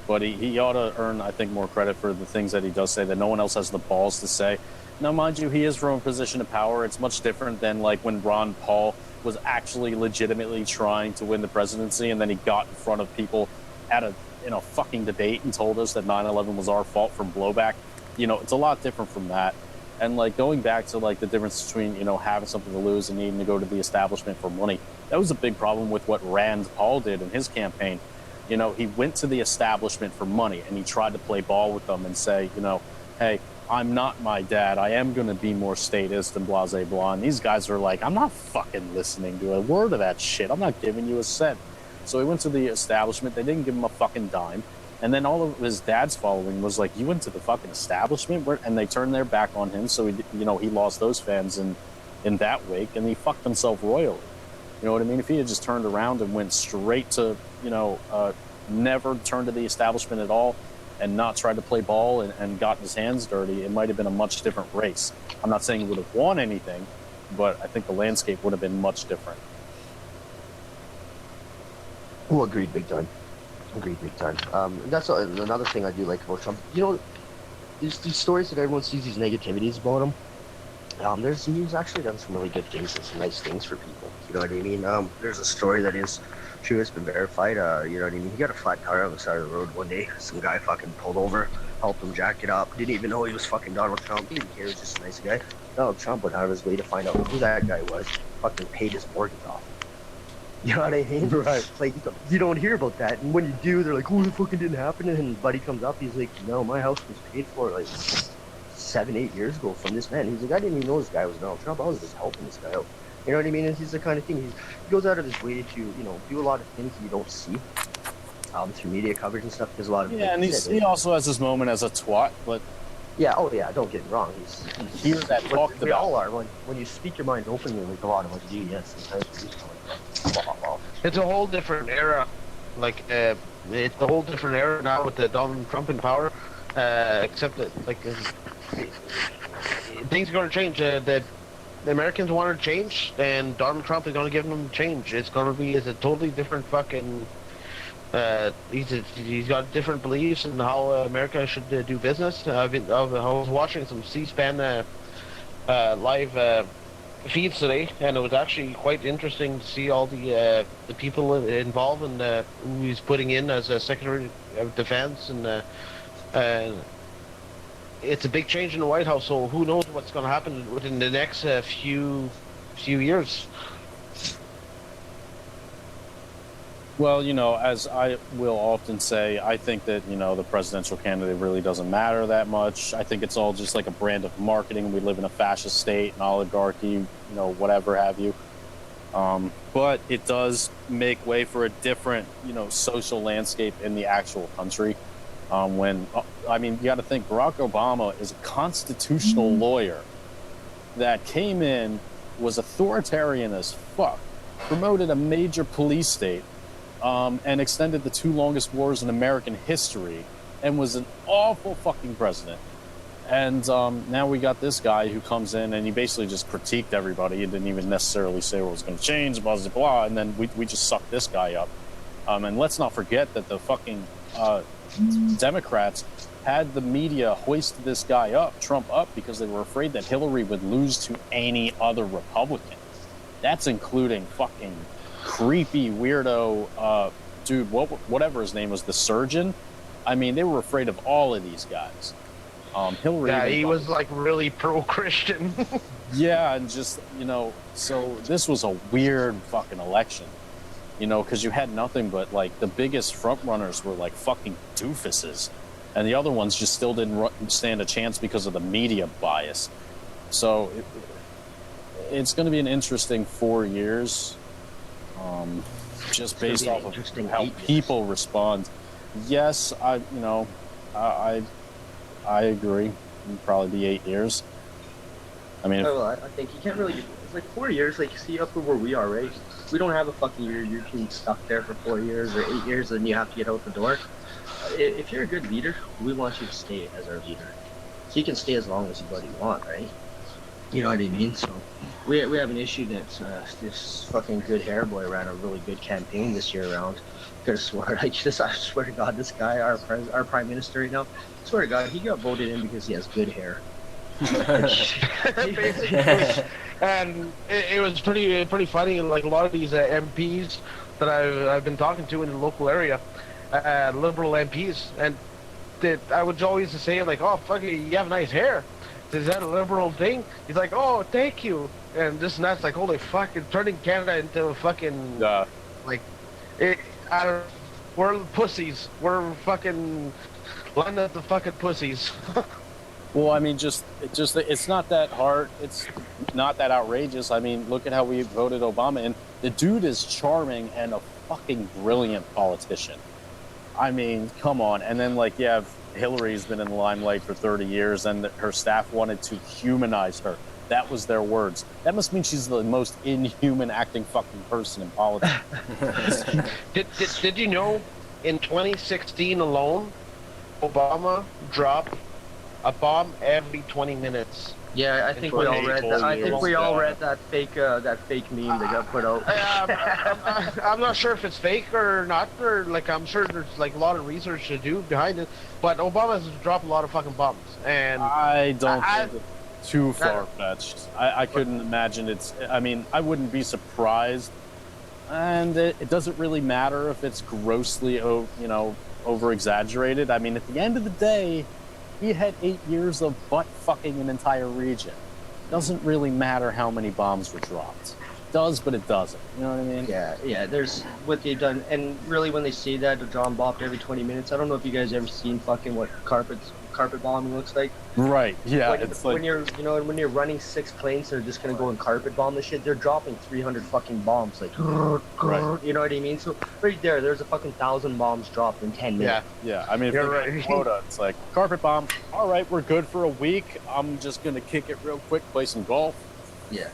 But he ought to earn, I think, more credit for the things that he does say that no one else has the balls to say. Now, mind you, he is from a position of power. It's much different than like when Ron Paul was actually legitimately trying to win the presidency, and then he got in front of people in a fucking debate and told us that 9/11 was our fault from blowback. It's a lot different from that. And like going back to like the difference between, having something to lose and needing to go to the establishment for money, that was a big problem with what Rand Paul did in his campaign. He went to the establishment for money, and he tried to play ball with them and say, hey, I'm not my dad. I am going to be more statist and blah, blah, blah. And these guys are like, I'm not fucking listening to a word of that shit. I'm not giving you a cent. So he went to the establishment. They didn't give him a fucking dime. And then all of his dad's following was like, you went to the fucking establishment? And they turned their back on him. So he lost those fans in that wake, and he fucked himself royally. You know what I mean? If he had just turned around and went straight to, never turned to the establishment at all and not tried to play ball and gotten his hands dirty, it might have been a much different race. I'm not saying he would have won anything, but I think the landscape would have been much different. Well, agreed big time. That's another thing I do like about Trump. These stories that everyone sees, these negativities about him. He's actually done some really good things and some nice things for people. You know what I mean? There's a story that is true, it's been verified. You know what I mean? He got a flat tire on the side of the road one day. Some guy fucking pulled over, helped him jack it up. Didn't even know he was fucking Donald Trump. He didn't care. He was just a nice guy. Donald Trump went out of his way to find out who that guy was. Fucking paid his mortgage off. You know what I mean? Right. Like, you don't hear about that. And when you do, they're like, oh, it fucking didn't happen. And buddy comes up, he's like, no, my house was paid for like 7-8 years ago from this man. He's like, I didn't even know this guy was Donald Trump. I was just helping this guy out. You know what I mean? And he's the kind of thing, he goes out of his way to, do a lot of things you don't see through media coverage and stuff. There's a lot of and he also has his moment as a twat, but yeah, oh yeah, don't get me wrong. He's here that talked we about. all are. When you speak your mind openly, like a lot of us do, yes. It's a whole different era. Like, it's a whole different era now with the Donald Trump in power. Except that, like, things are going to change. The Americans want to change, and Donald Trump is going to give them change. It's going to be a totally different fucking. He's got different beliefs in how America should do business. I was watching some C-SPAN live feeds today, and it was actually quite interesting to see all the people involved and who he's putting in as a Secretary of Defense and And it's a big change in the White House, so who knows what's going to happen within the next few years. Well, you know, as I will often say, I think that, you know, the presidential candidate really doesn't matter that much. I think it's all just like a brand of marketing. We live in a fascist state, an oligarchy, you know, whatever have you. But it does make way for a different, you know, social landscape in the actual country. I mean, you got to think Barack Obama is a constitutional lawyer that came in, was authoritarian as fuck, promoted a major police state, and extended the 2 longest wars in American history, and was an awful fucking president. And now we got this guy who comes in and he basically just critiqued everybody. He didn't even necessarily say what was going to change, blah, blah, blah. And then we just sucked this guy up. And let's not forget that the fucking Democrats had the media hoist this guy up, Trump up, because they were afraid that Hillary would lose to any other Republican. That's including fucking creepy weirdo dude, whatever his name was, the surgeon. I mean, they were afraid of all of these guys. Hillary. Yeah, he was like really pro-Christian. Yeah, and just, you know, so this was a weird fucking election, you know, because you had nothing but like the biggest front runners were like fucking doofuses, and the other ones just still didn't stand a chance because of the media bias. So it's going to be an interesting 4 years, just based off of how people respond. Yes, I agree. It'd probably be 8 years. I mean, I think you can't really. It's like 4 years. Like, see up to where we are, right? We don't have a fucking year. You're being stuck there for 4 years or 8 years, and you have to get out the door. If you're a good leader, we want you to stay as our leader. So you can stay as long as you bloody want, right? You know what I mean? So we have an issue that this fucking good hair boy ran a really good campaign this year around. Could have swore, I swear to God, this guy, our prime minister right now, I swear to God, he got voted in because he has good hair. Basically, and it was pretty funny. Like a lot of these MPs that I've been talking to in the local area, liberal MPs, and that I would always say like, "Oh, fuck it, you have nice hair. Is that a liberal thing?" He's like, "Oh, thank you," and this and that's like, holy fuck, it's turning Canada into a fucking like it. We're pussies. We're fucking line up the fucking pussies. well, I mean, it's not that hard. It's not that outrageous. I mean, look at how we voted Obama in. The dude is charming and a fucking brilliant politician. I mean, come on. And then, like, yeah, Hillary's been in the limelight for 30 years, and her staff wanted to humanize her. That was their words. That must mean she's the most inhuman acting fucking person in politics. Did you know, in 2016 alone, Obama dropped a bomb every 20 minutes? Yeah, I think we all read that. I think we all read that fake meme that got put out. I'm not sure if it's fake or not, or like I'm sure there's like a lot of research to do behind it. But Obama's dropped a lot of fucking bombs, and I don't think it's too far-fetched. I couldn't imagine I mean, I wouldn't be surprised, and it doesn't really matter if it's grossly, over-exaggerated. I mean, at the end of the day, he had 8 years of butt-fucking an entire region. Doesn't really matter how many bombs were dropped. It does, but it doesn't. You know what I mean? Yeah, there's what they've done, and really when they say that, the John bombed every 20 minutes, I don't know if you guys ever seen fucking what carpet bombing looks like. Right, yeah. When you're running 6 planes that are just gonna go and carpet bomb the shit, they're dropping 300 fucking bombs, like, right. You know what I mean? So right there's a fucking 1,000 bombs dropped in 10 minutes. Yeah. I mean, if you're right. Quota, it's like carpet bomb. All right, we're good for a week. I'm just gonna kick it real quick, play some golf. Yeah.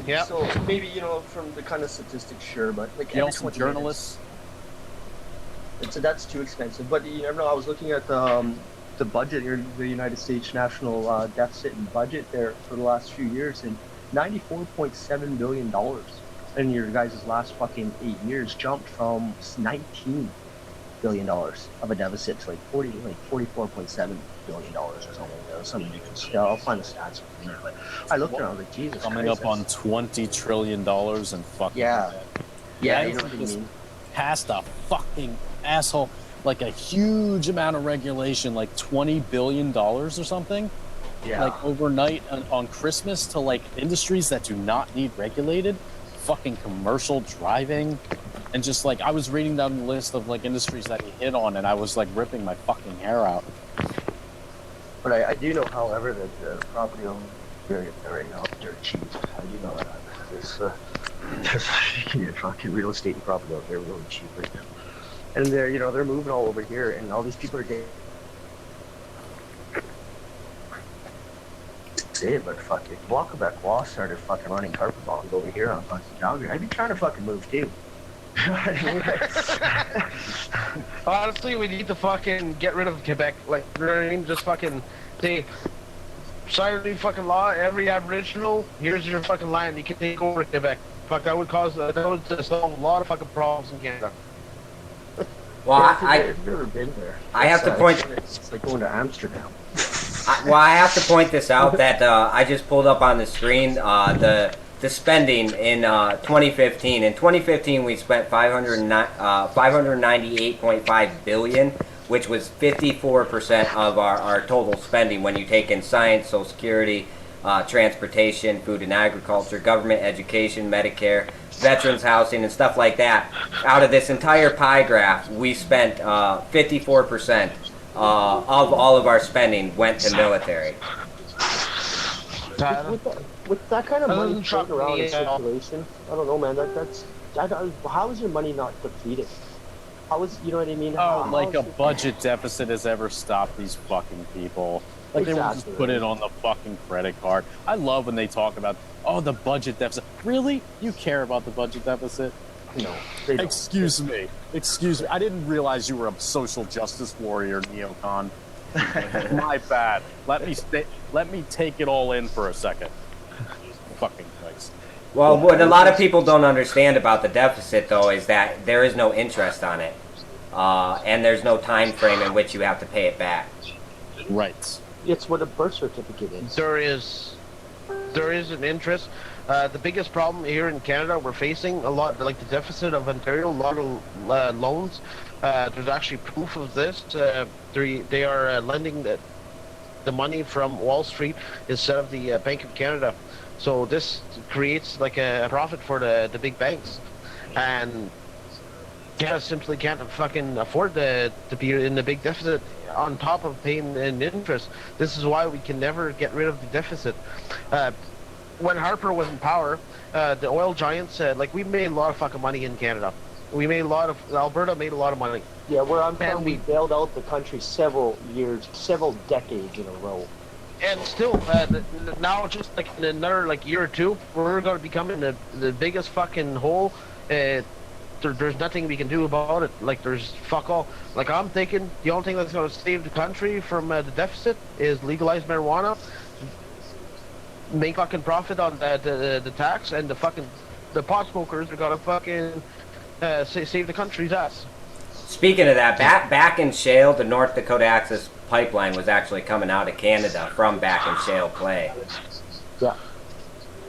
Yeah. So maybe from the kind of statistics, sure, but like every 20 journalists. That's too expensive. But you never know. I was looking at the budget here, the United States national deficit and budget there for the last few years, and $94.7 billion in your guys' last fucking 8 years jumped from $19 billion of a deficit to like $44.7 billion or something. I'll find the stats from there. But I looked around, like, Jesus coming Christ, up on $20 trillion and fucking yeah, you know what I just mean. past a fucking asshole. like a huge amount of regulation, like $20 billion or something, like overnight on Christmas to like industries that do not need regulated, fucking commercial driving, and just like I was reading down the list of like industries that he hit on, and I was like ripping my fucking hair out. But I do know, however, that the property owners right now are cheap. I do know that. There's you can get fucking real estate and property out there really cheap right now. And they're, you know, they're moving all over here, and all these people are getting. But fuck it, Walkaback Wall started fucking running carpet bombs over here on Calgary. I'd be trying to fucking move too. Honestly, we need to fucking get rid of Quebec. Like, you know what I mean? Just fucking say, sign a new fucking law. Every Aboriginal, here's your fucking land. You can take over Quebec. Fuck, that would solve a lot of fucking problems in Canada. Well, I've never been there. I have to point. It's like going to Amsterdam. I have to point this out that I just pulled up on the screen the spending in 2015. In 2015, we spent $598.5 billion, which was 54% of our total spending when you take in science, Social Security, transportation, food and agriculture, government, education, Medicare, veterans housing, and stuff like that. Out of this entire pie graph, we spent 54%. Of all of our spending went to military. With that kind of money floating around in circulation, I don't know, man. How is your money not depleted? How is, you know what I mean? Like a budget deficit has ever stopped these fucking people. Like they will just put it on the fucking credit card. I love when they talk about, oh, the budget deficit. Really? You care about the budget deficit? No. Excuse me. I didn't realize you were a social justice warrior, neocon. My bad. Let me take it all in for a second. Fucking Christ. Well, what a lot of people don't understand about the deficit, though, is that there is no interest on it, and there's no time frame in which you have to pay it back. Right. It's what a birth certificate is. There is an interest. The biggest problem here in Canada, we're facing a lot, like the deficit of Ontario, a lot of loans. There's actually proof of this. They are lending the money from Wall Street instead of the Bank of Canada. So this creates like a profit for the big banks. And Canada simply can't fucking afford to be in the big deficit on top of paying in interest. This is why we can never get rid of the deficit. When Harper was in power, the oil giants said, like, we made a lot of fucking money in Canada. Alberta made a lot of money. Yeah, where I'm from, we bailed out the country several decades in a row. And still, now just like in another like year or two, we're going to become in the biggest fucking hole. There's nothing we can do about it. Like, there's fuck all. Like, I'm thinking the only thing that's going to save the country from the deficit is legalize marijuana, make fucking profit on the tax, and the pot smokers are gonna fucking save the country's ass. Speaking of that, back in shale, the North Dakota Access Pipeline was actually coming out of Canada from back in shale clay. Yeah,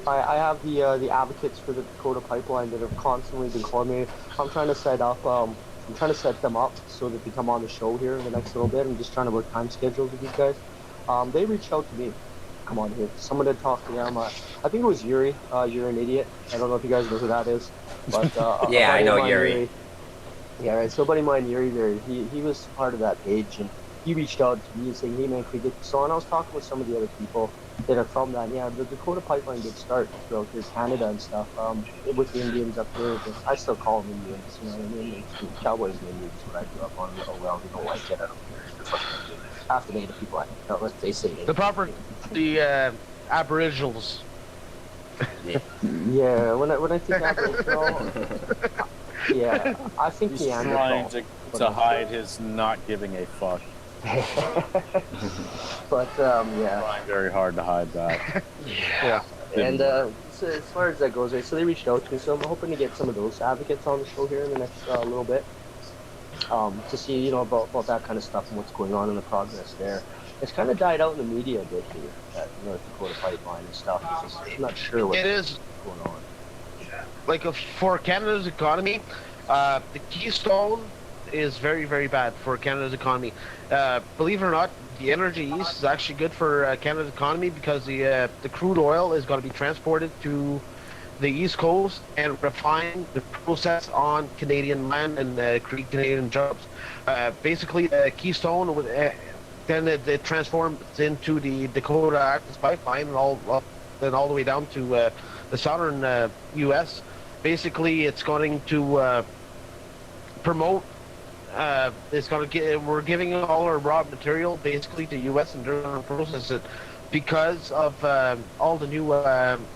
I have the advocates for the Dakota Pipeline that have constantly been calling me. I'm trying to set them up so that they come on the show here in the next little bit. I'm just trying to work time schedules with these guys. They reached out to me. Come on here. Someone had talked to them. I think it was Yuri. You're an idiot. I don't know if you guys know who that is. But yeah, I know Yuri. Yeah, right. So a buddy of mine, Yuri, there, he was part of that page, and he reached out to me saying, hey man, can we get this on? I was talking with some of the other people that are from that. Yeah, the Dakota Pipeline did start throughout here, Canada and stuff, with the Indians up here. I still call them Indians, you know what I mean? It's Cowboys and Indians, what I grew up on. Oh well, you don't like it, I don't care. Half the native people, I don't let they say the Aboriginals. Yeah, when I think Aboriginal, yeah, I think he's trying to hide his not giving a fuck. But yeah, trying very hard to hide that. Yeah. And so as far as that goes, right, so they reached out to me, so I'm hoping to get some of those advocates on the show here in the next little bit, to see, you know, about that kind of stuff and what's going on in the progress there. It's kind of died out in the media a bit here, that North Dakota Pipeline and stuff. I'm not sure what's going on. Like, for Canada's economy, the Keystone is very, very bad for Canada's economy. Believe it or not, the energy east is actually good for Canada's economy because the crude oil is going to be transported to the east coast and refined, the process on Canadian land and create Canadian jobs. Basically, Keystone would, then it transforms into the Dakota Access Pipeline and all the way down to the southern U.S. Basically, it's going to promote. It's going to get. We're giving all our raw material basically to U.S. and they're going to process it. Because of all the new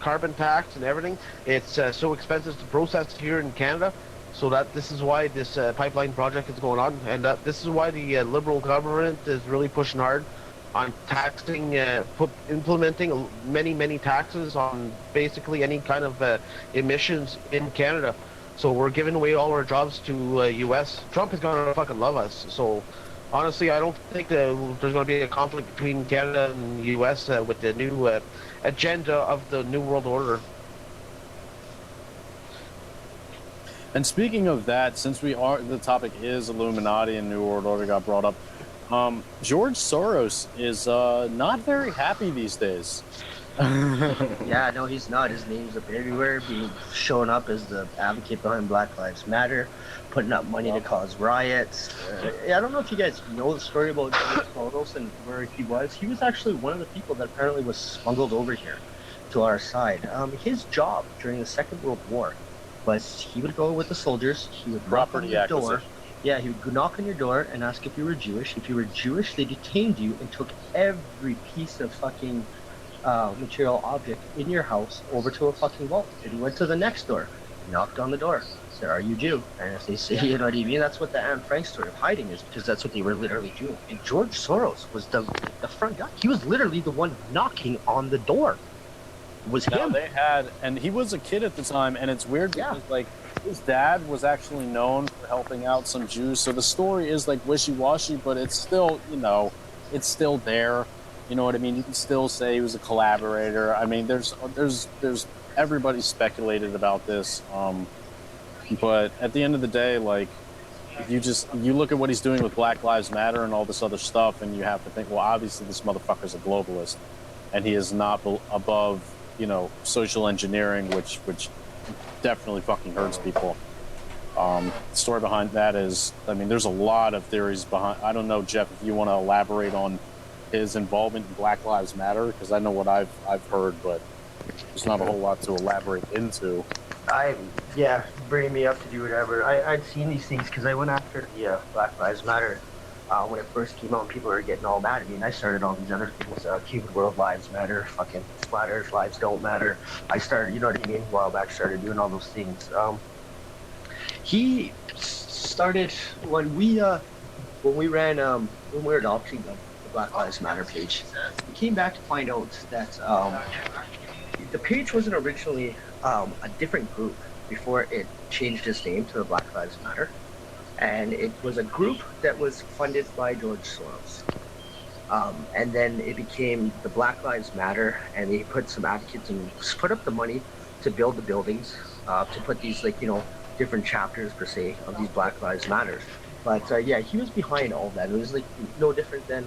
carbon tax and everything, it's so expensive to process here in Canada. So that this is why this pipeline project is going on, and this is why the Liberal government is really pushing hard on taxing, implementing many taxes on basically any kind of emissions in Canada. So we're giving away all our jobs to U.S. Trump is gonna fucking love us. So. Honestly, I don't think there's going to be a conflict between Canada and the U.S. With the new agenda of the New World Order. And speaking of that, since the topic is Illuminati and New World Order got brought up, George Soros is not very happy these days. Yeah, no, he's not. His name's up everywhere, showing up as the advocate behind Black Lives Matter, putting up money to cause riots. I don't know if you guys know the story about George Soros and where he was. He was actually one of the people that apparently was smuggled over here to our side. His job during the Second World War was he would go with the soldiers, he would knock on your door. Yeah, he would knock on your door and ask if you were Jewish. If you were Jewish, they detained you and took every piece of fucking material object in your house over to a fucking vault. And he went to the next door, knocked on the door, said, "Are you Jew?" And if they say, you know what I mean, that's what the Anne Frank story of hiding is, because that's what they were literally doing. And George Soros was the front guy. He was literally the one knocking on the door. It was him. They had, and he was a kid at the time, and it's weird because like his dad was actually known for helping out some Jews. So the story is like wishy-washy, but it's still, you know, it's still there. You know what I mean? You can still say he was a collaborator. I mean, there's everybody speculated about this. But at the end of the day, like, you look at what he's doing with Black Lives Matter and all this other stuff, and you have to think, well, obviously this motherfucker's a globalist, and he is not above, you know, social engineering, which definitely fucking hurts people. The story behind that is, I mean, there's a lot of theories behind. I don't know, Jeff, if you want to elaborate on his involvement in Black Lives Matter, because I know what I've heard, but there's not a whole lot to elaborate into. Yeah, bring me up to do whatever. I'd seen these things because I went after the Black Lives Matter when it first came out and people were getting all mad at me, and I started all these other things. Cuban World Lives Matter, fucking Flat Earth Lives Don't Matter. I started, you know what I mean, a while back, started doing all those things. He started when we ran when we were adopting the Black Lives Matter page. We came back to find out that the page wasn't originally a different group before it changed its name to the Black Lives Matter, and it was a group that was funded by George Soros. And then it became the Black Lives Matter, and they put some advocates and put up the money to build the buildings, to put these, like, you know, different chapters per se of these Black Lives Matters. But yeah, he was behind all that. It was like no different than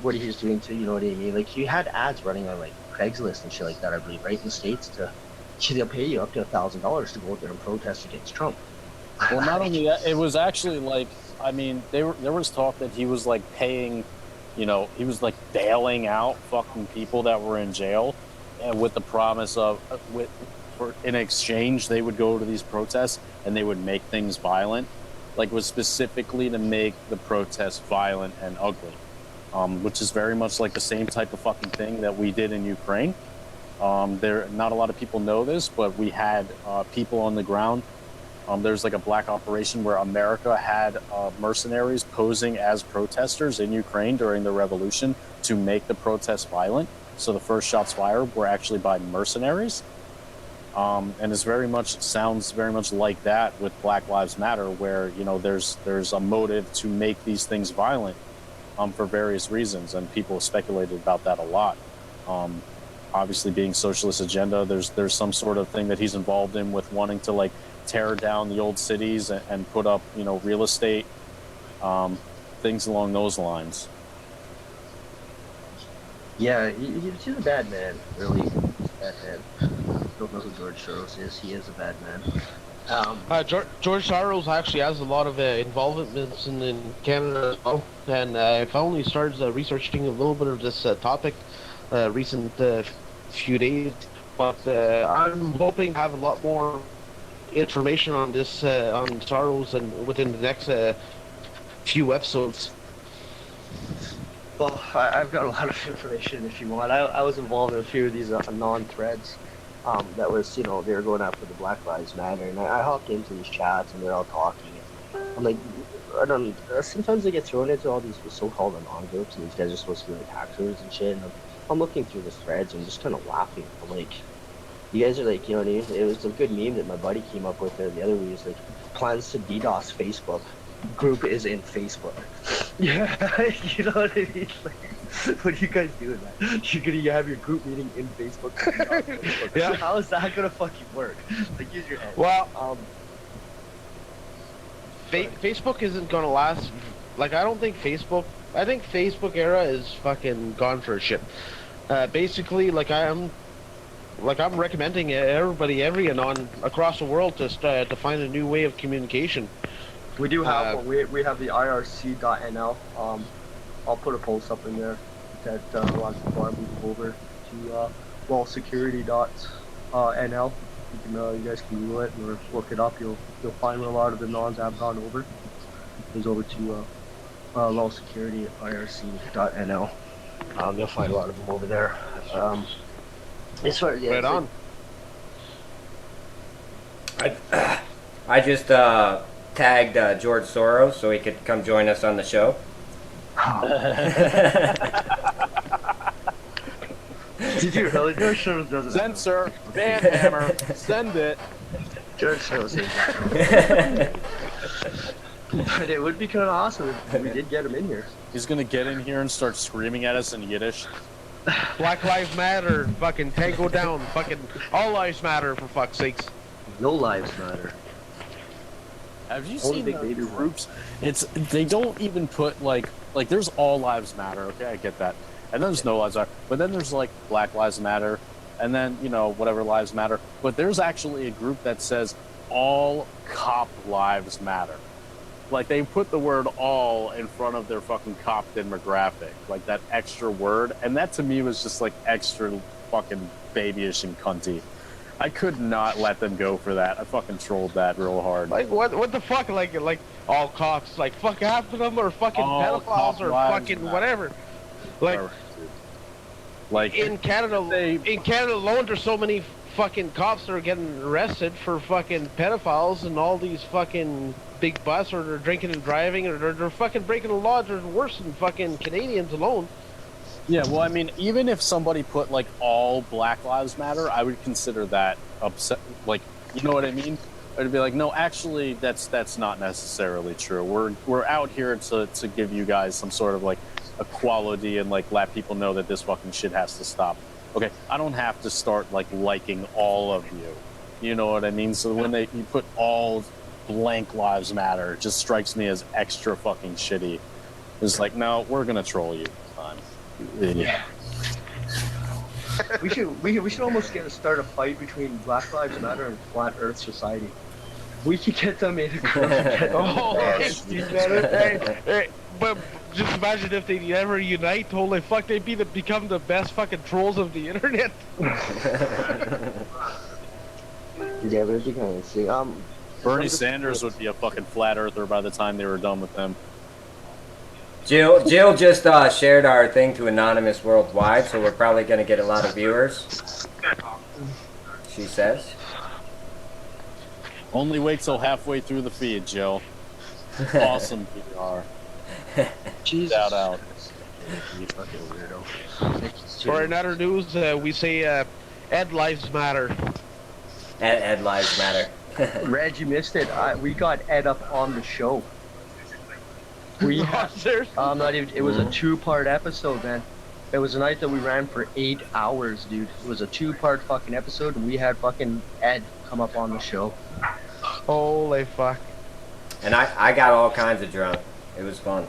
what he was doing to, you know what I mean? Like, he had ads running on like Craigslist and shit like that, I believe, right, in the States. They'll pay you up to $1,000 to go out there and protest against Trump. Well, not only that, it was actually like, I mean, there was talk that he was like paying, you know, he was like bailing out fucking people that were in jail, and with the promise of, in exchange, they would go to these protests and they would make things violent. Like, was specifically to make the protests violent and ugly, which is very much like the same type of fucking thing that we did in Ukraine. Not a lot of people know this, but we had people on the ground. There's like a black operation where America had mercenaries posing as protesters in Ukraine during the revolution to make the protests violent. So the first shots fired were actually by mercenaries. And it's sounds very much like that with Black Lives Matter, where, you know, there's a motive to make these things violent for various reasons, and people have speculated about that a lot. obviously being socialist agenda. There's some sort of thing that he's involved in with wanting to like tear down the old cities and put up, you know, real estate, things along those lines. Yeah, he's a bad man, really. He's a bad man. Don't know who George Soros is. He is a bad man. George Soros actually has a lot of involvements in Canada as well, and I've only started researching a little bit of this topic recent few days, but I'm hoping to have a lot more information on this on Soros and within the next few episodes. Well, I've got a lot of information if you want. I was involved in a few of these non-threads that was, you know, they were going after the Black Lives Matter, and I hopped into these chats and they're all talking. I'm like, sometimes they get thrown into all these so-called anon groups, and these guys are supposed to be like hackers and shit, and I'm looking through the threads and just kind of laughing. I'm like, you guys are like, you know what I mean? It was a good meme that my buddy came up with the other week. It's like, plans to DDoS Facebook. Group is in Facebook. Yeah, you know what I mean? Like, what are you guys doing, man? You're gonna have your group meeting in Facebook. Yeah. How is that gonna fucking work? Like, use your head. Well, Facebook isn't gonna last. Like, I don't think Facebook. I think Facebook era is fucking gone for a shit. Basically, like I'm recommending everybody, every anon across the world to find a new way of communication. We do have we have the irc.nl. I'll put a post up in there that a lot of people are moving over to wallsecurity.nl. You guys can Google it or look it up. You'll find where a lot of the nons have gone over. Goes over to wallsecurity.irc.nl. You'll find a lot of them over there. As far as, yeah, right on. I just tagged George Soros so he could come join us on the show. Did you really? George Soros doesn't. Censor, ban hammer, send it. George Soros. But it would be kind of awesome if we did get him in here. He's gonna get in here and start screaming at us in Yiddish. Black Lives Matter, fucking tango down, fucking all lives matter, for fuck's sakes. No lives matter. Have you seen the groups? They don't even put like there's all lives matter. Okay, I get that, and then there's no lives matter. But then there's like Black Lives Matter, and then, you know, whatever lives matter. But there's actually a group that says all cop lives matter. Like, they put the word all in front of their fucking cop demographic, like that extra word, and that to me was just like extra fucking babyish and cunty. I could not let them go for that. I fucking trolled that real hard. Like, what the fuck? Like all cops, like, fuck half of them, or fucking pedophiles, or fucking whatever. Like in Canada alone, there's so many fucking cops that are getting arrested for fucking pedophiles and all these fucking big bus, or they're drinking and driving, or they're fucking breaking the law. They're worse than fucking Canadians alone. Yeah, well, I mean, even if somebody put like all Black Lives Matter, I would consider that upset. Like, you know what I mean? I'd be like, no, actually, that's not necessarily true. We're out here to give you guys some sort of like equality and like let people know that this fucking shit has to stop. Okay, I don't have to start like liking all of you. You know what I mean? So when you put all blank lives matter, it just strikes me as extra fucking shitty. It's like, no, we're gonna troll you. Yeah. we should almost start a fight between Black Lives Matter and Flat Earth Society. We should get them in. Hey, but just imagine if they ever unite. Holy fuck, they'd become the best fucking trolls of the internet. Yeah, but it'd be kind of interesting. Bernie Sanders would be a fucking flat earther by the time they were done with them. Jill just shared our thing to Anonymous Worldwide, so we're probably going to get a lot of viewers, she says. Only wait till halfway through the feed, Jill. Awesome PR. Jesus. Shout out. You fucking weirdo. For another news, we say Ed Lives Matter. Ed Lives Matter. Reg, you missed it. We got Ed up on the show. We have, not even. It was a 2-part episode, man. It was a night that we ran for 8 hours, dude. It was a 2-part fucking episode, and we had fucking Ed come up on the show. Holy fuck. And I got all kinds of drunk. It was fun.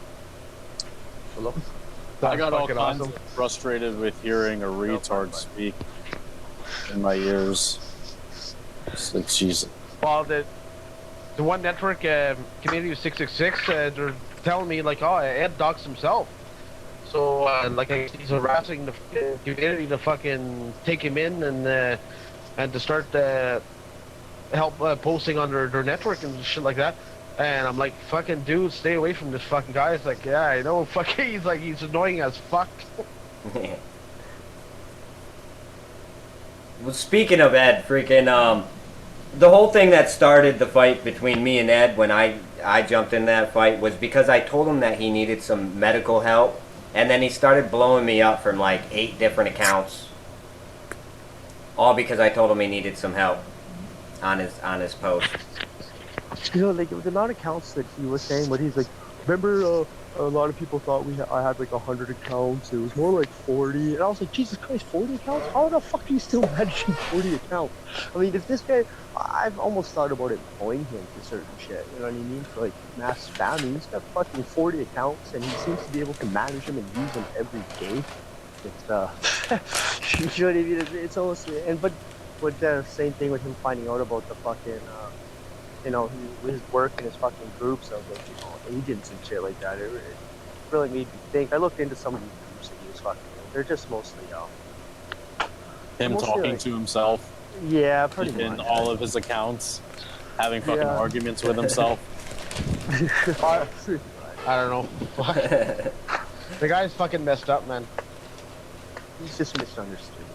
I got all fucking kinds awesome. of frustrated with hearing a retard speak in my ears. It's like, Jesus. Well, the one network, Community 666, they're telling me, like, oh, Ed doxed himself. So, like, he's harassing the community to fucking take him in and to start help posting on their network and shit like that. And I'm like, fucking dude, stay away from this fucking guy. It's like, yeah, I know, fucking, he's like, he's annoying as fuck. Well, speaking of Ed, freaking, the whole thing that started the fight between me and Ed when I jumped in that fight was because I told him that he needed some medical help, and then he started blowing me up from like 8 different accounts, all because I told him he needed some help on his post. You know, like, the amount of accounts that he was saying, but he's like, remember, a lot of people thought I had like 100 accounts. It was more like 40. And I was like, Jesus Christ, 40 accounts? How the fuck are you still managing 40 accounts? I mean, if this guy, I've almost thought about employing him for certain shit. You know what I mean? For like mass spamming. He's got fucking 40 accounts, and he seems to be able to manage them and use them every day. It's, you know what I mean? It's almost, but the same thing with him finding out about the fucking, you know, his work in his fucking groups of, like, you know, agents and shit like that. It really made me think. I looked into some of these groups that he was fucking in. They're just mostly, Him mostly talking like, to himself yeah, pretty much. in all of his accounts, having fucking arguments with himself. I don't know. The guy's fucking messed up, man. He's just misunderstood.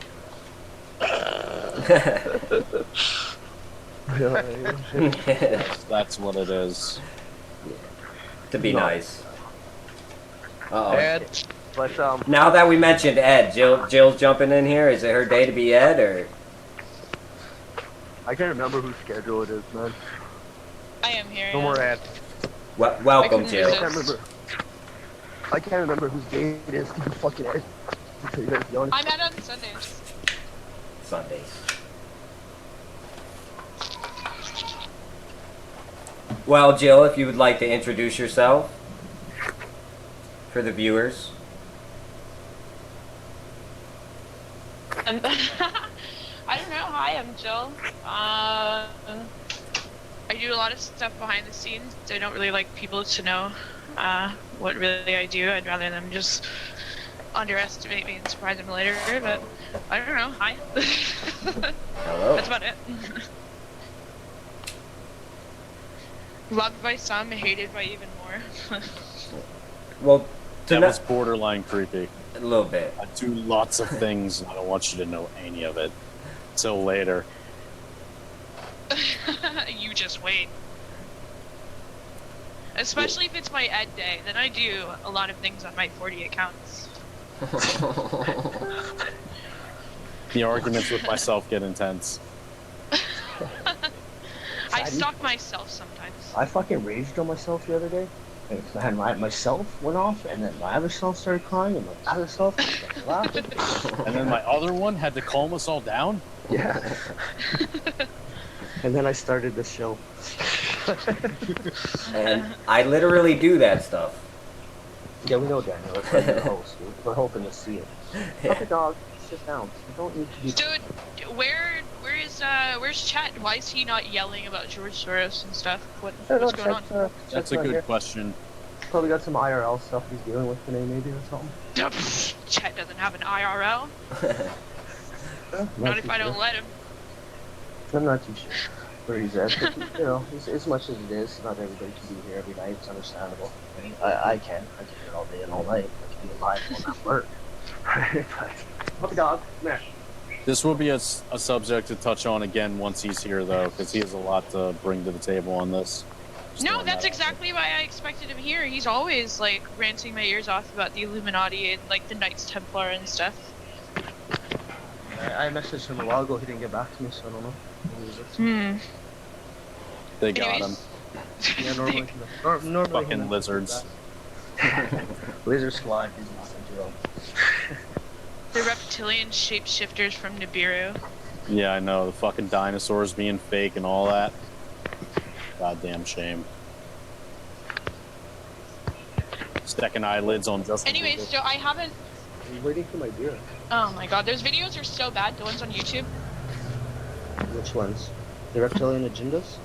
That's what it is. To be nice. Uh-oh. Ed. But Now that we mentioned Ed, Jill's jumping in here. Is it her day to be Ed, or? I can't remember whose schedule it is, man. I am here. No more Ed. Welcome, Jill. I can't remember whose day it is. Fucking Ed. You gotta be honest. I'm at on Sundays. Sundays. Well, Jill, if you would like to introduce yourself for the viewers. I don't know. Hi, I'm Jill. I do a lot of stuff behind the scenes. I don't really like people to know what really I do. I'd rather them just underestimate me and surprise them later. But I don't know. Hi. Hello. That's about it. Loved by some, hated by even more. Well, that was borderline creepy. A little bit. I do lots of things, and I don't want you to know any of it. Till later. You just wait. Especially if it's my Ed day, then I do a lot of things on my 40 accounts. The arguments with myself get intense. I stalk myself sometimes. I fucking raged on myself the other day. And myself went off, and then my other self started crying, and my other self started laughing. And then my other one had to calm us all down? Yeah. And then I started the show. And I literally do that stuff. Yeah, we know, Daniel. That's why you're the host. We're hoping to see it. Put the dog. Sit down. You don't need to be... Dude, where's Chet? Why is he not yelling about George Soros and stuff? What's going on? That's a good question. Probably got some IRL stuff he's dealing with today, maybe, or something. Chet doesn't have an IRL. Not if I don't let him. I'm not too sure where he's at. But, you know, as much as it is, not everybody can be here every night. It's understandable. I can. I can do it all day and all night. I can be alive while not work. But the dog, come here. This will be a subject to touch on again once he's here, though, because he has a lot to bring to the table on this. No, that's exactly why I expected him here. He's always, like, ranting my ears off about the Illuminati and, like, the Knights Templar and stuff. I messaged him a while ago. He didn't get back to me, so I don't know. They got him. Yeah, normally fucking lizards. Lizard squad is nothing to them. The reptilian shapeshifters from Nibiru. Yeah, I know. The fucking dinosaurs being fake and all that. Goddamn shame. Stacking eyelids on Justin Anyways, Bieber. so I haven't. I'm waiting for my beer. Oh my god, those videos are so bad. The ones on YouTube. Which ones? The reptilian agendas?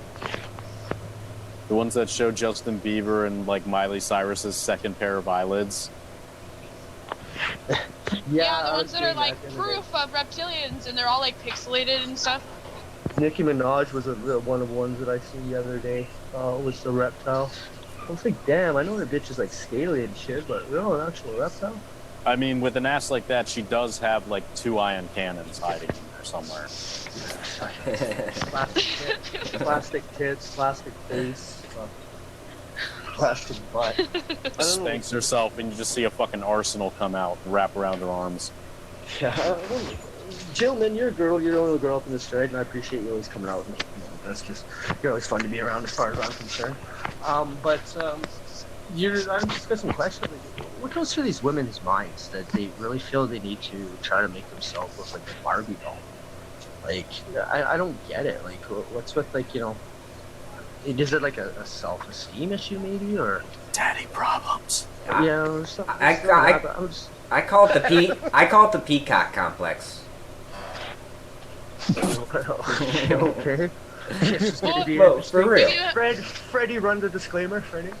The ones that show Justin Bieber and like Miley Cyrus's second pair of eyelids. Yeah, the ones that are like proof of reptilians, and they're all like pixelated and stuff. Nicki Minaj was one of the ones that I seen the other day. Was the reptile. I was like, damn, I know the bitch is like scaly and shit, but no, an actual reptile? I mean, with an ass like that, she does have like 2 ion cannons hiding in there somewhere. Plastic tits, plastic face, plastic butt. Spanks herself, and you just see a fucking arsenal come out and wrap around her arms. Yeah. Gentlemen, you're a girl, you're the only girl up in this trade, and I appreciate you always coming out with me. That's just, you're always fun to be around as far as I'm concerned. I'm just got some questions. What goes through these women's minds that they really feel they need to try to make themselves look like a Barbie doll? Like, I don't get it. Like, what's with, like, you know, is it like a self-esteem issue maybe, or daddy problems? Yeah, or something. I call it the peacock complex. Okay. It's gonna be Well, for real. Freddie, run the disclaimer, Freddie.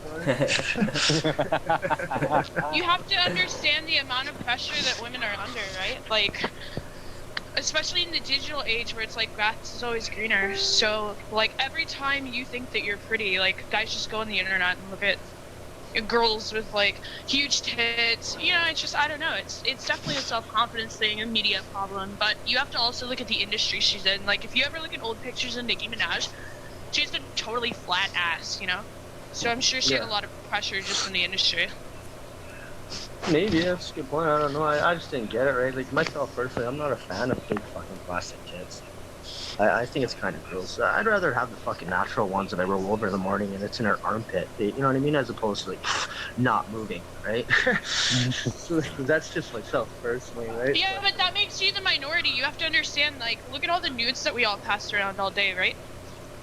You have to understand the amount of pressure that women are under, right? Like, especially in the digital age where it's like grass is always greener. So, like, every time you think that you're pretty, like, guys just go on the internet and look at girls with like huge tits. You know, it's just, I don't know, it's definitely a self-confidence thing, a media problem, but you have to also look at the industry she's in. Like, if you ever look at old pictures of Nicki Minaj, she has a totally flat ass, you know, so I'm sure she had a lot of pressure just from the industry. Maybe, that's a good point. I don't know, I just didn't get it, right? Like, myself personally, I'm not a fan of big fucking plastic tits. I think it's kind of gross. I'd rather have the fucking natural ones that I roll over in the morning and it's in her armpit. You know what I mean? As opposed to, like, not moving, right? So, that's just myself personally, right? Yeah, but that makes you the minority. You have to understand, like, look at all the nudes that we all pass around all day, right?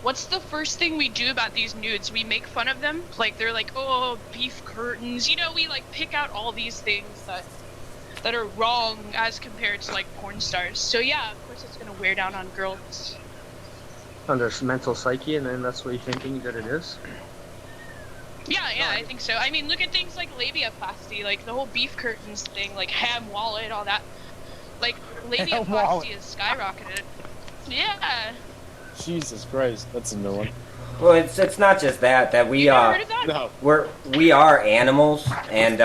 What's the first thing we do about these nudes? We make fun of them. Like, they're like, oh, beef curtains. You know, we, like, pick out all these things that are wrong as compared to, like, porn stars. So, yeah, of course it's going to wear down on girls. On their mental psyche, and then that's what you're thinking that it is? Yeah, I think so. I mean, look at things like labiaplasty, like the whole beef curtains thing, like ham wallet, all that. Like, labiaplasty has skyrocketed. Yeah. Jesus Christ, that's a new one. Well, it's not just that we heard of that? No. we are animals, and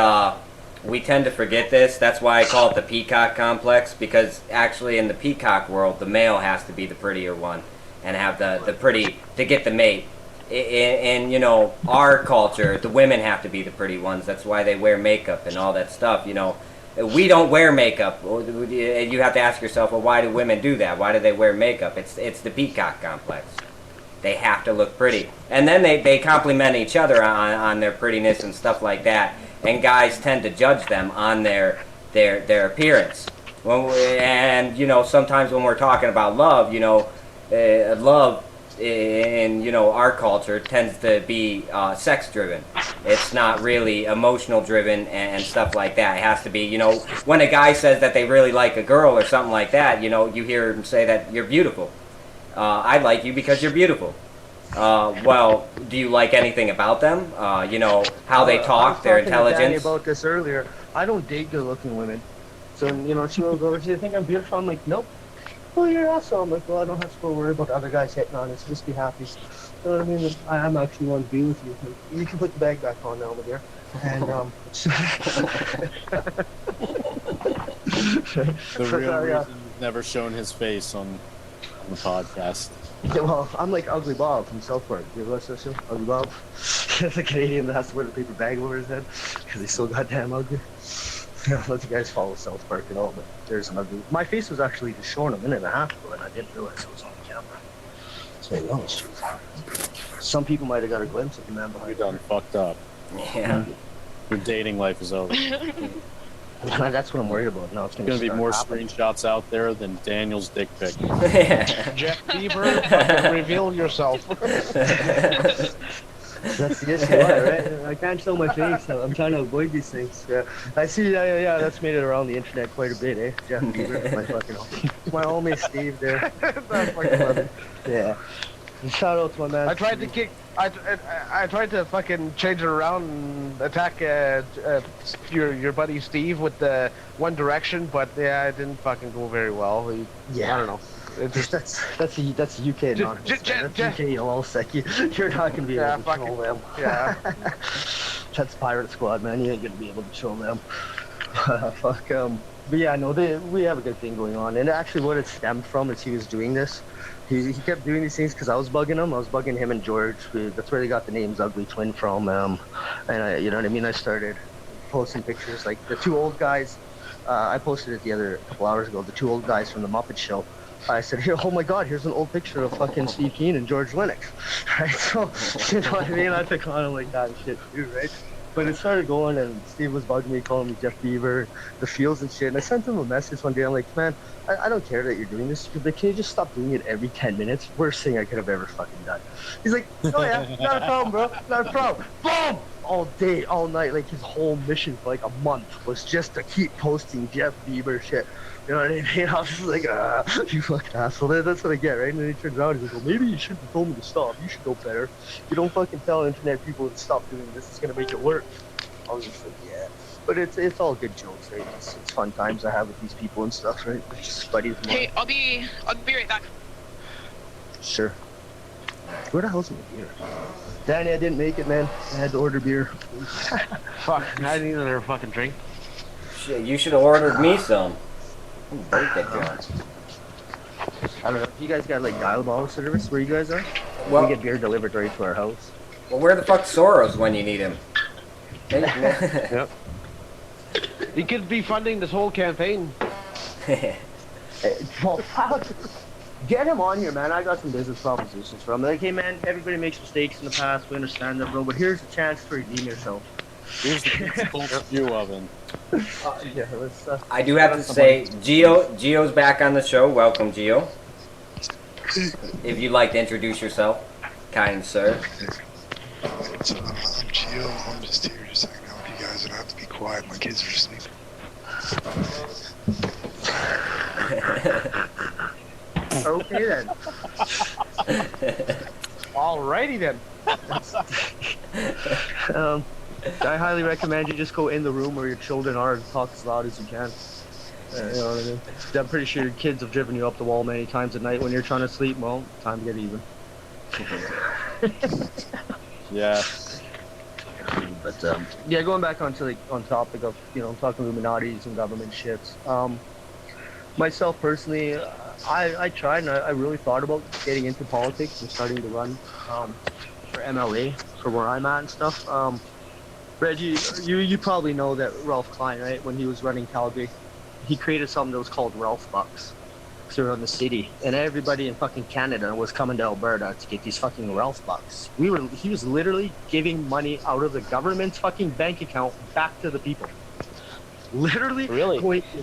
we tend to forget this. That's why I call it the peacock complex, because actually in the peacock world, the male has to be the prettier one and have the pretty to get the mate. In you know, our culture, the women have to be the pretty ones. That's why they wear makeup and all that stuff. You know, we don't wear makeup. You have to ask yourself, well, why do women do that? Why do they wear makeup? It's the peacock complex. They have to look pretty, and then they compliment each other on their prettiness and stuff like that. And guys tend to judge them on their appearance. And you know, sometimes when we're talking about love, you know, love in, you know, our culture tends to be sex driven. It's not really emotional driven and stuff like that. It has to be, you know, when a guy says that they really like a girl or something like that, you know, you hear him say that you're beautiful. I like you because you're beautiful. Well, do you like anything about them? You know, how they talk, their intelligence. I was talking to Danny about this earlier. I don't date good-looking women. So, you know, she will go, do you think I'm beautiful? I'm like, nope. Oh, you're awesome. I'm like, well, I don't have to go worry about other guys hitting on us. Just be happy. You know what I mean? I'm actually want to be with you. You can put the bag back on now, my dear. And, The real reason he's never shown his face on the podcast. Yeah, well, I'm like Ugly Bob from South Park. You ever watch that show? Ugly Bob? The Canadian that has to wear the paper bag over his head because he's so goddamn ugly. Let you guys follow South Park and all, but there's an ugly. My face was actually just shown a minute and a half ago, and I didn't realize it was on camera. So you know, some people might have got a glimpse of the man behind. You're done fucked up. Yeah. Your dating life is over. That's what I'm worried about. Now it's There's gonna be more screenshots out there than Daniel's dick pic. Jeff Bieber, fucking reveal yourself. That's the issue, right? I can't show my face, so I'm trying to avoid these things. Yeah. I see, yeah, that's made it around the internet quite a bit, eh? Jeff Bieber, my fucking homie. My homie Steve there. That's fucking love it. Yeah. Shout out to my man. I tried to kick. I tried to fucking change it around and attack your buddy Steve with the One Direction, but yeah, it didn't fucking go very well. I don't know. It just, that's UK anonymous. That's UK Losey. You're not gonna be able to troll them. Yeah. That's Pirate Squad, man. You ain't gonna be able to troll them. Fuck. But yeah, no, we have a good thing going on, and actually, what it stemmed from is he was doing this. He kept doing these things because I was bugging him. I was bugging him and George. That's where they got the names Ugly Twin from. And you know what I mean? I started posting pictures like the two old guys. I posted it a couple hours ago. The two old guys from the Muppet Show. I said, here, oh my God, here's an old picture of fucking Steve Keen and George Lennox. Right? So, you know what I mean? I took on him like that and shit too, right? But it started going, and Steve was bugging me, calling me Jeff Beaver, the feels and shit. And I sent him a message one day. I'm like, man, I don't care that you're doing this, but can you just stop doing it every 10 minutes? Worst thing I could have ever fucking done. He's like, oh yeah, not a problem, bro, not a problem. Boom! All day, all night, like his whole mission for like a month was just to keep posting Jeff Bieber shit. You know what I mean? I was just like, you fucking asshole. That's what I get, right? And then he turns around and he's like, well, maybe you shouldn't have told me to stop. You should know better. You don't fucking tell internet people to stop doing this. It's going to make it worse. I was just like, yeah. But it's all good jokes, right? It's fun times I have with these people and stuff, right? It's just buddies of mine. Hey, I'll be right back. Sure. Where the hell's my beer? Danny, I didn't make it, man. I had to order beer. Fuck, I didn't even ever fucking drink. Shit, you should have ordered me some. Break that down. I don't know. You guys got like dial bottle service where you guys are? Well, we get beer delivered right to our house. Well, where the fuck's Soros when you need him? Yep. He could be funding this whole campaign. Well, get him on here, man. I got some business propositions for him. Like, hey, man, everybody makes mistakes in the past. We understand that, bro. But here's a chance to redeem yourself. Here's the principal review oven. Yeah, I do have to say, Gio's back on the show. Welcome, Gio. If you'd like to introduce yourself, kind sir. I'm Gio. I'm just here just hanging out with you guys, and I have to be quiet. My kids are sleeping. Okay then. Alrighty then. I highly recommend you just go in the room where your children are and talk as loud as you can. You know what I mean? I'm pretty sure your kids have driven you up the wall many times at night when you're trying to sleep. Well, time to get even. Yeah. But yeah, going back onto on topic of talking Illuminatis and government shits. Myself personally, I tried and I really thought about getting into politics and starting to run for MLA for where I'm at and stuff. Reggie, you probably know that Ralph Klein, right? When he was running Calgary, he created something that was called Ralph Bucks around the city, and everybody in fucking Canada was coming to Alberta to get these fucking Ralph Bucks. He was literally giving money out of the government's fucking bank account back to the people. Literally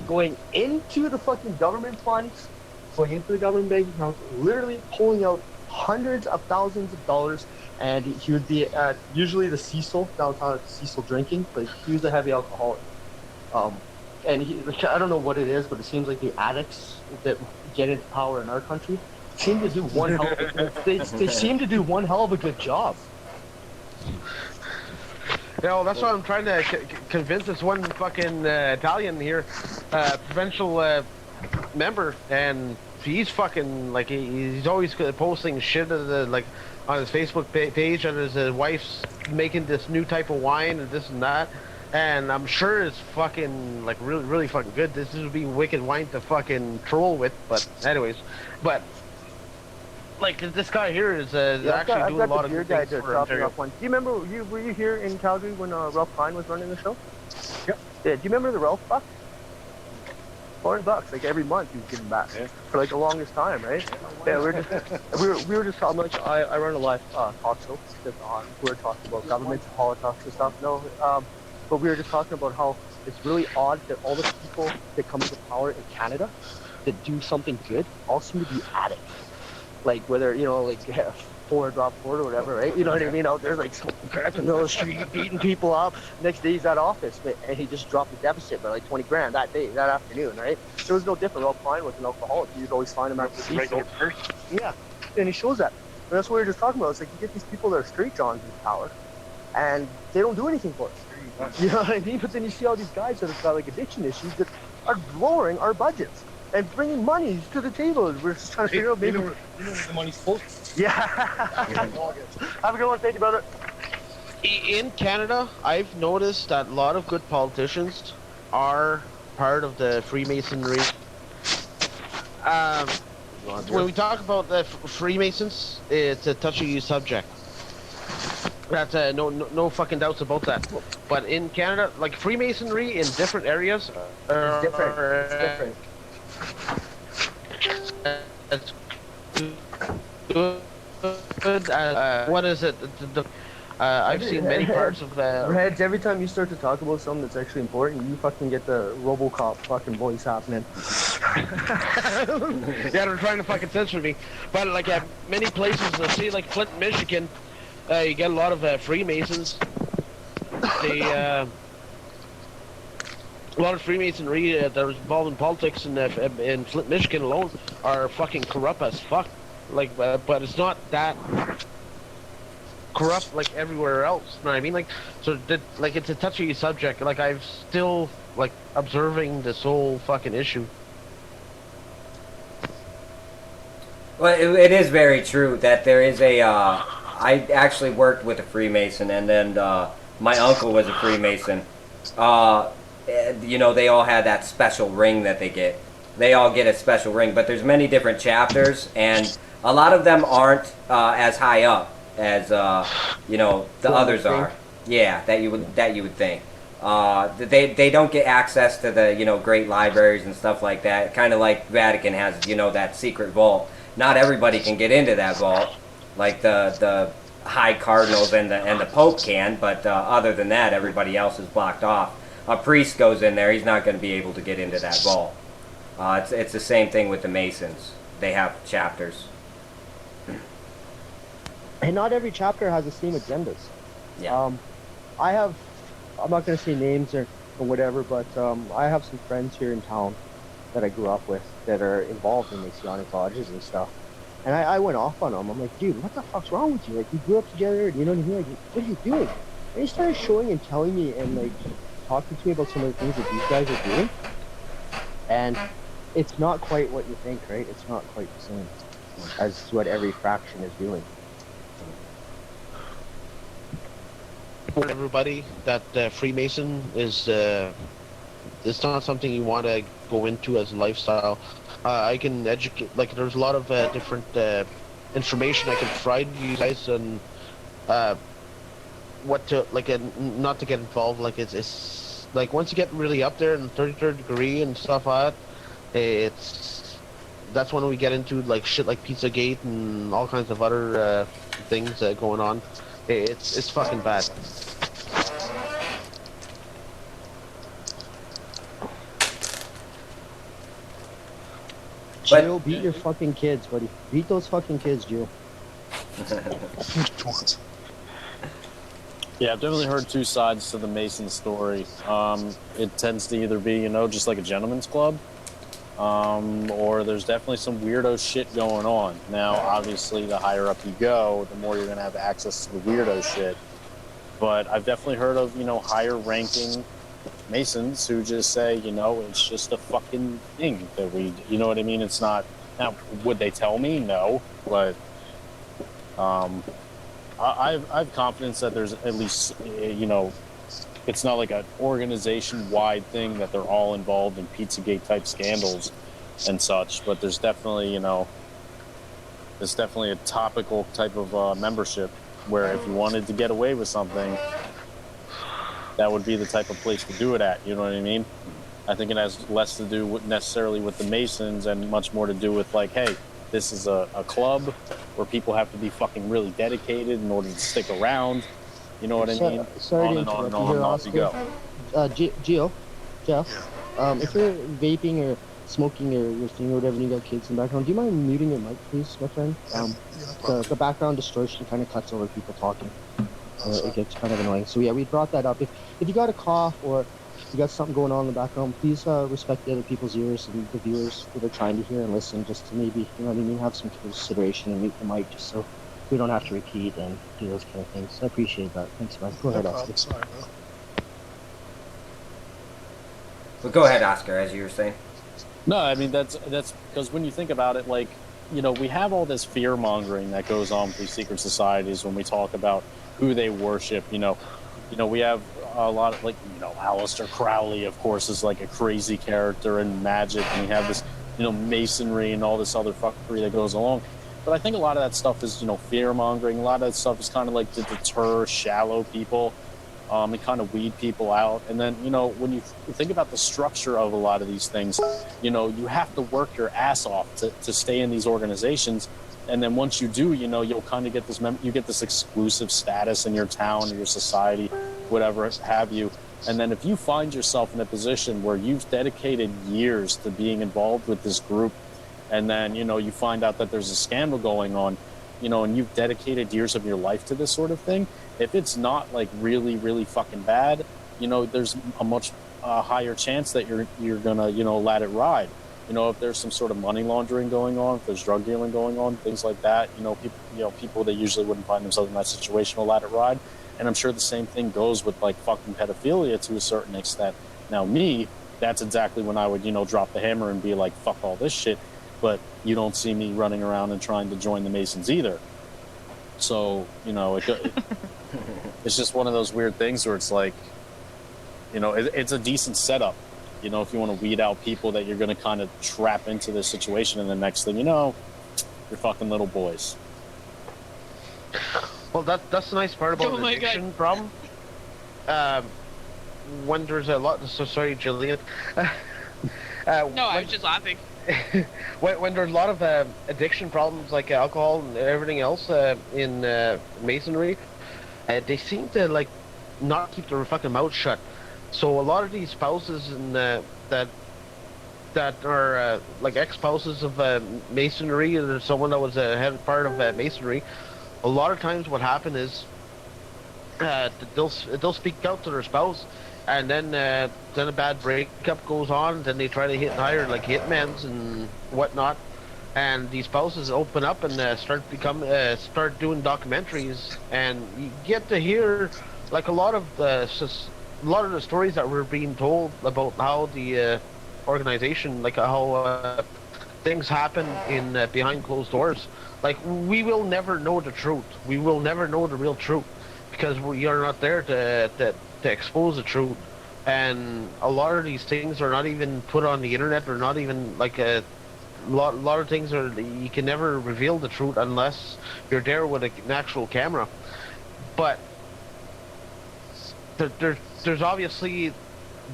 going into the fucking government funds, going into the government bank accounts, literally pulling out hundreds of thousands of dollars. And he would be at usually the Cecil, downtown at the Cecil drinking, but he was a heavy alcoholic. And I don't know what it is, but it seems like the addicts that get into power in our country seem to do one hell of a they seem to do one hell of a good job. Yeah, well, that's why I'm trying to convince this one fucking Italian here, provincial member, and he's fucking like he's always posting shit like on his Facebook page, and his wife's making this new type of wine and this and that, and I'm sure it's fucking like really fucking good. This would be wicked wine to fucking troll with, but anyways, but like this guy here is actually doing a lot of good things for Ontario. Do you remember? Were you here in Calgary when Ralph Klein was running the show? Yep. Yeah. Do you remember the Ralph Bucks? $400, like every month he was giving back for like the longest time, right? Yeah, we were just talking. Like I run a live talk show that's on. We were talking about government and politics and stuff. No, but we were just talking about how it's really odd that all the people that come into power in Canada that do something good all seem to be addicts. Like whether, you know, like Ford, Rob Ford or whatever, right? You know what I mean? Out there like smoking crack in the middle of the street, beating people up. Next day he's at office, and he just dropped the deficit by like 20 grand that day, that afternoon, right? So it was no different. All fine with an alcoholic. You'd always find him after the regular person. Yeah, and he shows that. And that's what we were just talking about. It's like you get these people that are straight johns in power, and they don't do anything for us. You know what I mean? But then you see all these guys that have got like addiction issues that are lowering our budgets and bringing money to the table. We're just trying to figure out maybe the money's full. Yeah. Have a good one. Thank you, brother. In Canada, I've noticed that a lot of good politicians are part of the Freemasonry. When we talk about the Freemasons, it's a touchy subject. That's no fucking doubts about that. But in Canada, like Freemasonry in different areas, It's different. It's good. What is it? I've seen many parts of the. Reds, every time you start to talk about something that's actually important, you fucking get the RoboCop fucking voice happening. Yeah, they're trying to fucking censor me. But like at many places, let's see, like Clinton, Michigan, you get a lot of Freemasons. They a lot of Freemasonry that was involved in politics in Flint, Michigan alone are fucking corrupt as fuck. Like, but it's not that corrupt like everywhere else. You know what I mean? Like, so like it's a touchy subject. Like I'm still like observing this whole fucking issue. Well, it is very true that there is a. I actually worked with a Freemason, and then my uncle was a Freemason. You know, they all had that special ring that they get. They all get a special ring, but there's many different chapters, and a lot of them aren't as high up as you know the others are. Yeah, that you would think. They don't get access to the great libraries and stuff like that. Kind of like Vatican has that secret vault. Not everybody can get into that vault, like the high cardinals and the Pope can. But other than that, everybody else is blocked off. A priest goes in there; he's not going to be able to get into that vault. It's the same thing with the Masons. They have chapters. And not every chapter has the same agendas. Yeah. I'm not going to say names or whatever, but I have some friends here in town that I grew up with that are involved in Masonic lodges and stuff. And I went off on them. I'm like, dude, what the fuck's wrong with you? Like, we grew up together, you know what I mean? Like, what are you doing? And he started showing and telling me and, like, talking to me about some of the things that these guys are doing. And it's not quite what you think, right? It's not quite the same as what every fraction is doing. For everybody, that Freemason is it's not something you want to go into as a lifestyle. I can educate, like there's a lot of different information I can provide you guys on what to like, not to get involved. Like it's like once you get really up there in 33rd degree and stuff like that, that's when we get into like shit like Pizzagate and all kinds of other things going on. It's fucking bad. Gio, beat your fucking kids, buddy. Beat those fucking kids, Gio. Yeah, I've definitely heard two sides to the Mason story. It tends to either be, just like a gentleman's club, or there's definitely some weirdo shit going on. Now, obviously, the higher up you go, the more you're going to have access to the weirdo shit. But I've definitely heard of, higher ranking Masons who just say, it's just a fucking thing that we, you know what I mean? It's not, now, would they tell me? No, but I've confidence that there's at least, it's not like an organization-wide thing that they're all involved in Pizzagate type scandals and such, but there's definitely, there's definitely a topical type of membership where if you wanted to get away with something, that would be the type of place to do it at, you know what I mean? I think it has less to do necessarily with the Masons and much more to do with like, hey, this is a club where people have to be fucking really dedicated in order to stick around. You know what I mean? Sorry on to and on and interrupt on and off you go. Gio, Jeff, if you're vaping or smoking or your thing or whatever, and you got kids in the background, do you mind muting your mic, please, my friend? The background distortion kind of cuts over people talking. It gets kind of annoying. So yeah, we brought that up. If you got a cough or you got something going on in the background, please respect the other people's ears and the viewers that are trying to hear and listen, just to maybe, you know what I mean, have some consideration and mute the mic just so we don't have to repeat and do those kind of things. I appreciate that. Thanks, man. Go ahead, Oscar. Sorry, bro. But go ahead, Oscar, as you were saying. No, I mean that's because when you think about it, like, you know, we have all this fear mongering that goes on with these secret societies when we talk about who they worship. You know, we have a lot of, like, you know, Aleister Crowley, of course, is like a crazy character in magic, and we have this, you know, masonry and all this other fuckery that goes along. But I think a lot of that stuff is, you know, fear mongering. A lot of that stuff is kind of like to deter shallow people. And kind of weed people out. And then, you know, when you think about the structure of a lot of these things, you know, you have to work your ass off to stay in these organizations. And then once you do, you know, you'll kind of get this, you get this exclusive status in your town or your society, whatever have you. And then if you find yourself in a position where you've dedicated years to being involved with this group, and then, you know, you find out that there's a scandal going on, you know, and you've dedicated years of your life to this sort of thing, if it's not like really, really fucking bad, you know, there's a much higher chance that you're gonna, you know, let it ride. You know, if there's some sort of money laundering going on, if there's drug dealing going on, things like that, you know, people that usually wouldn't find themselves in that situation will let it ride. And I'm sure the same thing goes with like fucking pedophilia to a certain extent. Now, me, that's exactly when I would, you know, drop the hammer and be like, fuck all this shit. But you don't see me running around and trying to join the Masons either. So, you know, it's just one of those weird things where it's like, you know, it's a decent setup, you know, if you want to weed out people that you're going to kind of trap into this situation, and the next thing you know, you're fucking little boys. Well, that's the nice part about the addiction problem. When there's a lot, so sorry, Jillian. No, I was just laughing. when there's a lot of addiction problems like alcohol and everything else in masonry, they seem to like not keep their fucking mouth shut. So a lot of these spouses and that are like ex-spouses of masonry, or someone that was head part of masonry, a lot of times what happens is they'll speak out to their spouse, and then a bad breakup goes on. Then they try to hire like hitmans and whatnot, and these spouses open up and start doing documentaries, and you get to hear like a lot of the stories that were being told about how the organization, like how things happen in behind closed doors. Like, we will never know the truth. We will never know the real truth because we are not there to expose the truth. And a lot of these things are not even put on the internet, or not even like a lot of things are, you can never reveal the truth unless you're there with an actual camera. But there's obviously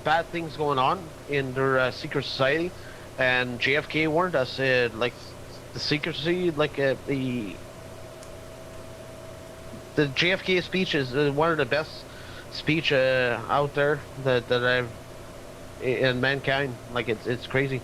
bad things going on in their secret society, and JFK warned us, like the secrecy, like the JFK speech is one of the best speech out there that I've in mankind. Like, it's crazy.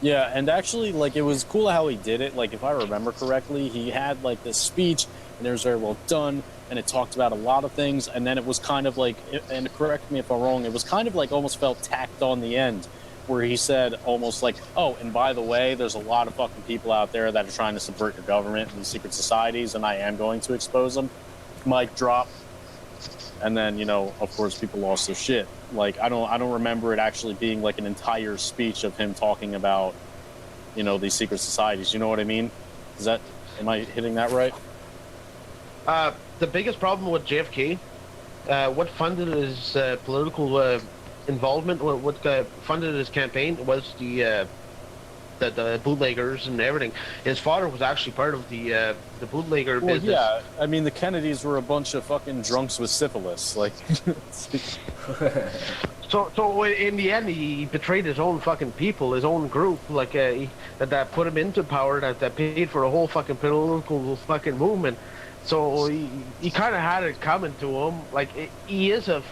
Yeah, and actually, like, it was cool how he did it. Like, if I remember correctly, he had like this speech, and it was very well done, and it talked about a lot of things, and then it was kind of like, and correct me if I'm wrong, it was kind of like almost felt tacked on the end, where he said almost like, oh, and by the way, there's a lot of fucking people out there that are trying to subvert your government and these secret societies, and I am going to expose them. Mic drop. And then, you know, of course, people lost their shit. Like, I don't remember it actually being like an entire speech of him talking about, you know, these secret societies. You know what I mean? Am I hitting that right? The biggest problem with JFK, what funded his political involvement, what funded his campaign was the bootleggers and everything. His father was actually part of the bootlegger business. Yeah, I mean, the Kennedys were a bunch of fucking drunks with syphilis. Like, so in the end, he betrayed his own fucking people, his own group, like that put him into power, that paid for a whole fucking political fucking movement. So he kind of had it coming to him. Like, he is a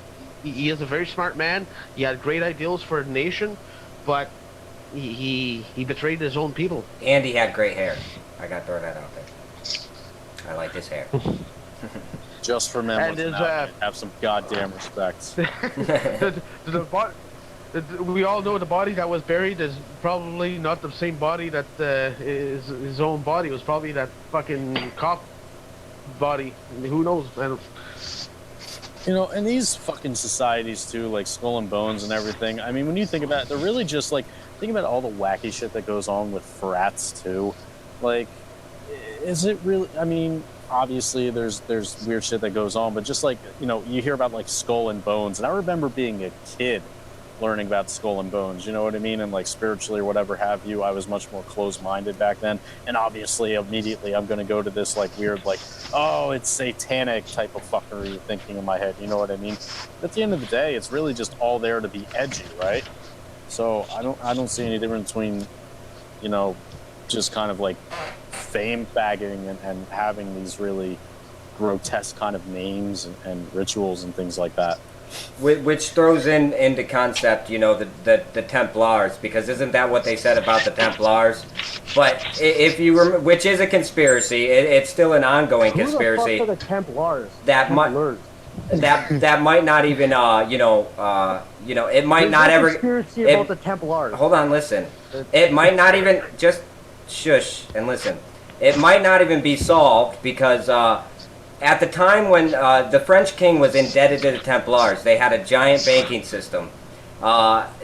he is a very smart man. He had great ideals for the nation, but he betrayed his own people. And he had great hair. I got to throw that out there. I like his hair. Just for men, have some goddamn respect. We all know the body that was buried is probably not the same body that his own body. It was probably that fucking cop body. I mean, who knows, man? You know, in these fucking societies too, like Skull and Bones and everything, I mean, when you think about it, they're really just like, think about all the wacky shit that goes on with frats too. Like, is it really, I mean, obviously there's weird shit that goes on, but just like, you know, you hear about like Skull and Bones, and I remember being a kid learning about Skull and Bones, you know what I mean? And like spiritually or whatever have you, I was much more closed-minded back then. And obviously, immediately, I'm going to go to this like weird, like, oh, it's satanic type of fuckery thinking in my head, you know what I mean? At the end of the day, it's really just all there to be edgy, right? So I don't see any difference between, you know, just kind of like fame bagging and having these really grotesque kind of names and rituals and things like that. Which throws into concept, you know, the Templars, because isn't that what they said about the Templars? But if you remember, which is a conspiracy, it's still an ongoing conspiracy. Who the fuck are the Templars? That might not even, it might not ever. Conspiracy about the Templars. Hold on, listen. It might not even just shush and listen. It might not even be solved because. At the time when the French king was indebted to the Templars, they had a giant banking system.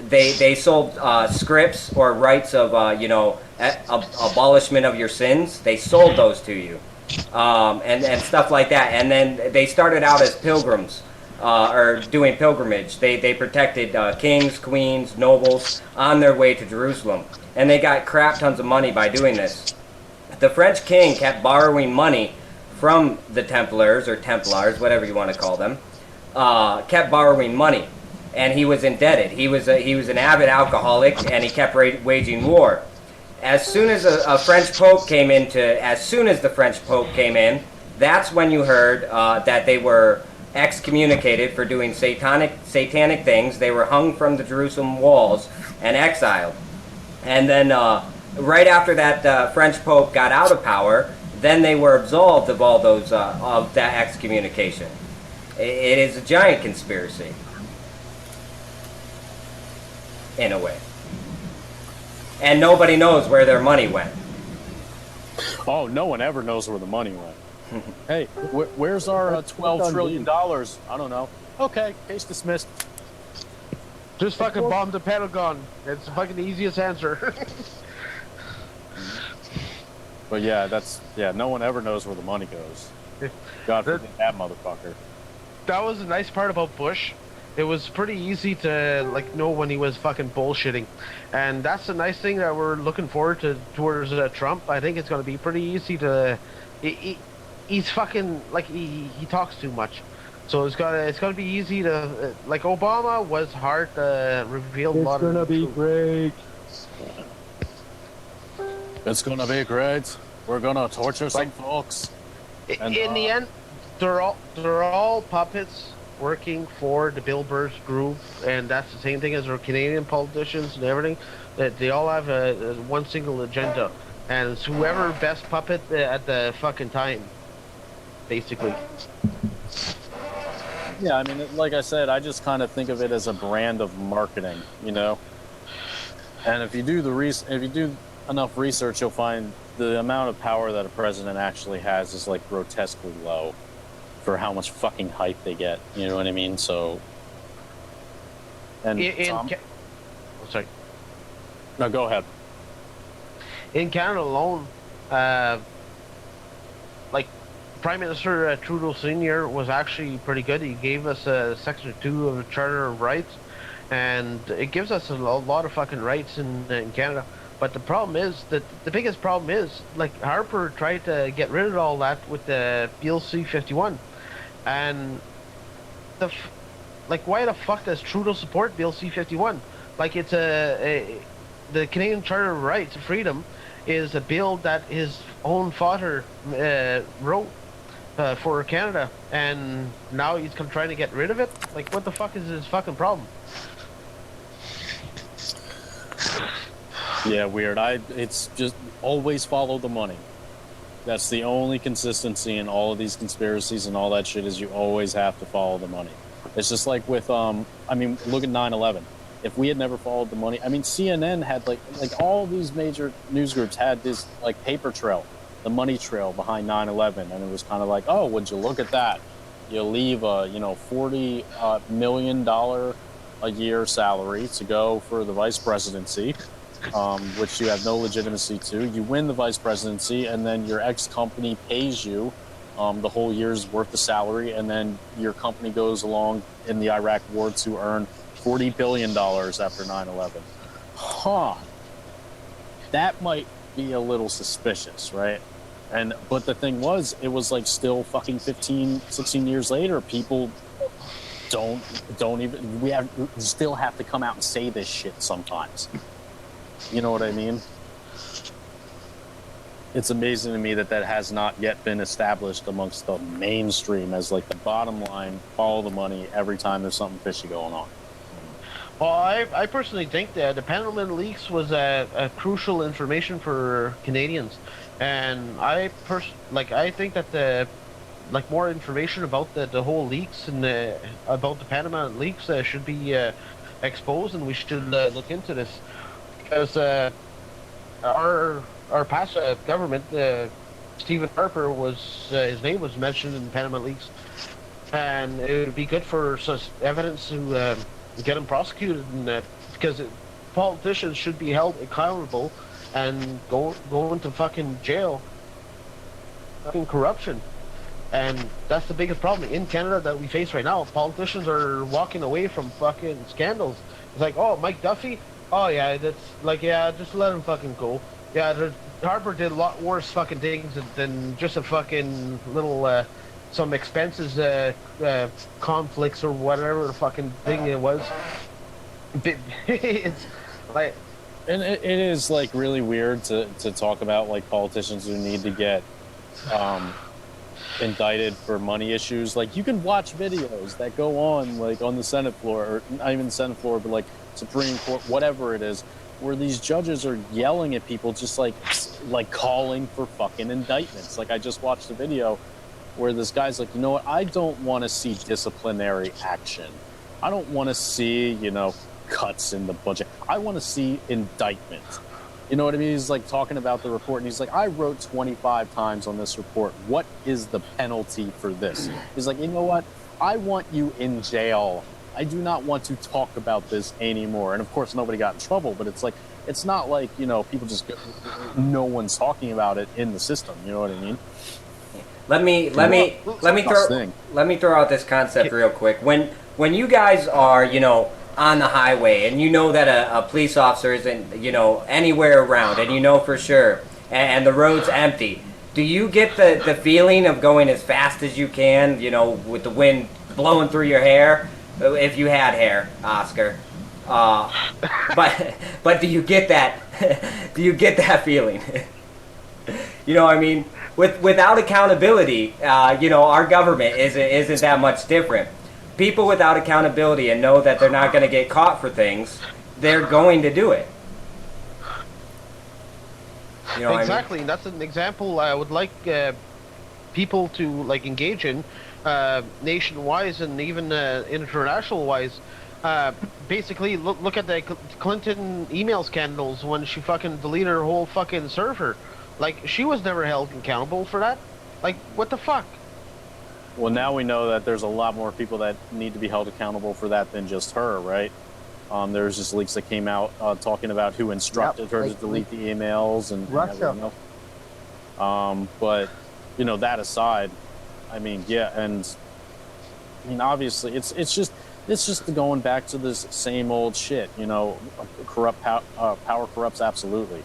They sold scripts or rights of, abolishment of your sins. They sold those to you, and stuff like that. And then they started out as pilgrims, or doing pilgrimage. They protected kings, queens, nobles on their way to Jerusalem. And they got crap tons of money by doing this. The French king kept borrowing money from the Templars, or Templars, whatever you want to call them, kept borrowing money, and he was indebted. He was an avid alcoholic, and he kept waging war. As soon as the French Pope came in, that's when you heard that they were excommunicated for doing satanic things. They were hung from the Jerusalem walls and exiled. And then right after that French Pope got out of power, then they were absolved of all those of that excommunication. It is a giant conspiracy, in a way, and nobody knows where their money went. Oh, no one ever knows where the money went. Hey, where's our $12 trillion? I don't know. Okay, case dismissed. Just fucking bomb the Pentagon. It's the fucking easiest answer. But yeah, no one ever knows where the money goes. God forbid that motherfucker. That was the nice part about Bush. It was pretty easy to know when he was fucking bullshitting, and that's the nice thing that we're looking forward to towards Trump. I think it's going to be pretty easy to. He's fucking he talks too much, so it's gonna be easy to Obama was hard to reveal. It's gonna be great. It's gonna be great. We're gonna torture some folks. And, in the end, they're all puppets working for the Bill Burr's group, and that's the same thing as our Canadian politicians and everything. That they all have one single agenda, and it's whoever best puppet at the fucking time, basically. Yeah, I mean, like I said, I just kind of think of it as a brand of marketing, you know. And if you do enough research, you'll find the amount of power that a president actually has is grotesquely low for how much fucking hype they get. You know what I mean? So, and sorry. No, go ahead. In Canada alone, Prime Minister Trudeau Sr. was actually pretty good. He gave us Section 2 of the Charter of Rights, and it gives us a lot of fucking rights in Canada. But the problem is that the biggest problem is Harper tried to get rid of all that with the Bill C-51, and why the fuck does Trudeau support Bill C-51? It's the Canadian Charter of Rights and Freedom is a bill that his own father wrote, for Canada, and now he's trying to get rid of it. Like, what the fuck is his fucking problem? Yeah, weird. It's just always follow the money. That's the only consistency in all of these conspiracies and all that shit is you always have to follow the money. It's just like with I mean, look at 9/11. If we had never followed the money, I mean, CNN had like all these major news groups had this like paper trail, the money trail behind 9/11, and it was kind of like, oh, would you look at that? You leave a $40 million a year salary to go for the vice presidency, which you have no legitimacy to. You win the vice presidency, and then your ex-company pays you the whole year's worth of salary, and then your company goes along in the Iraq war to earn $40 billion after 9/11. Huh. That might be a little suspicious, right? But the thing was, it was like still fucking 15, 16 years later, people don't even, we still have to come out and say this shit sometimes. You know what I mean? It's amazing to me that has not yet been established amongst the mainstream as like the bottom line, follow the money every time there's something fishy going on. Well, I personally think that the Panama leaks was a crucial information for Canadians, and I think that the more information about the whole leaks and about the Panama leaks should be exposed, and we should look into this because our past government, Stephen Harper was his name was mentioned in the Panama leaks, and it would be good for such evidence to get him prosecuted, and because politicians should be held accountable and go into fucking jail, fucking corruption. And that's the biggest problem in Canada that we face right now. Politicians are walking away from fucking scandals. It's like, oh, Mike Duffy, oh yeah, that's like, yeah, just let him fucking go. Yeah, Harper did a lot worse fucking things than just a fucking little some expenses conflicts or whatever the fucking thing it was. It's like, and it is like really weird to talk about like politicians who need to get indicted for money issues. Like, you can watch videos that go on like on the Senate floor, or not even the Senate floor, but like Supreme Court, whatever it is, where these judges are yelling at people, just like calling for fucking indictments. Like, I just watched a video where this guy's like, you know what, I don't want to see disciplinary action. I don't want to see, cuts in the budget. I want to see indictment. You know what I mean? He's like talking about the report, and he's like, I wrote 25 times on this report. What is the penalty for this? He's like, you know what? I want you in jail. I do not want to talk about this anymore. And of course, nobody got in trouble, but it's like, it's not like, people just no one's talking about it in the system. You know what I mean? Let me throw out this concept real quick. When you guys are, on the highway, and that a police officer isn't, anywhere around, and for sure, and the road's empty, do you get the feeling of going as fast as you can, with the wind blowing through your hair, if you had hair, Oscar? But do you get that? Do you get that feeling? You know what I mean? Without accountability, our government isn't that much different. People without accountability and know that they're not going to get caught for things, they're going to do it. You know exactly. What I mean? That's an example I would like people to engage in, nation-wise and even international-wise. Basically, look at the Clinton email scandals when she fucking deleted her whole fucking server. Like, she was never held accountable for that. Like, what the fuck? Well, now we know that there's a lot more people that need to be held accountable for that than just her, right? There's just leaks that came out talking about who instructed her to delete the emails and Russia. But that aside, I mean, yeah, and I mean, obviously, it's just going back to this same old shit. Corrupt power corrupts absolutely.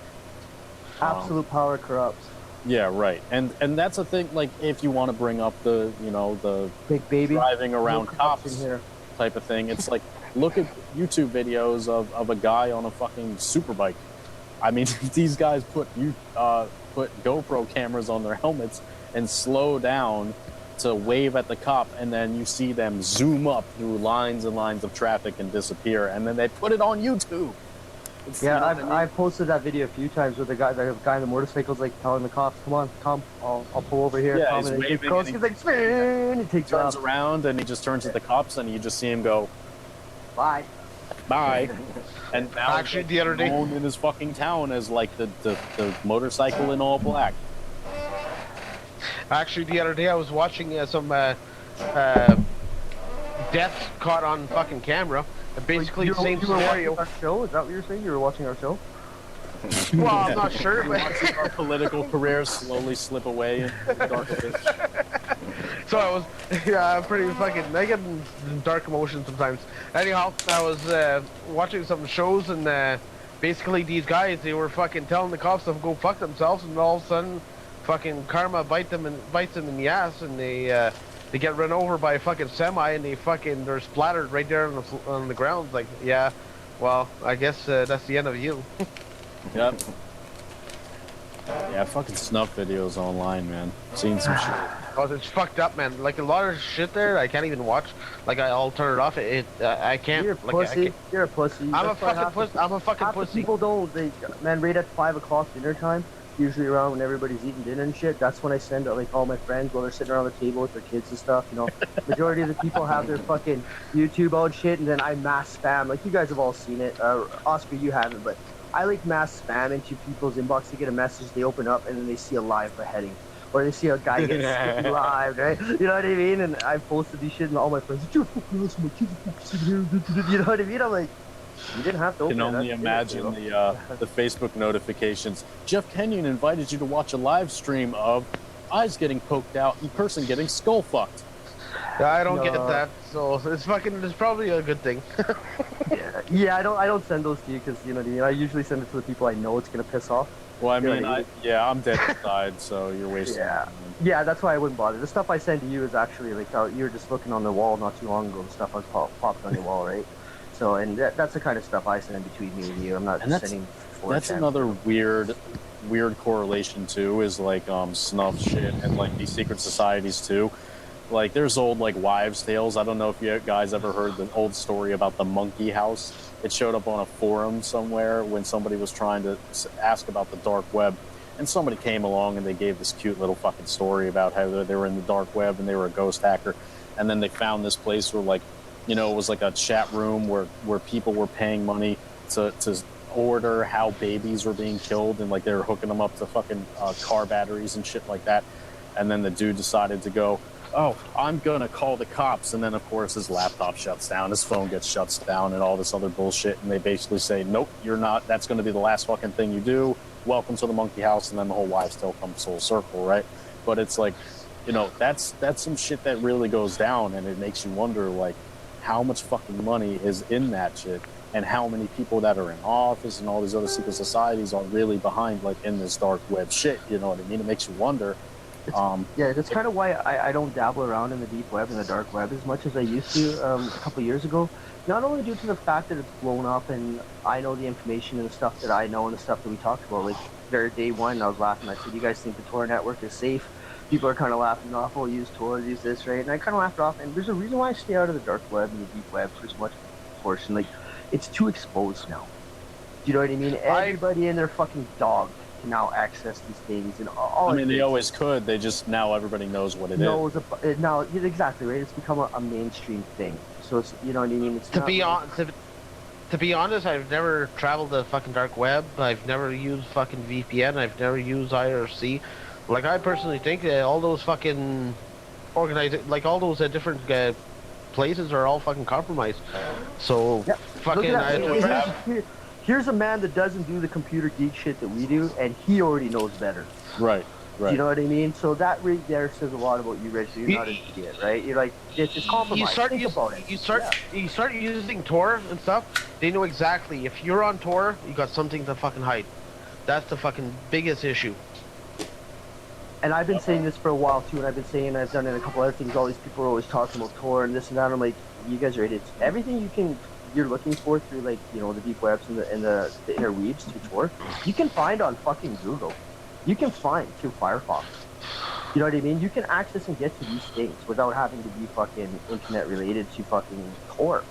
Absolute power corrupts. Yeah, right. And that's a thing, like, if you want to bring up the big baby driving around cops here type of thing, it's like, look at YouTube videos of a guy on a fucking super bike. I mean, these guys put GoPro cameras on their helmets and slow down to wave at the cop, and then you see them zoom up through lines and lines of traffic and disappear, and then they put it on YouTube. Yeah, I posted that video a few times with the guy on the motorcycle's like telling the cops, "Come on, come, I'll pull over here." Yeah, come, he's and waving, goes, and he's like, "Spin!" He takes turns off. around and he just turns at the cops, and you just see him go, Bye. bye. And now Actually, he's the other day- known in his fucking town as like the motorcycle in all black. Actually, the other day I was watching some deaths caught on fucking camera. Basically, the same you were scenario. watching our show? Is that what you were saying? You were watching our show? Well, I'm not sure, but Watching our political careers slowly slip away in the dark abyss. so I was, yeah, pretty fucking negative and dark emotions sometimes. Anyhow, I was watching some shows and basically these guys, they were fucking telling the cops to go fuck themselves, and all of a sudden, fucking karma bites them in the ass, and they get run over by a fucking semi, and they're splattered right there on the ground. Like, yeah, well, I guess that's the end of you. Yep. Yeah, fucking snuff videos online, man. Seen some shit. Oh, it's fucked up, man. Like a lot of shit there, I can't even watch. Like I'll turn it off. I can't. You're a like, pussy. You're a pussy. I'm a fucking pussy. I'm a fucking Half the pussy. people don't. Man, right at 5 o'clock dinner time, usually around when everybody's eating dinner and shit, that's when I send out like all my friends while they're sitting around the table with their kids and stuff. You know, majority of the people have their fucking YouTube out shit, and then I mass spam. Like you guys have all seen it. Oscar, you haven't, but I like mass spam into people's inbox. They get a message, they open up, and then they see a live beheading. Or they see a guy get skinned live, right? You know what I mean? And I posted these shit, and all my friends, "You're fucking awesome, my kids are fucking sitting here." You know what I mean? I'm like, you didn't have to I open can it. only That's imagine the Facebook notifications. Jeff Kenyon invited you to watch a live stream of eyes getting poked out and person getting skull fucked. Yeah, I don't get that. So it's probably a good thing. Yeah, I don't send those to you because you know what I mean. I usually send it to the people I know it's gonna piss off. Well, I You know mean, what I'm dead inside, so you're wasting. Yeah, that's why I wouldn't bother. The stuff I send to you is actually like how you were just looking on the wall not too long ago. The stuff I was popped on your wall, right? So, and that's the kind of stuff I send between me and you. I'm not sending. That's another weird correlation too. Is like snuff shit and like these secret societies too. Like there's old like wives' tales. I don't know if you guys ever heard the old story about the monkey house. It showed up on a forum somewhere when somebody was trying to ask about the dark web, and somebody came along and they gave this cute little fucking story about how they were in the dark web and they were a ghost hacker, and then they found this place where like, you know, it was like a chat room where people were paying money to order how babies were being killed, and like they were hooking them up to fucking car batteries and shit like that, and then the dude decided to go, "Oh, I'm gonna call the cops," and then of course his laptop shuts down, his phone gets shut down, and all this other bullshit, and they basically say, "Nope, you're not. That's gonna be the last fucking thing you do. Welcome to the monkey house," and then the whole wives' tale comes full circle, right? But it's like, you know, that's some shit that really goes down, and it makes you wonder like how much fucking money is in that shit, and how many people that are in office and all these other secret societies are really behind like in this dark web shit. You know what I mean? It makes you wonder. Yeah, that's kind of why I don't dabble around in the deep web and the dark web as much as I used to a couple years ago. Not only due to the fact that it's blown up and I know the information and the stuff that I know and the stuff that we talked about. Like, there day one, I was laughing. I said, "You guys think the Tor network is safe?" People are kind of laughing off, "Oh, use Tor, use this," right? And I kind of laughed off. And there's a reason why I stay out of the dark web and the deep web for as much portion. Like, it's too exposed now. Do you know what I mean? Everybody and their fucking dog can now access these things, and all. I mean, they always could. They just now everybody knows what it is. Now, exactly right. It's become a mainstream thing. So it's, you know what I mean. It's To be honest, I've never traveled the fucking dark web. I've never used fucking VPN. I've never used IRC. Like, I personally think all those fucking organized, like all those different places are all fucking compromised. So fucking. Here's a man that doesn't do the computer geek shit that we do, and he already knows better. Right. Do you know what I mean? So that right there says a lot about you, Rich. You're not an idiot, right? You're like, it's compromised. You start using Tor and stuff. They know exactly if you're on Tor, you got something to fucking hide. That's the fucking biggest issue. And I've been saying this for a while too, and I've been saying I've done it in a couple other things. All these people are always talking about Tor and this and that. I'm like, you guys are idiots. Everything you're looking for through, like, you know, the deep webs and the interweaves through Tor, you can find on fucking Google. You can find through Firefox. You know what I mean? You can access and get to these things without having to be fucking internet related to fucking Tor.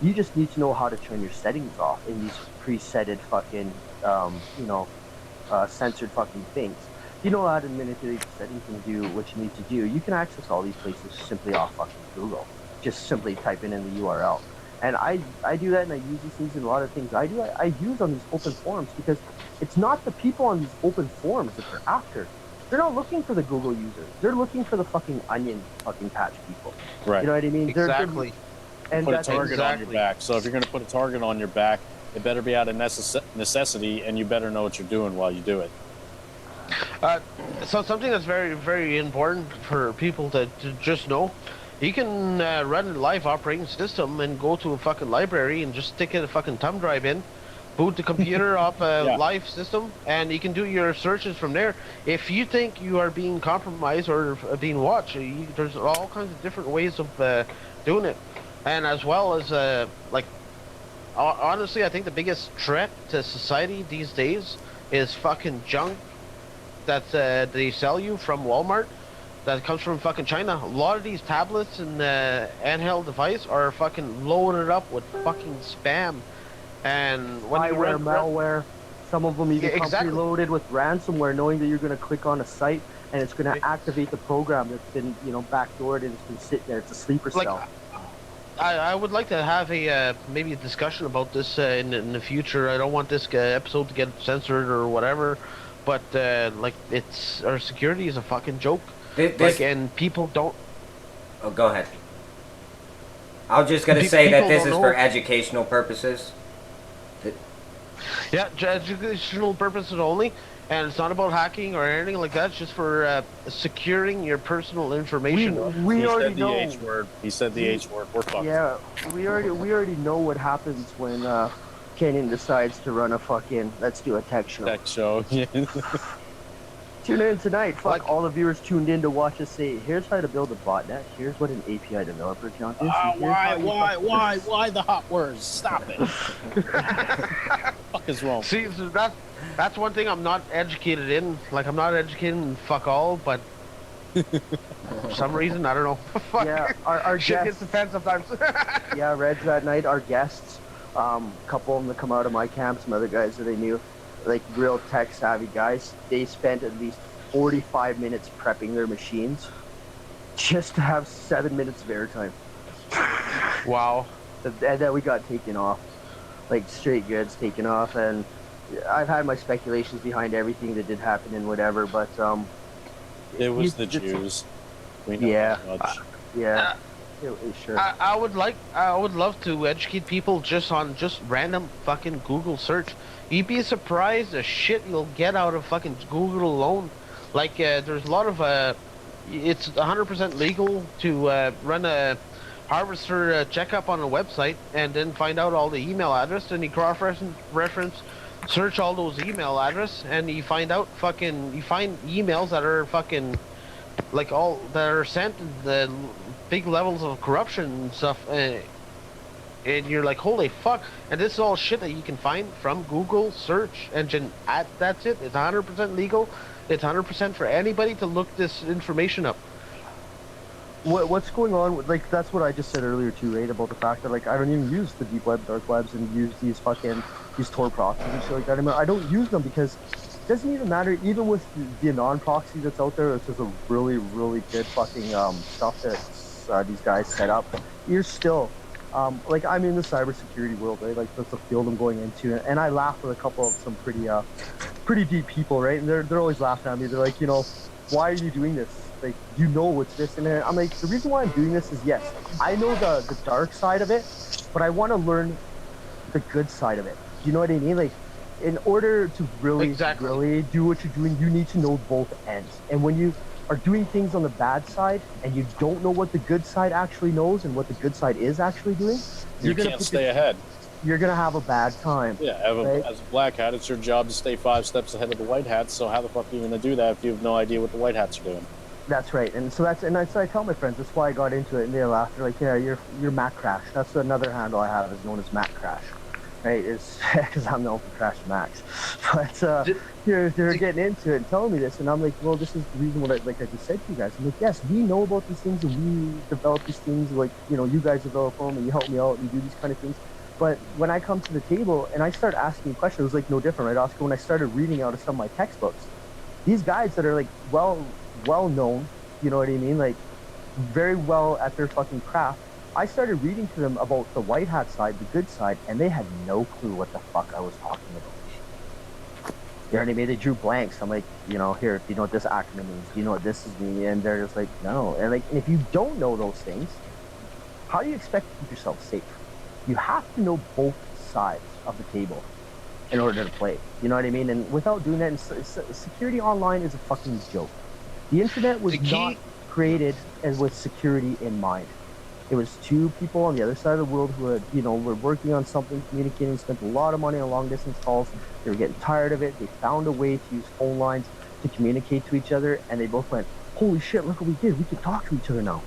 You just need to know how to turn your settings off in these presetted fucking, censored fucking things. If you know how to manipulate the settings and do what you need to do, you can access all these places simply off fucking Google. Just simply typing in the URL. And I do that, and I use these things in a lot of things I do. I use on these open forums because it's not the people on these open forums that they're after. They're not looking for the Google users. They're looking for the fucking onion fucking patch people. Right. You know what I mean? Exactly. And put a that's target on your back. So if you're going to put a target on your back, it better be out of necessity, and you better know what you're doing while you do it. So something that's very, very important for people to just know, you can run a live operating system and go to a fucking library and just stick in a fucking thumb drive in, boot the computer off a live system, and you can do your searches from there. If you think you are being compromised or being watched, there's all kinds of different ways of doing it. And as well as, honestly, I think the biggest threat to society these days is fucking junk that they sell you from Walmart that comes from fucking China. A lot of these tablets and handheld device are fucking loaded up with fucking spam. And when you run malware, some of them even come exactly. preloaded with ransomware, knowing that you're going to click on a site and it's going to activate the program that's been, backdoored and it's been sitting there. It's a sleeper cell. I would like to have a maybe a discussion about this in the future. I don't want this episode to get censored or whatever, but it's our security is a fucking joke. And people don't. Oh, go ahead. I was just gonna say that this is for educational purposes. Yeah, educational purposes only, and it's not about hacking or anything like that. It's just for securing your personal information. We already know. He said the H word. He said the H word. We're fucked. Yeah, we already know what happens when Kenyon decides to run a fucking let's do a tech show. Tech show. Tune in tonight. Fuck, all the viewers tuned in to watch us say, here's how to build a botnet. Here's what an API developer account is. Why the hot words? Stop it. Fuck is wrong? See, so that's one thing I'm not educated in. Like, I'm not educated in fuck all, but for some reason, I don't know. Fuck. Yeah, our shit guests, hits the fan sometimes. yeah, Reds that night, our guests, couple of them that come out of my camp, some other guys that I knew, like real tech savvy guys, they spent at least 45 minutes prepping their machines just to have 7 minutes of airtime. Wow. And then we got taken off, like straight goods taken off, and I've had my speculations behind everything that did happen and whatever, but it was the Jews. We know that much. Yeah. Sure. I would love to educate people just on random fucking Google search. You'd be surprised the shit you'll get out of fucking Google alone. Like, there's a lot of it's 100% legal to run a harvester checkup on a website and then find out all the email address, and you cross-reference, search all those email address, and you find out you find emails that are fucking like all that are sent the big levels of corruption and stuff, and you're like, holy fuck. And this is all shit that you can find from Google search engine. That's it. It's 100% legal. It's 100% for anybody to look this information up. What's going on with, like, that's what I just said earlier too, right, about the fact that, like, I don't even use the deep web, dark webs, and use these Tor proxies and shit like that. I mean, I don't use them because it doesn't even matter. Even with the non-proxy that's out there, it's just a really, really good fucking stuff that these guys set up. You're still like, I'm in the cybersecurity world, right? Like, that's the field I'm going into, and I laugh with a couple of some pretty deep people, right? And they're always laughing at me. They're like, why are you doing this? Like, what's this? And I'm like, the reason why I'm doing this is, yes, I know the dark side of it, but I want to learn the good side of it. You know what I mean? Like, in order to really do what you're doing, you need to know both ends. And when you are doing things on the bad side and you don't know what the good side actually knows and what the good side is actually doing, you can't stay ahead. You're gonna have a bad time. Yeah, as a black hat, it's your job to stay 5 steps ahead of the white hats. So how the fuck are you gonna do that if you have no idea what the white hats are doing? That's right, and so I tell my friends, that's why I got into it, and they laugh. They're like, yeah, you're Mac Crash. That's another handle I have, is known as Mac Crash. right? It's because I'm known for Crash Max. But they're getting into it and telling me this, and I'm like, well, this is the reason what I just said to you guys. I'm like, yes, we know about these things, and we develop these things. Like, you guys develop them, and you help me out, and you do these kind of things. But when I come to the table and I start asking questions, it was like no different, right, Oscar? When I started reading out of some of my textbooks, these guys that are like well known, you know what I mean, like very well at their fucking craft. I started reading to them about the white hat side, the good side, and they had no clue what the fuck I was talking about. You know what I mean? They drew blanks. I'm like, here, do you know what this acronym means? Do you know what this is mean? And they're just like, no. And like, and if you don't know those things, how do you expect to keep yourself safe? You have to know both sides of the table in order to play. You know what I mean? And without doing that, security online is a fucking joke. The internet was not created as with security in mind. It was two people on the other side of the world who had, were working on something, communicating, spent a lot of money on long distance calls. They were getting tired of it. They found a way to use phone lines to communicate to each other, and they both went, holy shit, look what we did. We can talk to each other now.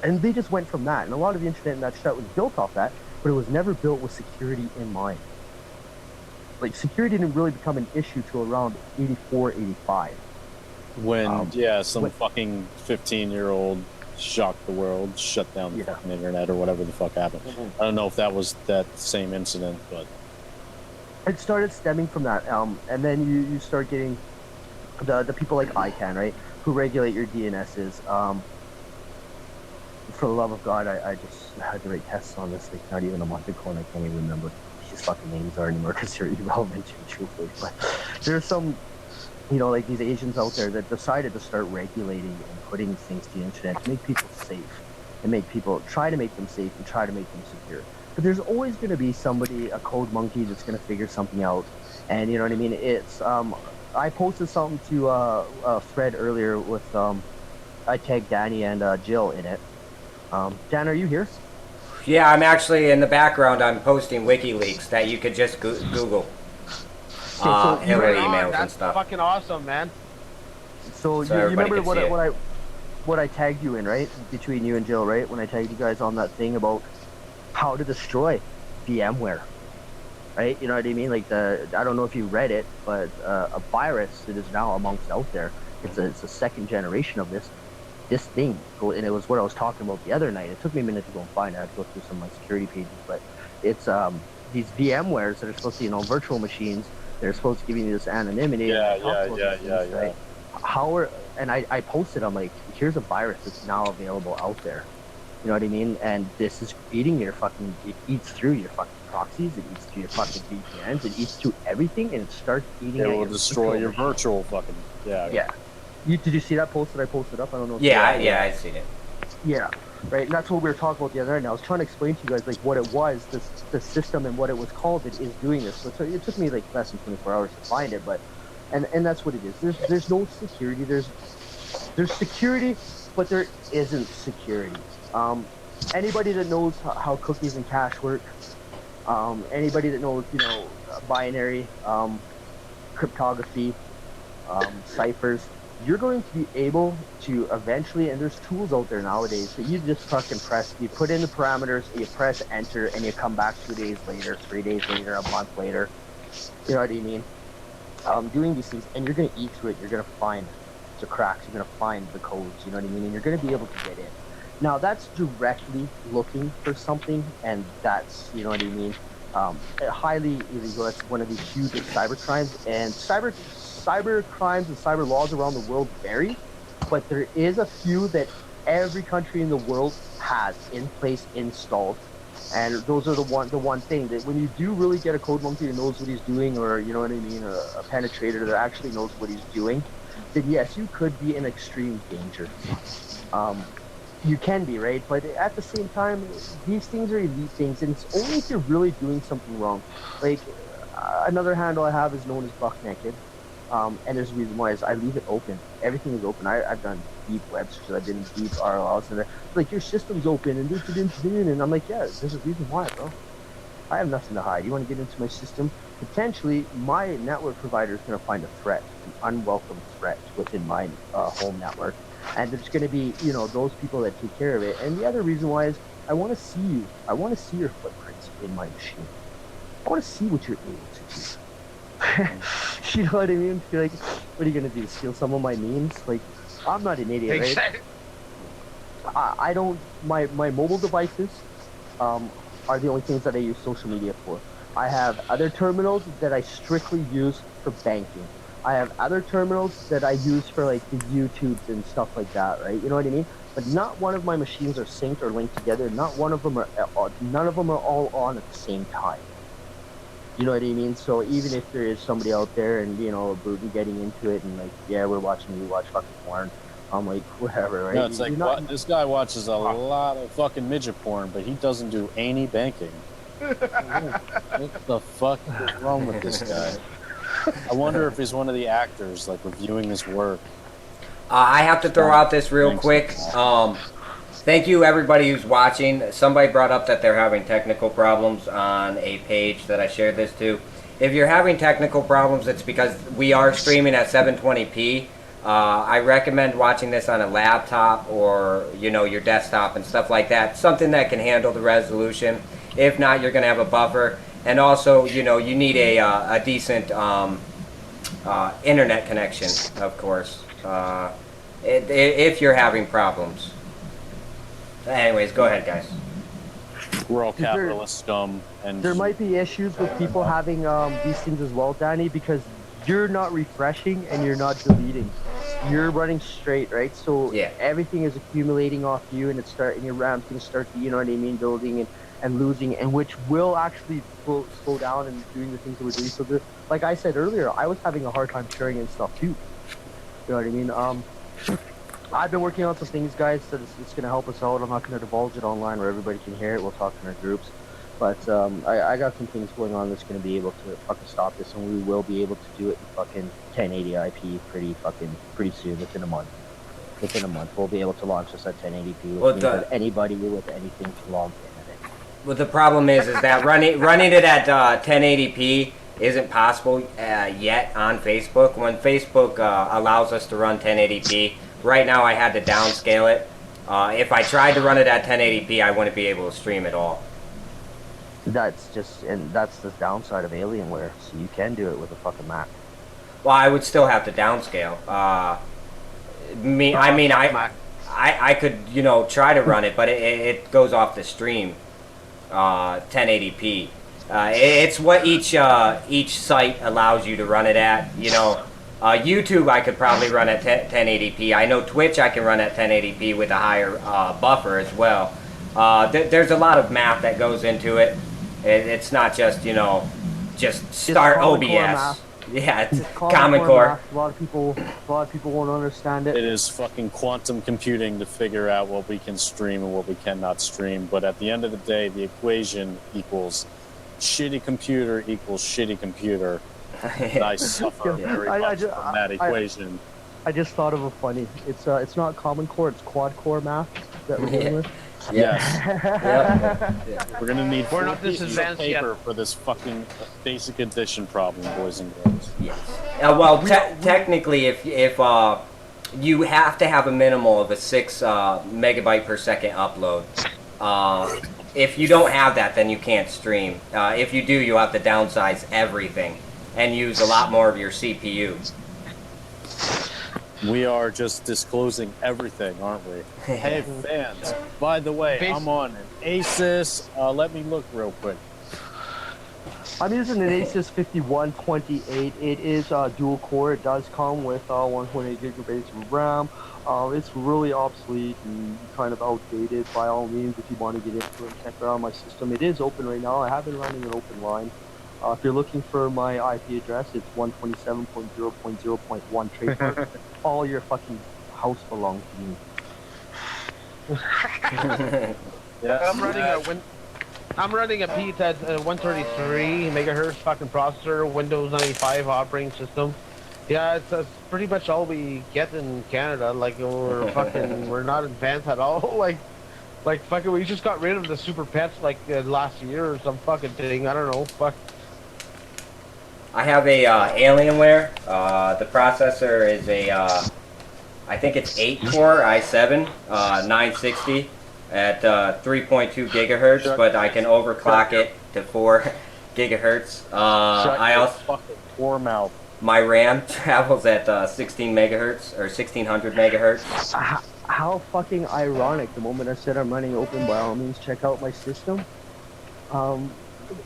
And they just went from that. And a lot of the internet and that shit was built off that, but it was never built with security in mind. Like, security didn't really become an issue till around 84, 85. When, some fucking 15-year-old shocked the world, shut down the fucking internet or whatever the fuck happened. I don't know if that was that same incident, but it started stemming from that. And then you start getting the people like ICANN, right, who regulate your DNSs. For the love of God, I just had to write tests on this, like, not even a month ago, and I can't even remember what these fucking names are anymore because they're irrelevant to me, truthfully. But there's some, like these Asians out there that decided to start regulating and putting things to the internet to make people safe and try to make them safe and try to make them secure. But there's always going to be somebody, a code monkey, that's going to figure something out. And you know what I mean? It's I posted something to a thread earlier with I tagged Danny and Jill in it. Dan, are you here? Yeah, I'm actually in the background. I'm posting WikiLeaks that you could just Google. Hillary emails and stuff. That's fucking awesome, man. So you remember what I tagged you in, right? Between you and Jill, right? When I tagged you guys on that thing about how to destroy VMware, right? You know what I mean? Like I don't know if you read it, but a virus that is now amongst out there. It's a second generation of this thing, and it was what I was talking about the other night. It took me a minute to go and find it. I had to go through some of my security pages, but it's these VMwares that are supposed to, virtual machines. They're supposed to give you this anonymity. Yeah. And I posted, I'm like, here's a virus that's now available out there. You know what I mean? And this is eating it eats through your fucking proxies, it eats through your fucking VPNs, it eats through everything, and it starts eating it. It will destroy your virtual fucking, Yeah. Did you see that post that I posted up? I don't know. I seen it. Yeah. Right, and that's what we were talking about the other night. And I was trying to explain to you guys like what it was, the system and what it was called that is doing this. So it took me like less than 24 hours to find it, but and that's what it is. There's no security. There's security, but there isn't security. Anybody that knows how cookies and cache work, anybody that knows binary, cryptography, ciphers. You're going to be able to eventually, and there's tools out there nowadays that you just fucking press, you put in the parameters, you press enter, and you come back 2 days later, 3 days later, a month later. You know what I mean? Doing these things, and you're going to eat through it. You're going to find the cracks. You're going to find the codes. You know what I mean? And you're going to be able to get in. Now, that's directly looking for something, and that's, you know what I mean? Highly illegal. That's one of the hugest cyber crimes, and cyber crimes and cyber laws around the world vary, but there is a few that every country in the world has in place, installed, and those are the one thing that when you do really get a code monkey who knows what he's doing, or you know what I mean, a penetrator that actually knows what he's doing, then yes, you could be in extreme danger. You can be, right? But at the same time, these things are elite things, and it's only if you're really doing something wrong. Like another handle I have is known as Buck Naked. And there's a reason why is I leave it open. Everything is open. I've done deep web searches. I've been deep RLLs, and like your system's open and I'm like, yeah, there's a reason why, bro. I have nothing to hide. You want to get into my system? Potentially, my network provider is going to find a threat, an unwelcome threat within my home network, and there's going to be those people that take care of it. And the other reason why is I want to see you. I want to see your footprints in my machine. I want to see what you're able to do. You know what I mean? You're like, what are you gonna do? Steal some of my memes? Like, I'm not an idiot, right? Exactly. I don't. My mobile devices are the only things that I use social media for. I have other terminals that I strictly use for banking. I have other terminals that I use for like the YouTubes and stuff like that, right? You know what I mean? But not one of my machines are synced or linked together. Not one of them are. None of them are all on at the same time. You know what I mean? So even if there is somebody out there and, you know, Bruton getting into it and like, yeah, we're watching you watch fucking porn, I'm like, whatever, right? No, it's like, this guy watches a lot of fucking midget porn, but he doesn't do any banking. What the fuck is wrong with this guy? I wonder if he's one of the actors, like, reviewing his work. I have to throw out this real quick. Thank you, everybody who's watching. Somebody brought up that they're having technical problems on a page that I shared this to. If you're having technical problems, it's because we are streaming at 720p. I recommend watching this on a laptop or, you know, your desktop and stuff like that. Something that can handle the resolution. If not, you're going to have a buffer. And also, you know, you need a decent internet connection, of course, if you're having problems. Anyways, go ahead, guys. We're all capitalist scum, and there might be issues with people having these things as well, Danny, because you're not refreshing and you're not deleting. You're running straight, right? So yeah, everything is accumulating off you, and your RAM's gonna start to, you know what I mean, building and losing, and which will actually slow down and doing the things that we're doing. So, like I said earlier, I was having a hard time sharing and stuff too. You know what I mean? I've been working on some things, guys, that it's going to help us out. I'm not going to divulge it online where everybody can hear it. We'll talk in our groups. But I got some things going on that's going to be able to fucking stop this, and we will be able to do it in fucking 1080p pretty soon, within a month. Within a month, we'll be able to launch this at 1080p, which means that anybody with anything can log in at it. Well, the problem is that running it at 1080p isn't possible yet on Facebook. When Facebook allows us to run 1080p, right now I had to downscale it. If I tried to run it at 1080p, I wouldn't be able to stream at all. That's the downside of Alienware. So you can do it with a fucking Mac. Well, I would still have to downscale. I could, you know, try to run it, but it goes off the stream 1080p. It's what each site allows you to run it at. You know, YouTube I could probably run at 1080p. I know Twitch I can run at 1080p with a higher buffer as well. There's a lot of math that goes into it. It's not just, you know, just start OBS. Yeah, it's Common Core. A lot of people won't understand it. It is fucking quantum computing to figure out what we can stream and what we cannot stream. But at the end of the day, the equation equals shitty computer equals shitty computer. And I suffer very much from that equation. I just thought of a funny. It's not Common Core. It's Quad Core math that we're dealing with. Yes. Yep. We're gonna need 4 pieces of advanced paper yet. for this fucking basic addition problem, boys and girls. Yes. Well, technically, if you have to have a minimal of a 6 megabyte per second upload. If you don't have that, then you can't stream. If you do, you have to downsize everything and use a lot more of your CPU. We are just disclosing everything, aren't we? Hey fans, by the way, I'm on an Asus. Let me look real quick. I'm using an Asus 5128. It is dual core. It does come with 128 gigabytes of RAM. It's really obsolete and kind of outdated by all means if you want to get into it and check around my system. It is open right now. I have been running an open line. If you're looking for my IP address, it's 127.0.0.1 trademark. All your fucking house belongs to me. I'm running a Pete at 133 megahertz fucking processor, Windows 95 operating system. Yeah, it's pretty much all we get in Canada. Like we're not advanced at all. Like fucking, we just got rid of the super pets like last year or some fucking thing. I don't know. Fuck. I have a Alienware. The processor is a, I think it's 8-core i7 960 at 3.2 gigahertz, but I can overclock it to 4. gigahertz. Shut I your also fucking poor mouth. my RAM travels at 16 megahertz or 1600 megahertz. How fucking ironic! The moment I said I'm running open, by all means, check out my system.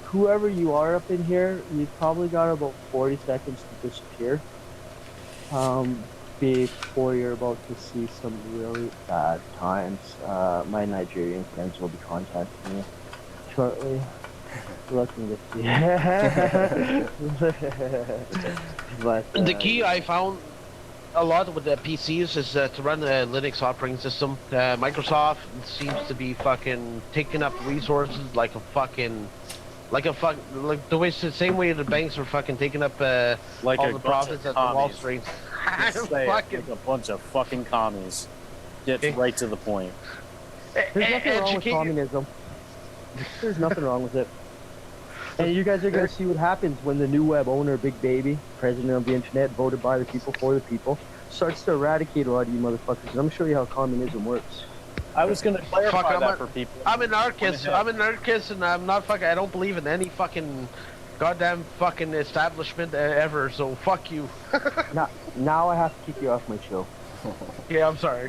Whoever you are up in here, you've probably got about 40 seconds to disappear. Before you're about to see some really bad times. My Nigerian friends will be contacting me shortly. Looking to see. But The key I found a lot with the PCs is to run a Linux operating system. Microsoft seems to be fucking taking up resources like the same way the banks are fucking taking up Like all a the bunch profits of at Wall commies. Street. Just say it, like a bunch of fucking commies. Get right to the point. there's nothing wrong with communism. There's nothing wrong with it. And you guys are going to see what happens when the new web owner, Big Baby, president of the internet, voted by the people for the people, starts to eradicate a lot of you motherfuckers. I'm going to show you how communism works. I was going to clarify that for people. I'm an anarchist. I'm an anarchist, and I'm not fucking. I don't believe in any fucking goddamn fucking establishment ever. So fuck you. Now I have to kick you off my show. Yeah, I'm sorry.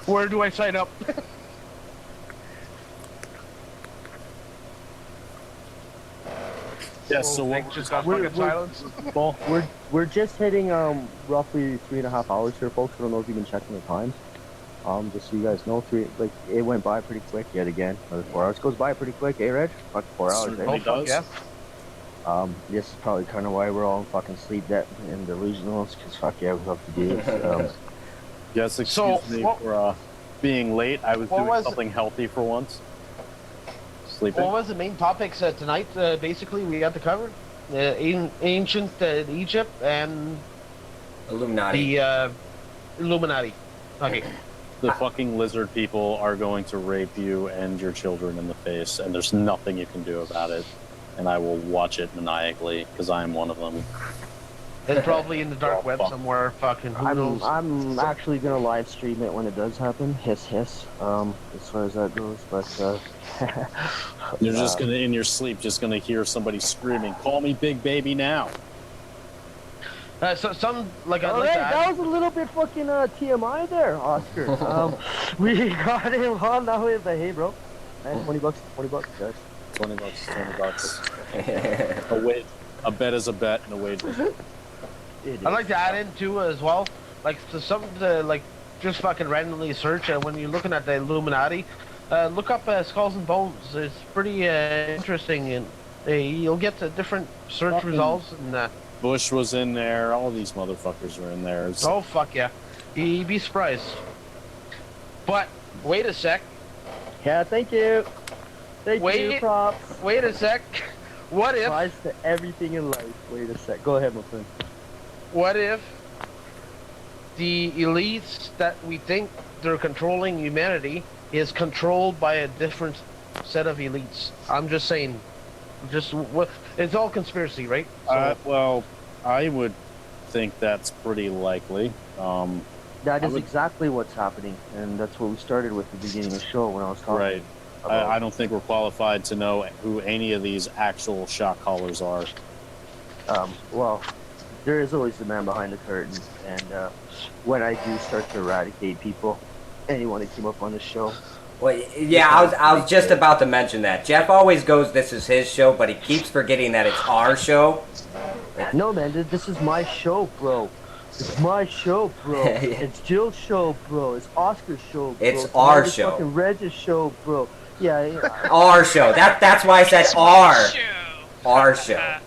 Where do I sign up? Yes, so Nick just got fucking silence. Well, we're just hitting roughly 3.5 hours here, folks. I don't know if you've been checking the times. Just so you guys know, it went by pretty quick yet again. Another 4 hours goes by pretty quick, eh, Reg? Fuck 4 hours, eh? Certainly does. Yeah. This is probably kind of why we're all in fucking sleep debt and delusionals, because fuck yeah, we have to do this. Yes, excuse me for being late. I was doing was- something healthy for once. Sleeping. What was the main topics tonight? Basically, we had to cover ancient Egypt and Illuminati. the Illuminati. Okay. The fucking lizard people are going to rape you and your children in the face, and there's nothing you can do about it. And I will watch it maniacally, because I am one of them. It's probably in the dark web somewhere. Fucking who knows? I'm actually gonna live stream it when it does happen. Hiss, hiss. As far as that goes, but You're just gonna, in your sleep, just gonna hear somebody screaming, "Call me Big Baby now!" So some like All right, that was a little bit fucking TMI there, Oscar. We got him on now with the hey, bro. Man, $20, guys. $20. A bet is a bet, and a wager. I'd like to add in too as well, like to something to like just fucking randomly search. And when you're looking at the Illuminati, look up Skulls and Bones. It's pretty interesting, and you'll get the different search results. And Bush was in there. All these motherfuckers were in there. oh fuck yeah, you'd be surprised. But wait a sec. Yeah, thank you. Thank you, props. Wait a sec. What if? Applies to everything in life. Wait a sec. Go ahead, my friend. What if the elites that we think they're controlling humanity is controlled by a different set of elites? I'm just saying. It's all conspiracy, right? So, Well, I would think that's pretty likely. That is exactly what's happening, and that's what we started with at the beginning of the show when I was talking. Right. I don't think we're qualified to know who any of these actual shot callers are. Well, there is always the man behind the curtain, and when I do start to eradicate people, anyone that came up on the show. Well, yeah, I was just about to mention that. Jeff always goes, this is his show, but he keeps forgetting that it's our show. No, man, this is my show, bro. It's my show, bro. It's Jill's show, bro. It's Oscar's show, bro. It's our It's show. fucking Reg's show, bro. Yeah. Our show. That's why I said our show.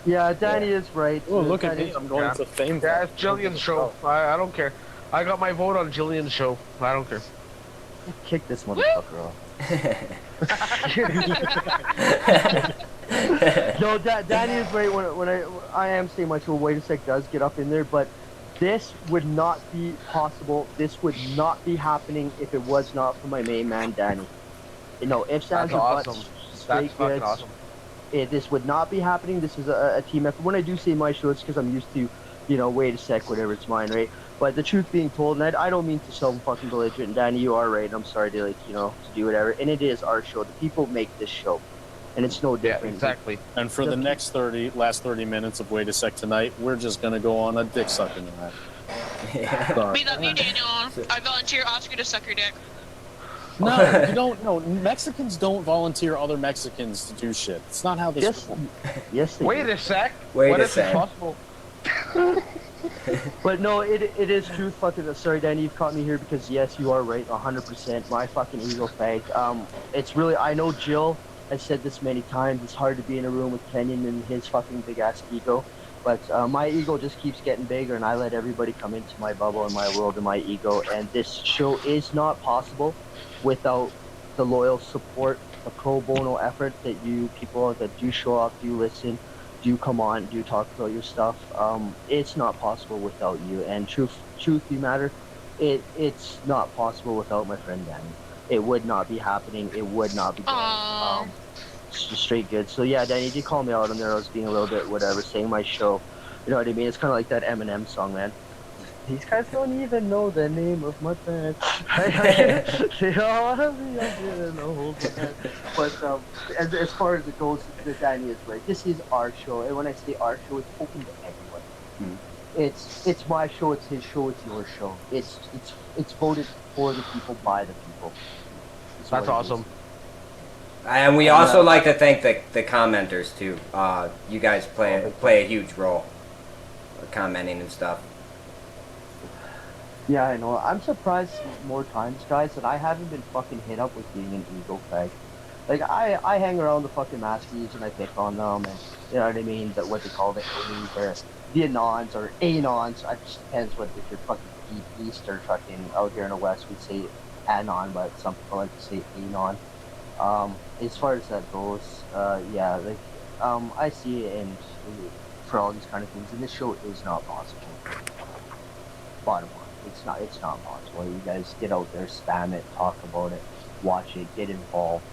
Yeah, Danny is right. Oh, look at Danny- me. I'm going to fame. yeah, it's Jillian's show. I don't care. I got my vote on Jillian's show. I don't care. Kick this motherfucker off. No, Danny is right. When I am saying my show, Waitasec does get up in there, but this would not be possible. This would not be happening if it was not for my main man, Danny. You know, if That's Sandra awesome. Butts, That's straight fucking goods, awesome. this would not be happening. This is a team effort. When I do say my show, it's because I'm used to, you know, Waitasec, whatever, it's mine, right? But the truth being told, and I don't mean to sound fucking belligerent, Danny, you are right. I'm sorry to, like, you know, to do whatever. And it is our show. The people make this show. And it's no different. Yeah, exactly. And for the next last 30 minutes of Waitasec tonight, we're just going to go on a dick sucking night. We love you, Daniel. I volunteer Oscar to suck your dick. No, you don't. No, Mexicans don't volunteer other Mexicans to do shit. It's not how they. Yes. Wait a sec. Wait what a if sec. it's possible? But no, it is true. Fucking sorry, Danny, you've caught me here because yes, you are right, 100%. My fucking ego fag. It's really, I know Jill has said this many times. It's hard to be in a room with Kenyon and his fucking big ass ego. But my ego just keeps getting bigger, and I let everybody come into my bubble and my world and my ego. And this show is not possible without the loyal support, the pro bono effort that you people that do show up, do listen, do come on, do talk about your stuff. It's not possible without you. And truth be matter, it's not possible without my friend Danny. It would not be happening. It would not be going. It's just straight good. So yeah, Danny, you did call me out on there. I was being a little bit whatever, saying my show. You know what I mean? It's kind of like that Eminem song, man. These guys don't even know the name of my band. They all didn't know. But as far as it goes, the Danny is right. This is our show, and when I say our show, it's open to everyone. It's my show. It's his show. It's your show. It's voted for the people by the people. That's awesome. And we also like to thank the commenters too. You guys play a huge role, commenting and stuff. Yeah, I know. I'm surprised more times, guys, that I haven't been fucking hit up with being an ego fag. Like, I hang around the fucking masties and I pick on them, and you know what I mean? That what they call the A's or the Anons or Anons. It just depends what if you're fucking deep east or fucking out here in the west, we'd say Anon, but some people like to say Anon. As far as that goes, yeah, like, I see it, and for all these kind of things, and this show is not possible. Bottom line. It's not possible. You guys get out there, spam it, talk about it, watch it, get involved.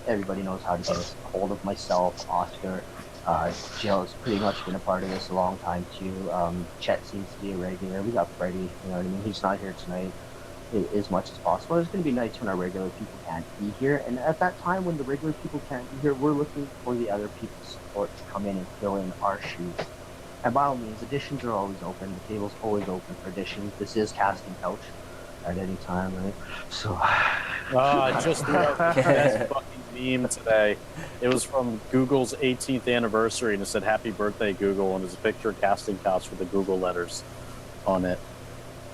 Everybody knows how to get a hold of myself, Oscar. Jill has pretty much been a part of this a long time too. Chet seems to be a regular. We got Freddie, you know what I mean? He's not here tonight as much as possible. There's going to be nights when our regular people can't be here, and at that time when the regular people can't be here, we're looking for the other people's support to come in and fill in our shoes. And by all means, auditions are always open. The table's always open for auditions. This is casting couch at any time, right? So. I just threw out the best fucking meme today. It was from Google's 18th anniversary, and it said "Happy Birthday, Google," and there's a picture of casting couch with the Google letters on it.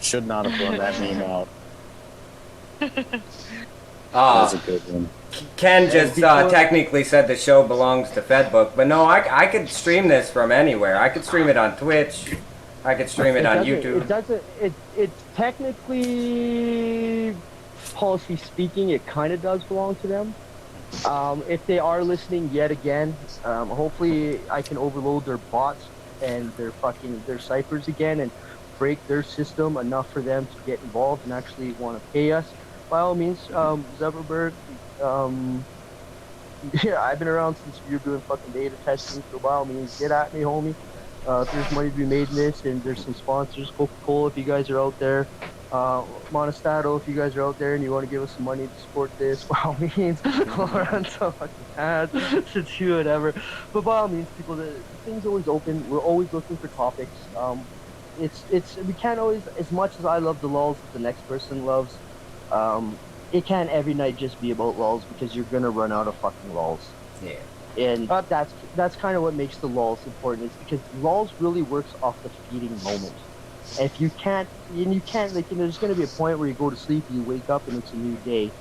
Should not have run that meme out. That was a good one. Ken just technically said the show belongs to Fedbook, but no, I could stream this from anywhere. I could stream it on Twitch. I could stream it on YouTube. It doesn't. It technically, policy speaking, it kind of does belong to them. If they are listening yet again, hopefully I can overload their bots and their ciphers again and break their system enough for them to get involved and actually want to pay us. By all means, Zuckerberg. Yeah, I've been around since we were doing fucking beta testing, so by all means, get at me, homie. If there's money to be made in this, and there's some sponsors, Coca-Cola, if you guys are out there, Monastato, if you guys are out there and you want to give us some money to support this, by all means, we'll run some fucking ads to do whatever. But by all means, people, the thing's always open. We're always looking for topics. We can't always, as much as I love the lulz that the next person loves, it can't every night just be about lulz, because you're gonna run out of fucking lulz. Yeah. And that's kind of what makes the lulz important, is because lulz really works off the feeding moment. And if you can't, like, there's gonna be a point where you go to sleep, you wake up, and it's a new day,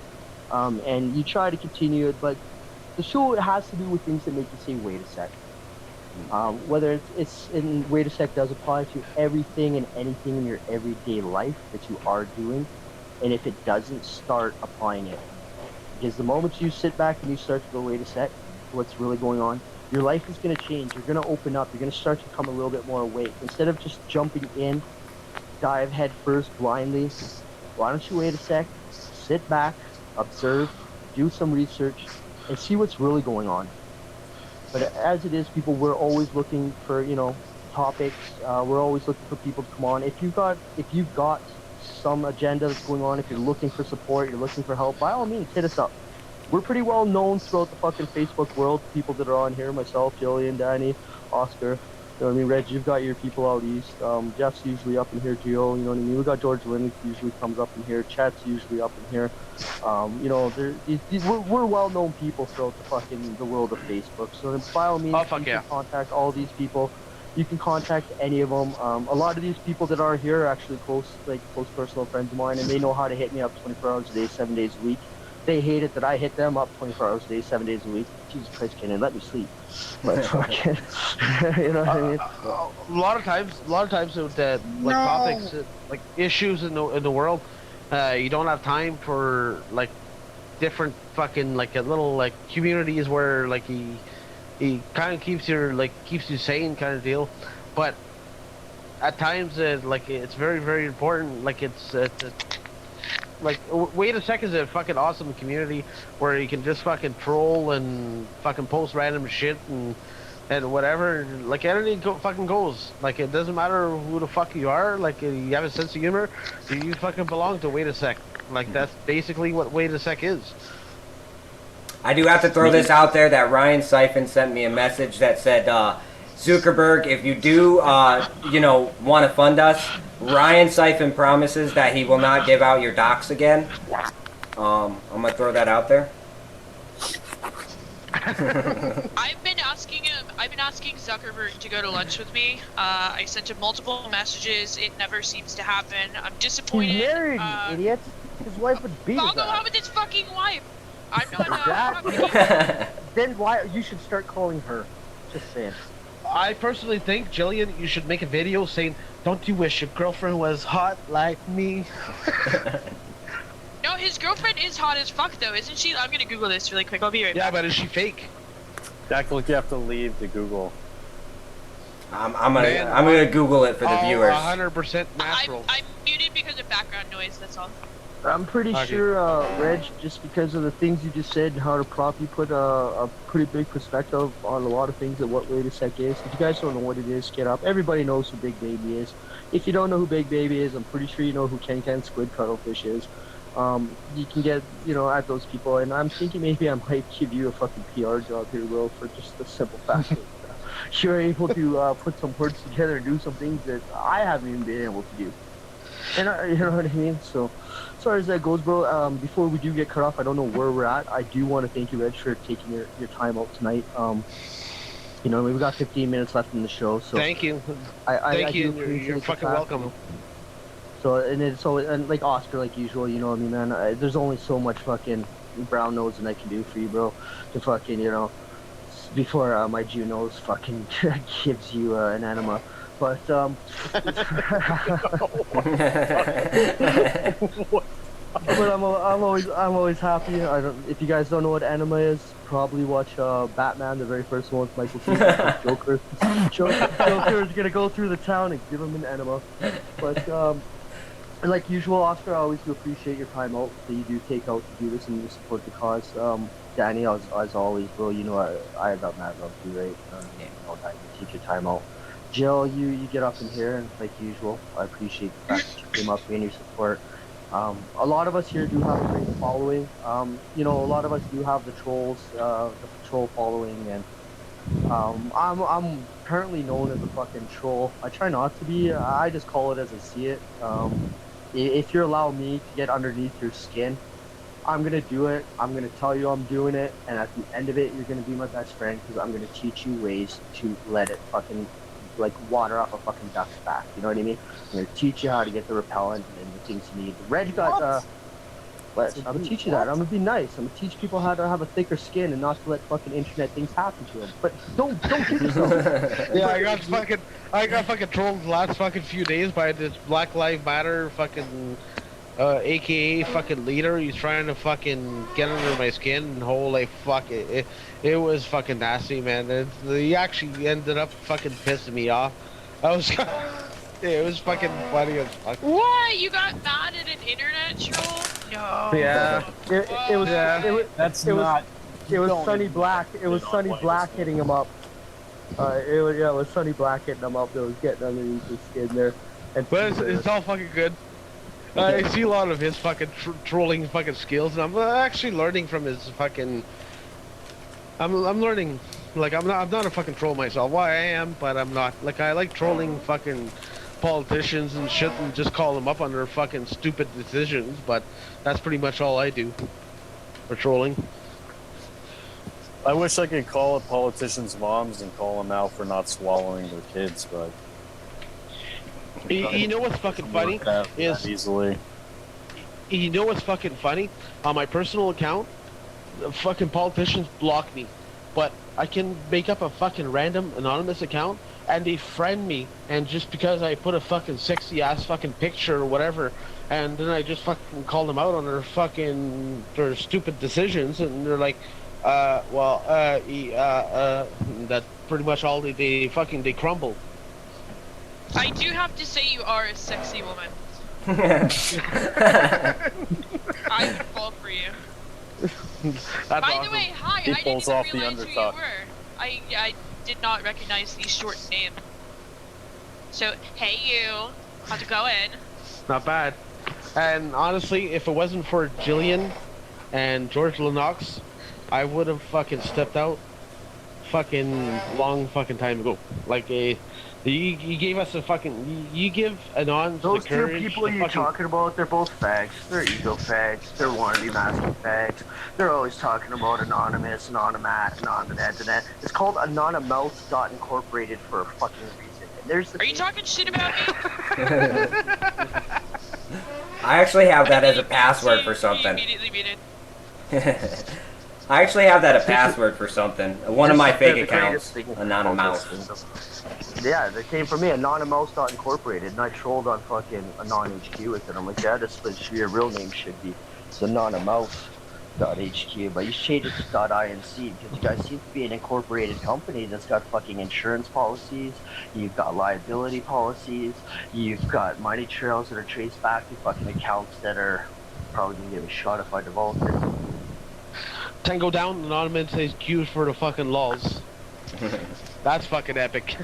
and you try to continue it, but the show has to do with things that make you say, wait a sec. Whether it's in Waitasec does apply to everything and anything in your everyday life that you are doing. And if it doesn't, start applying it. Because the moment you sit back and you start to go, wait a sec, what's really going on, your life is going to change. You're going to open up. You're going to start to become a little bit more awake. Instead of just jumping in, dive head first blindly, why don't you wait a sec, sit back, observe, do some research, and see what's really going on. But as it is, people, we're always looking for, topics. We're always looking for people to come on. If you've got some agenda that's going on, if you're looking for support, you're looking for help, by all means, hit us up. We're pretty well known throughout the fucking Facebook world. People that are on here, myself, Jillian, Danny, Oscar. You know what I mean? Reg, you've got your people out east. Jeff's usually up in here, Gio. You know what I mean? We got George Lynn, who usually comes up in here. Chet's usually up in here. You know, we're well-known people throughout the world of Facebook. So by all means, you can contact all these people. You can contact any of them. A lot of these people that are here are actually close personal friends of mine, and they know how to hit me up 24 hours a day, 7 days a week. They hate it that I hit them up 24 hours a day, 7 days a week. Jesus Christ, Kenan, let me sleep. But fucking, you know what I mean? A lot of times with like topics, like issues in the world, you don't have time for like different fucking like a little like communities where like he kind of keeps you sane kind of deal, but at times like it's very, very important. Like it's like Waitasec is a fucking awesome community where you can just fucking troll and fucking post random shit and whatever. Like anything fucking goes. Like it doesn't matter who the fuck you are. Like you have a sense of humor, you fucking belong to Waitasec. Like that's basically what Waitasec is. I do have to throw this out there that Ryan Siphon sent me a message that said, Zuckerberg, if you do, you know, want to fund us, Ryan Siphon promises that he will not give out your docs again. I'm going to throw that out there. I've been asking Zuckerberg to go to lunch with me. I sent him multiple messages. It never seems to happen. I'm disappointed. He's married, you idiot. His wife would beat his I'll go ass. out with his fucking wife. I'm not. Then why you should start calling her? Just saying. I personally think, Jillian, you should make a video saying, "Don't you wish your girlfriend was hot like me?" No, his girlfriend is hot as fuck though, isn't she? I'm gonna Google this really quick. I'll be right back. Yeah, but is she fake? Jack, look, you have to leave to Google. I'm gonna Google it for the viewers. 100% natural. I'm muted because of background noise. That's all. I'm pretty sure, Reg, just because of the things you just said, how to probably put a pretty big perspective on a lot of things of what Waitasec is. If you guys don't know what it is, get up. Everybody knows who Big Baby is. If you don't know who Big Baby is, I'm pretty sure you know who Ken Squid Cuttlefish is. You can get, you know, at those people, and I'm thinking maybe I might give you a fucking PR job here, bro, for just the simple fact that you're able to put some words together and do some things that I haven't even been able to do. And you know what I mean? So, as far as that goes, bro, before we do get cut off, I don't know where we're at. I do want to thank you, Reg, for taking your time out tonight. You know, we've got 15 minutes left in the show, so... Thank you. Thank you. You're fucking welcome. So, and like Oscar, like usual, you know what I mean, man? There's only so much fucking brown nosing I can do for you, bro. To fucking, you know, before my Jew nose fucking gives you an enema. But but I'm always happy. If you guys don't know what enema is, probably watch Batman, the very first one with Michael Keaton. Joker is gonna go through the town and give him an enema. But like usual, Oscar, I always do appreciate your time out that you do take out to do this and you support the cause. Danny, as always, bro, you know I got mad love you, right? All time you take your time out. Jill, you get up in here, and like usual, I appreciate the fact that you came up and your support. A lot of us here do have a great following. You know, a lot of us do have the trolls, the troll following, and I'm currently known as a fucking troll. I try not to be. I just call it as I see it. If you allow me to get underneath your skin, I'm gonna do it. I'm gonna tell you I'm doing it, and at the end of it, you're gonna be my best friend because I'm gonna teach you ways to let it fucking like water off a fucking duck's back. You know what I mean? I'm gonna teach you how to get the repellent and the things you need. Reg got I'm gonna teach you that. I'm gonna be nice. I'm gonna teach people how to have a thicker skin and not to let fucking internet things happen to them. But don't kid yourself. Yeah, I got fucking trolled the last fucking few days by this Black Lives Matter fucking AKA fucking leader. He's trying to fucking get under my skin and holy fuck it was fucking nasty, man. He actually ended up fucking pissing me off. It was fucking funny as fuck. What? You got mad at an internet troll? No. Yeah. It was Sunny Black. It was Sunny Black hitting him up. It was Sonny Black hitting him up. It was getting underneath his skin there. And But it's all fucking good. I see a lot of his fucking trolling fucking skills, and I'm actually learning from his fucking. I'm learning. Like I'm not a fucking troll myself. Well, I am, but I'm not. Like I like trolling fucking politicians and shit, and just call them up on their fucking stupid decisions. But that's pretty much all I do for trolling. I wish I could call up politicians' moms and call them out for not swallowing their kids, but You know what's fucking funny is easily. You know what's fucking funny? On my personal account, the fucking politicians block me, but I can make up a fucking random anonymous account and they friend me, and just because I put a fucking sexy ass fucking picture or whatever, and then I just fucking call them out on their stupid decisions, and they're like, that's pretty much all they crumble. I do have to say you are a sexy woman. I would fall for you. By the way, hi, I didn't even realize who you were. I did not recognize the short name. So, hey you, how's it going? Not bad. And honestly, if it wasn't for Jillian and George Lennox, I would have fucking stepped out fucking long fucking time ago. Like you gave us a fucking, you give Anon Those the two courage. people you're talking about, they're both fags. They're ego fags. They're wannabe master fags. They're always talking about anonymous, anonymat, anonymous. It's called anonymous.incorporated for a fucking reason. And there's Are you talking shit about me? I actually have that as a password for something. Immediately muted. I actually have that a password for something. One of my fake accounts, Anonymous. Yeah, that came from me, anonymous.incorporated, and I trolled on fucking Anon HQ with it. I'm like, yeah, this is your real name should be. It's anonymous.hq, but you changed it to .inc because you guys seem to be an incorporated company that's got fucking insurance policies, you've got liability policies, you've got money trails that are traced back to fucking accounts that are probably gonna give a shot if I divulge it. Tango down, anonymous says Q's for the fucking laws. That's fucking epic.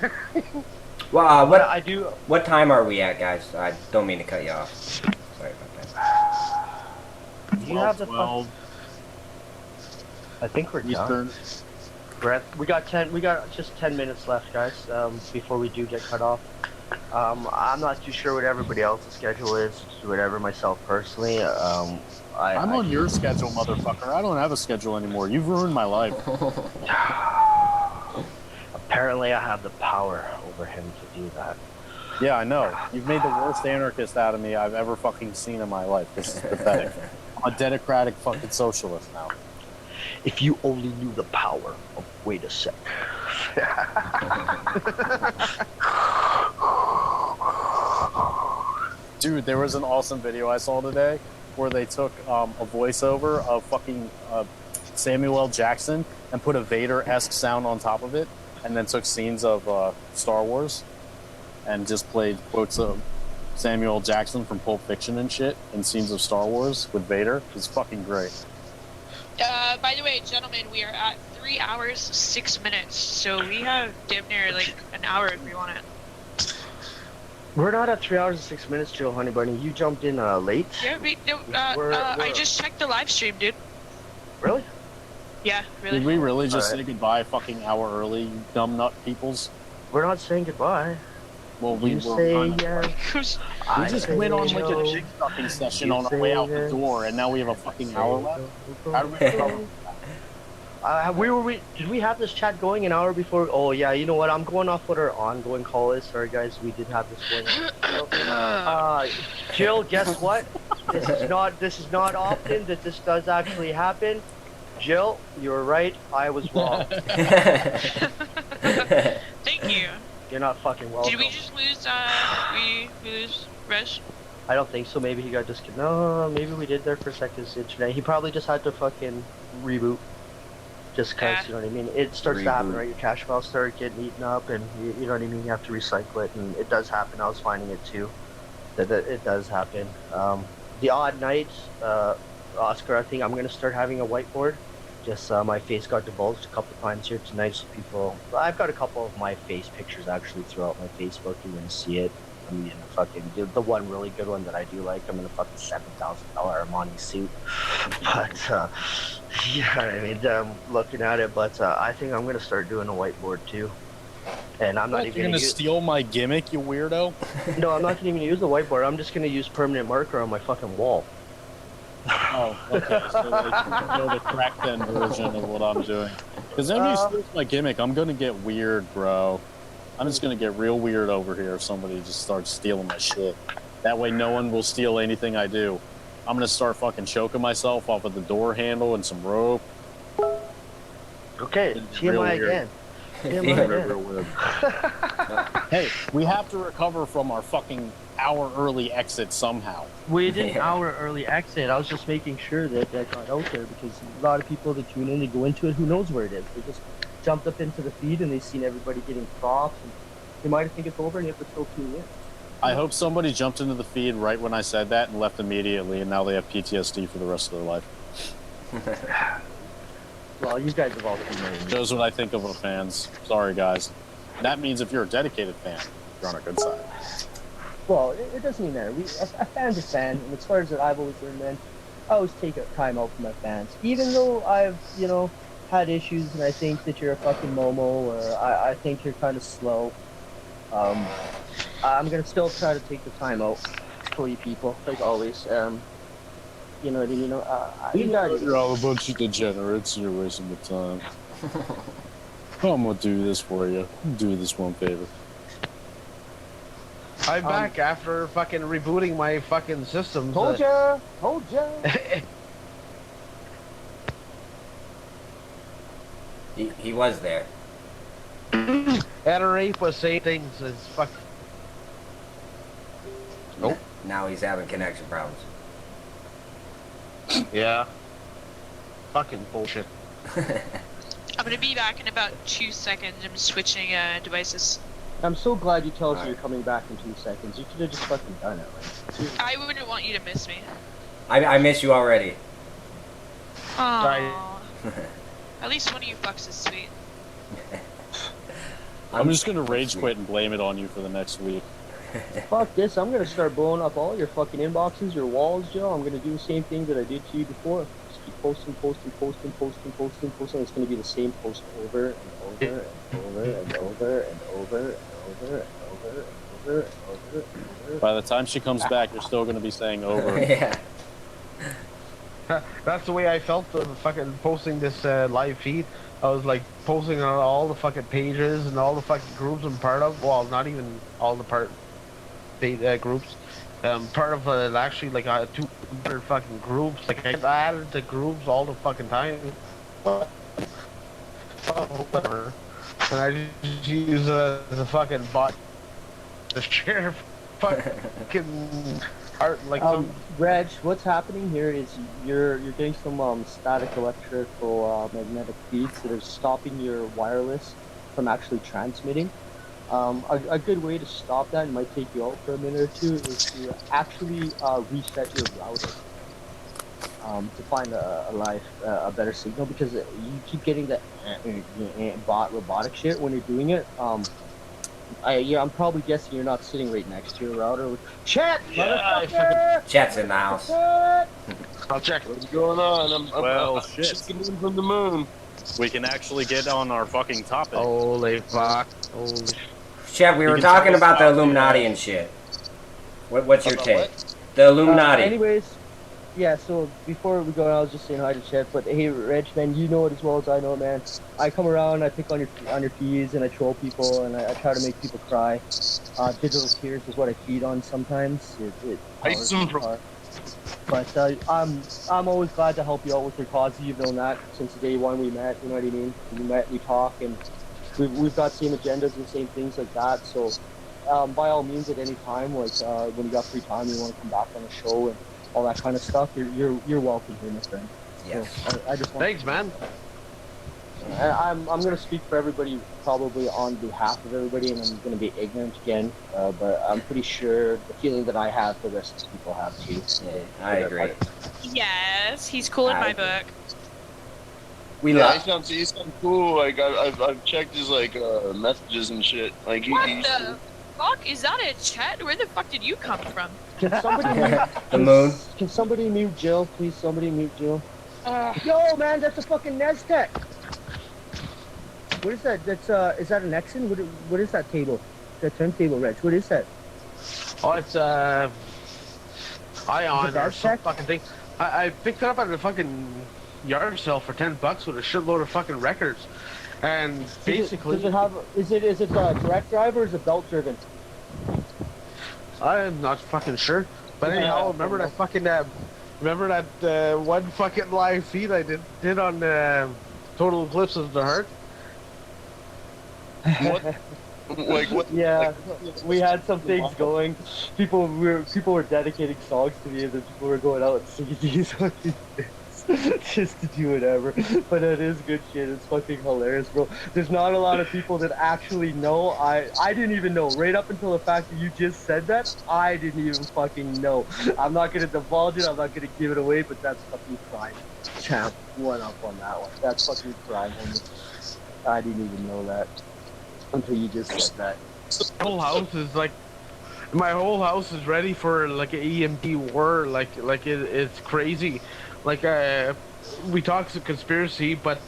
Well, what time are we at, guys? I don't mean to cut you off. Sorry about that. You have the 12. I think we're done. We got just 10 minutes left, guys, before we do get cut off. I'm not too sure what everybody else's schedule is, whatever, myself personally. I'm on your schedule, motherfucker. I don't have a schedule anymore. You've ruined my life. Apparently I have the power over him to do that. Yeah, I know. You've made the worst anarchist out of me I've ever fucking seen in my life. This is pathetic. I'm a democratic fucking socialist now. If you only knew the power of Waitasec. Dude, there was an awesome video I saw today where they took a voiceover of fucking Samuel L. Jackson and put a Vader-esque sound on top of it, and then took scenes of Star Wars and just played quotes of Samuel L. Jackson from Pulp Fiction and shit and scenes of Star Wars with Vader. It's fucking great. By the way, gentlemen, we are at 3 hours, 6 minutes, so we have damn near like an hour if we want it. We're not at 3 hours and 6 minutes, Jill Honey Bunny. You jumped in late. Yeah, I just checked the live stream, dude. Really? Yeah, really. Did we really just say goodbye a fucking hour early, you dumb nut peoples? We're not saying goodbye. Well, we You were say kind of yes. We just went on like a jig stuffing session on our way out the door, and now we have a fucking hour left. How do we recover? Did we have this chat going an hour before? Oh yeah, you know what? I'm going off what our ongoing call is. Sorry guys, we did have this going. Jill, guess what? This is not often that this does actually happen. Jill, you're right. I was wrong. Thank you. You're not fucking welcome. Did we just lose, we lose Resh? I don't think so. Maybe he got disconnected. No, maybe we did there for a second. His internet. He probably just had to fucking reboot. Just cause, you know what I mean? It starts to happen, right? Your cache files start getting eaten up, and you know what I mean? You have to recycle it, and it does happen. I was finding it too. That it does happen. The odd nights, Oscar, I think I'm gonna start having a whiteboard Just my face got divulged a couple times here tonight, so people. I've got a couple of my face pictures actually throughout my Facebook. You're gonna see it. I'm in a fucking the one really good one that I do like. I'm in a fucking $7,000 Armani suit. But yeah, I mean, I'm looking at it. But I think I'm gonna start doing a whiteboard too. And I'm not even gonna steal my gimmick, you weirdo. No, I'm not gonna even use the whiteboard. I'm just gonna use permanent marker on my fucking wall. Oh, okay. So like, the cracked end version of what I'm doing. Because if you steals my gimmick, I'm gonna get weird, bro. I'm just gonna get real weird over here if somebody just starts stealing my shit. That way no one will steal anything I do. I'm gonna start fucking choking myself off of the door handle and some rope. Okay, TMI again. Hey, we have to recover from our fucking hour early exit somehow. We did an hour early exit. I was just making sure that that got out there because a lot of people that tune in, they go into it, who knows where it is. They just jumped up into the feed and they've seen everybody getting props. And they might think it's over and you have to still tune in. I hope somebody jumped into the feed right when I said that and left immediately, and now they have PTSD for the rest of their life. Well, you guys have all seen it. Shows what I think of our fans. Sorry, guys. That means if you're a dedicated fan, you're on a good side. Well, it doesn't even matter. A fan's a fan, and as far as that I've always learned, man, I always take a time out for my fans. Even though I've, had issues and I think that you're a fucking momo or I think you're kind of slow, I'm going to still try to take the time out for you people, like always. You know what I mean? You're all a bunch of degenerates and you're wasting the time. I'm going to do this for you. Do this one favor. I'm back after fucking rebooting my fucking systems. Told ya! He was there. Rape was saying things as fuck. Nope. Now he's having connection problems. Yeah. Fucking bullshit. I'm gonna be back in about 2 seconds. I'm switching devices. I'm so glad you told us you're coming back in 2 seconds. You could have just fucking done it. Like, I wouldn't want you to miss me. I miss you already. Aww. At least one of you fucks is sweet. I'm just gonna rage quit and blame it on you for the next week. Fuck this, I'm gonna start blowing up all your fucking inboxes, your walls, Joe. I'm gonna do the same thing that I did to you before. Just keep posting. It's gonna be the same post over and over and over and over and over and over and over and over and over. By the time she comes back, you're still gonna be saying over. Yeah. That's the way I felt fucking posting this live feed. I was like posting on all the fucking pages and all the fucking groups I'm part of. Well, not even all the groups. Part of actually like 200 fucking groups. Like I added to groups all the fucking time. Whatever. And I just use as a fucking bot to share fucking art like some. Reg, what's happening here is you're getting some static electrical magnetic feeds that are stopping your wireless from actually transmitting. A good way to stop that, it might take you out for a minute or two, is to actually reset your router to find a better signal, because you keep getting the bot robotic shit when you're doing it. I'm probably guessing you're not sitting right next to your router. Chat! Yeah, Chat's in the house. I'll check. What's going on? I'm shit. just getting in from the moon. We can actually get on our fucking topic. Holy fuck. Holy Chat, we were talking about the Illuminati and shit. What's your take? The Illuminati. Anyways, yeah, so before we go, I was just saying hi to Chet, but hey, Reg, man, you know it as well as I know it, man. I come around, I pick on your feeds, and I troll people, and I try to make people cry. Digital tears is what I feed on sometimes. But I'm always glad to help you out with your causes. You've known that since the day one we met. You know what I mean? We met, we talk, and we've got same agendas and same things like that. So by all means, at any time, like when you got free time, you want to come back on the show and all that kind of stuff, you're welcome here, my friend. Yes. So I just thanks, man. I'm going to speak for everybody, probably on behalf of everybody, and I'm going to be ignorant again, but I'm pretty sure the feeling that I have, the rest of the people have too. Yeah, I agree. Yes, he's cool in my book. We Yeah, love. he sounds cool. Like I've checked his like messages and shit. Like What he's the fuck? Is that a chat? Where the fuck did you come from? Can somebody mute? The moon. Can somebody mute Jill, please? Somebody mute Jill. Uh, Yo, man, that's a fucking Neztec. What is that? That's is that an Exon? What is that table? That turntable, Reg. What is that? Oh, it's Ion or some Aztec? fucking thing. I picked it up at a fucking yard sale for $10 with a shitload of fucking records, and basically, does it have? Is it direct drive or is it belt driven? I'm not fucking sure. But anyhow, remember that fucking one fucking live feed I did on Total Eclipse of the Heart. what? Like what? Yeah, like, we had some things going. People were dedicating songs to me, and then people were going out and singing these fucking things just to do whatever. But it is good shit. It's fucking hilarious, bro. There's not a lot of people that actually know. I didn't even know right up until the fact that you just said that. I didn't even fucking know. I'm not gonna divulge it. I'm not gonna give it away. But that's fucking crime. Champ, one up on that one. That's fucking crime. I didn't even know that until you just said that. My whole house is like, my whole house is ready for like an EMP war. It's crazy. Like we talk to conspiracy, but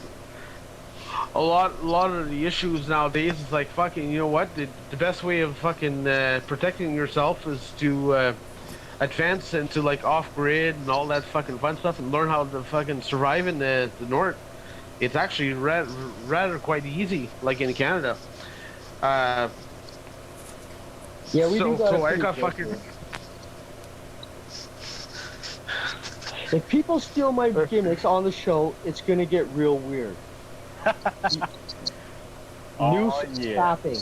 a lot of the issues nowadays is like fucking. You know what? The best way of fucking protecting yourself is to advance into like off grid and all that fucking fun stuff, and learn how to fucking survive in the north. It's actually rather quite easy, like in Canada. Yeah, we do got so I got fucking. If people steal my gimmicks on the show, it's gonna get real weird. Noose tapping.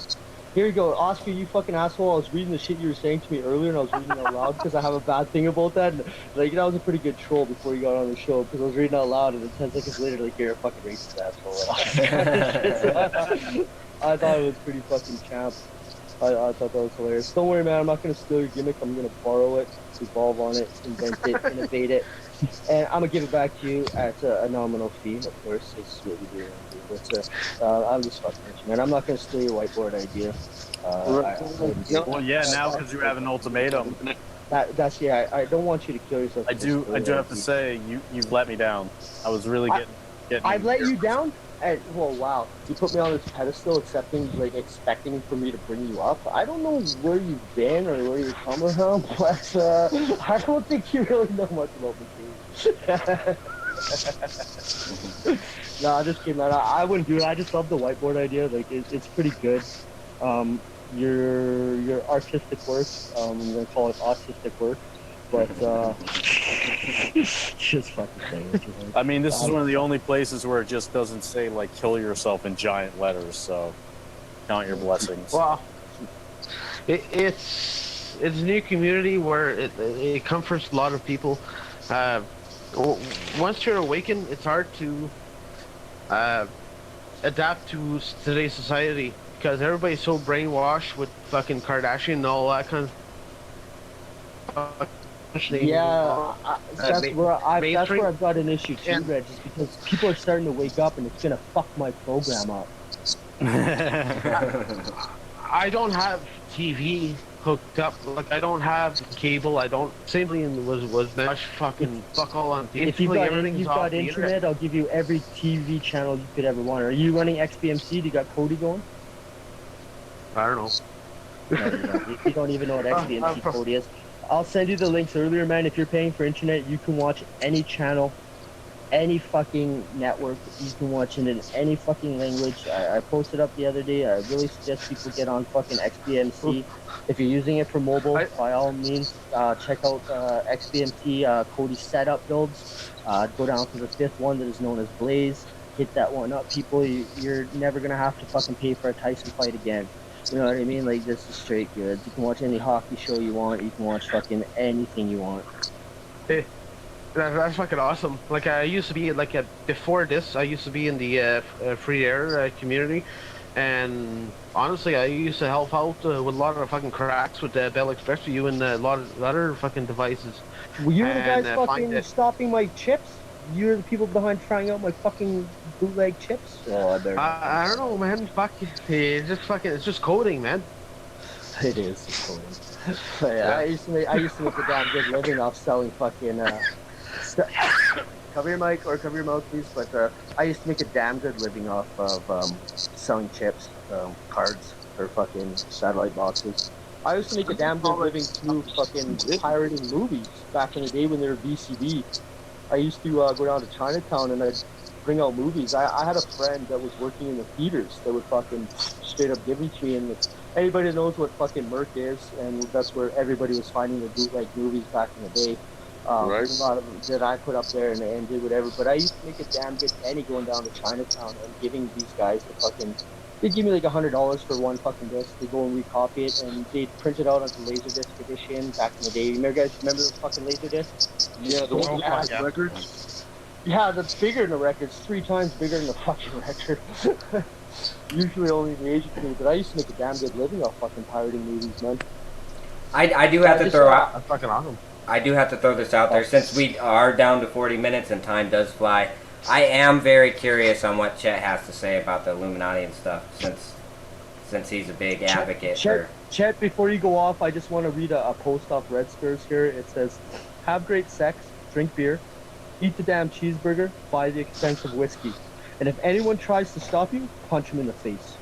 Here you go, Oscar, you fucking asshole. I was reading the shit you were saying to me earlier, and I was reading out loud because I have a bad thing about that. And like, that was a pretty good troll before you got on the show because I was reading out loud, and then 10 seconds later, like, you're a fucking racist asshole. I thought it was pretty fucking champ. I thought that was hilarious. Don't worry, man. I'm not gonna steal your gimmick. I'm gonna borrow it, evolve on it, invent it, innovate it, and I'm gonna give it back to you at a nominal fee. Of course, it's what we do. But I'm just fucking with you, man. I'm not gonna steal your whiteboard idea. Well, yeah, now because you have an ultimatum. That's yeah. I don't want you to kill yourself. I do have to say you've let me down. I was really getting. I've let you down. And well, wow, you put me on this pedestal, expecting for me to bring you up. I don't know where you've been or where you're coming from, but I don't think you really know much about me. No, I just kidding. I wouldn't do it. I just love the whiteboard idea. Like it's pretty good. Your artistic work. I'm gonna call it autistic work, but just fucking saying it. I mean, this is one of the only places where it just doesn't say like "kill yourself" in giant letters. So count your blessings. Well, it's a new community where it comforts a lot of people. Once you're awakened, it's hard to adapt to today's society because everybody's so brainwashed with fucking Kardashian and all that kind of. Yeah, that's where I've got an issue too, Reg, is because people are starting to wake up and it's gonna fuck my program up. I don't have TV hooked up. Like I don't have cable. I don't. Same thing was fucking fuck all on. If you've got internet, I'll give you every TV channel you could ever want. Are you running XBMC? Do you got Cody going? I don't know. No, you don't even know what XBMC code is. I'll send you the links earlier, man. If you're paying for internet, you can watch any channel, any fucking network. You can watch it in any fucking language. I posted up the other day. I really suggest people get on fucking XBMC. If you're using it for mobile, by all means, check out XBMC Cody setup builds. Go down to the 5th one that is known as Blaze. Hit that one up, people. You're never gonna have to fucking pay for a Tyson fight again. You know what I mean? Like, this is straight good. You can watch any hockey show you want. You can watch fucking anything you want. Hey, that's fucking awesome. Like, I used to be, like, before this, I used to be in the free air community. And honestly, I used to help out with a lot of fucking cracks with Bell Express for you and a lot of other fucking devices. Were you the guys fucking stopping my chips? you're the people behind trying out my fucking bootleg chips? Oh, they're I don't know, man. Fuck, it's just coding, man. It is just coding. But yeah, I used to make a damn good living off selling fucking cover your mic or cover your mouth, please. But I used to make a damn good living off of selling chips, cards, or fucking satellite boxes. I used to make a damn good living through fucking pirating movies back in the day when they were VCD. I used to go down to Chinatown and I'd bring out movies. I had a friend that was working in the theaters that would fucking straight up give them to me. And anybody that knows what fucking Merc is, and that's where everybody was finding the bootleg movies back in the day. There's a lot of them that I put up there and did whatever. But I used to make a damn good penny going down to Chinatown and giving these guys the fucking. They'd give me like $100 for one fucking disc. They'd go and recopy it, and they'd print it out onto Laserdisc edition back in the day. You guys remember those fucking Laserdiscs? Yeah, the one with records. Yeah, that's bigger than the records. 3 times bigger than the fucking record. Usually only the Asian community, but I used to make a damn good living off fucking pirating movies, man. I do have to throw out. That's fucking awesome. I do have to throw this out there since we are down to 40 minutes and time does fly. I am very curious on what Chet has to say about the Illuminati and stuff, since he's a big advocate for. Chet, before you go off, I just want to read a post off Red Spurs here. It says, "Have great sex, drink beer, eat the damn cheeseburger, buy the expensive whiskey, and if anyone tries to stop you, punch him in the face."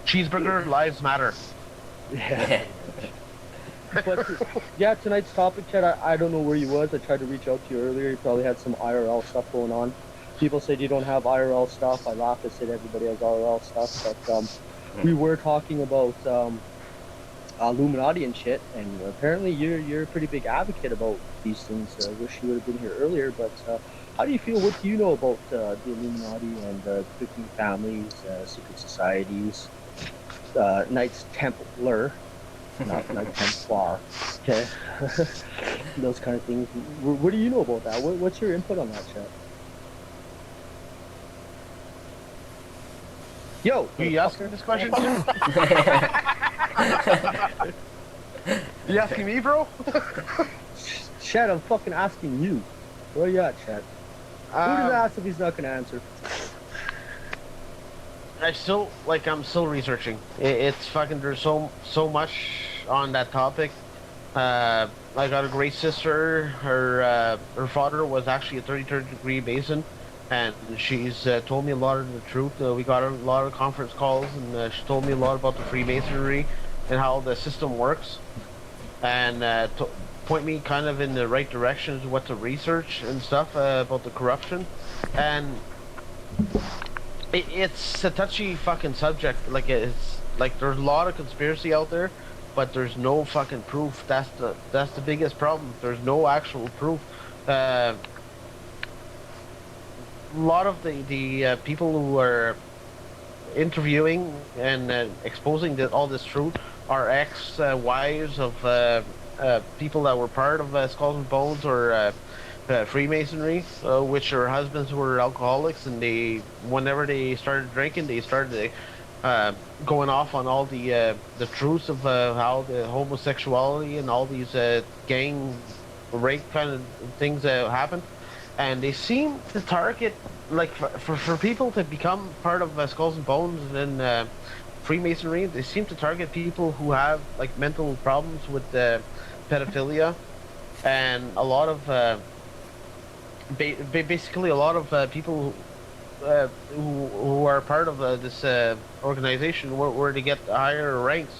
Cheeseburger lives matter. Yeah. But yeah, tonight's topic, Chad, I don't know where you was. I tried to reach out to you earlier. You probably had some IRL stuff going on. People said you don't have IRL stuff. I laughed. I said everybody has IRL stuff. But we were talking about Illuminati and shit, and apparently you're a pretty big advocate about these things. I wish you would have been here earlier. But how do you feel? What do you know about the Illuminati and the 15 families, secret societies, Knights Templar? Not Templar. Okay. Those kind of things. What do you know about that? What's your input on that, Chet? Yo, you asking this question? You asking me, bro? Chet, I'm fucking asking you. Where you at, Chet? Who does ask if he's not gonna answer? I'm still researching. It's fucking, there's so much on that topic. I got a great sister. Her father was actually a 33rd degree Mason, and she's told me a lot of the truth. We got a lot of conference calls, and she told me a lot about the Freemasonry and how the system works, and to point me kind of in the right direction as what to research and stuff about the corruption. And it's a touchy fucking subject. It's like there's a lot of conspiracy out there, but there's no fucking proof. That's the biggest problem. There's no actual proof. A lot of the people who are interviewing and exposing all this truth are ex-wives of people that were part of Skulls and Bones or Freemasonry, which her husbands were alcoholics, and whenever they started drinking, they started going off on all the truths of how the homosexuality and all these gang rape kind of things happen, and they seem to target, like, for people to become part of Skulls and Bones and Freemasonry. They seem to target people who have like mental problems with pedophilia, and a lot of basically a lot of people who are part of this organization where they get higher ranks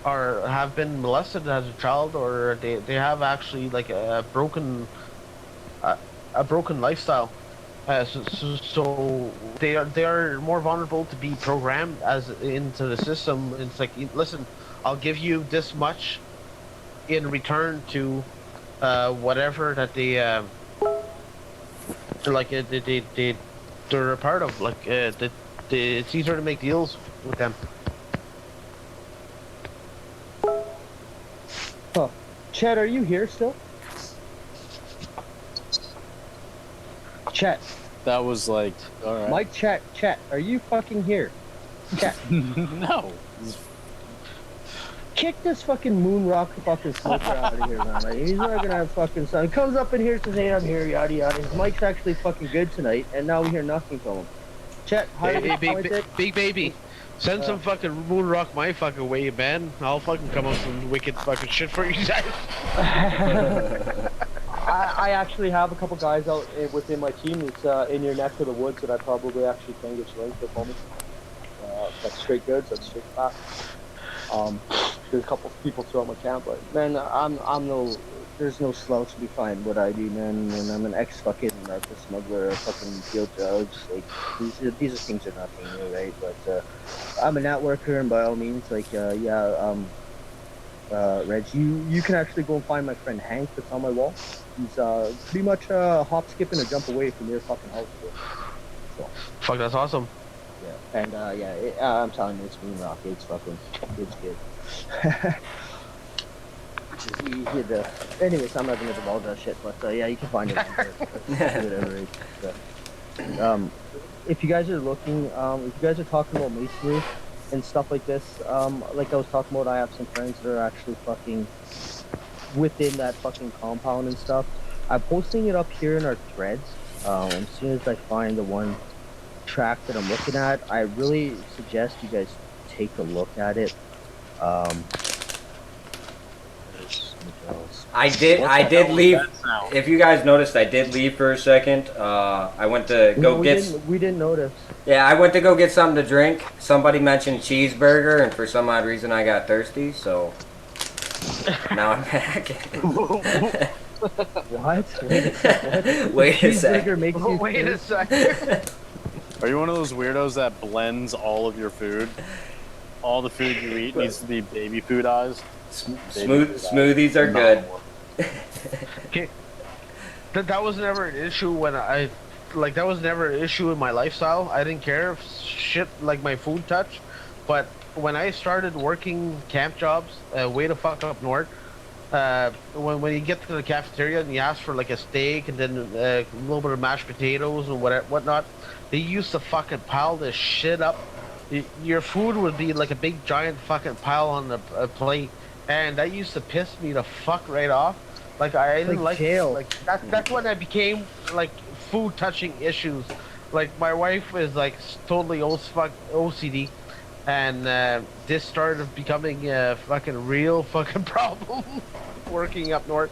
or have been molested as a child, or they have actually like a broken lifestyle. So they are more vulnerable to be programmed as into the system. It's like, listen, I'll give you this much in return to whatever that they're a part of. Like it's easier to make deals with them. Huh. Chet, are you here still? Chet. That was like, alright. Mike, Chet, are you fucking here? Chet. No. kick this fucking moon rock fucking smoker out of here, man. Like, he's not gonna have fucking son. He comes up in here, says, "Hey, I'm here," yada yada. His mic's actually fucking good tonight, and now we hear nothing from him. Chet, Hey, big baby. Send some fucking moon rock my fucking way, man. I'll fucking come up with some wicked fucking shit for you guys. I actually have a couple guys out within my team that's in your neck of the woods that I probably actually can get you linked with, homie. That's straight goods, that's straight fat. There's a couple people throughout my camp, but man, there's no slouch to be fine what I do, man. And I'm an ex-fucking narco smuggler, fucking deal drugs. Like these are things are nothing new, right? But I'm a networker, and by all means, like Reg, you can actually go and find my friend Hank that's on my wall. He's pretty much hop, skip, and a jump away from your fucking house. So. Fuck, that's awesome. Yeah, and I'm telling you, it's moon rock. It's fucking, it's good. Anyways, I'm not gonna divulge that shit, but yeah, you can find it. Whatever. If you guys are looking, if you guys are talking about masonry and stuff like this, like I was talking about, I have some friends that are actually fucking within that fucking compound and stuff. I'm posting it up here in our threads. As soon as I find the one track that I'm looking at, I really suggest you guys take a look at it. I did leave. If you guys noticed, I did leave for a second. I went to go get. We didn't notice. Yeah, I went to go get something to drink. Somebody mentioned cheeseburger, and for some odd reason, I got thirsty. So now I'm back. What? Wait a sec. Wait a sec. Are you one of those weirdos that blends all of your food? All the food you eat needs to be baby food eyes. Smoothies are good. Okay. That was never an issue when that was never an issue in my lifestyle. I didn't care if shit like my food touched. But when I started working camp jobs, way the fuck up north, when you get to the cafeteria and you ask for like a steak and then a little bit of mashed potatoes and whatnot, they used to fucking pile this shit up. Your food would be like a big giant fucking pile on the plate, and that used to piss me the fuck right off. Like I didn't like jail. Like that's when I became like food touching issues. Like my wife is like totally OCD, and this started becoming a fucking real fucking problem working up north.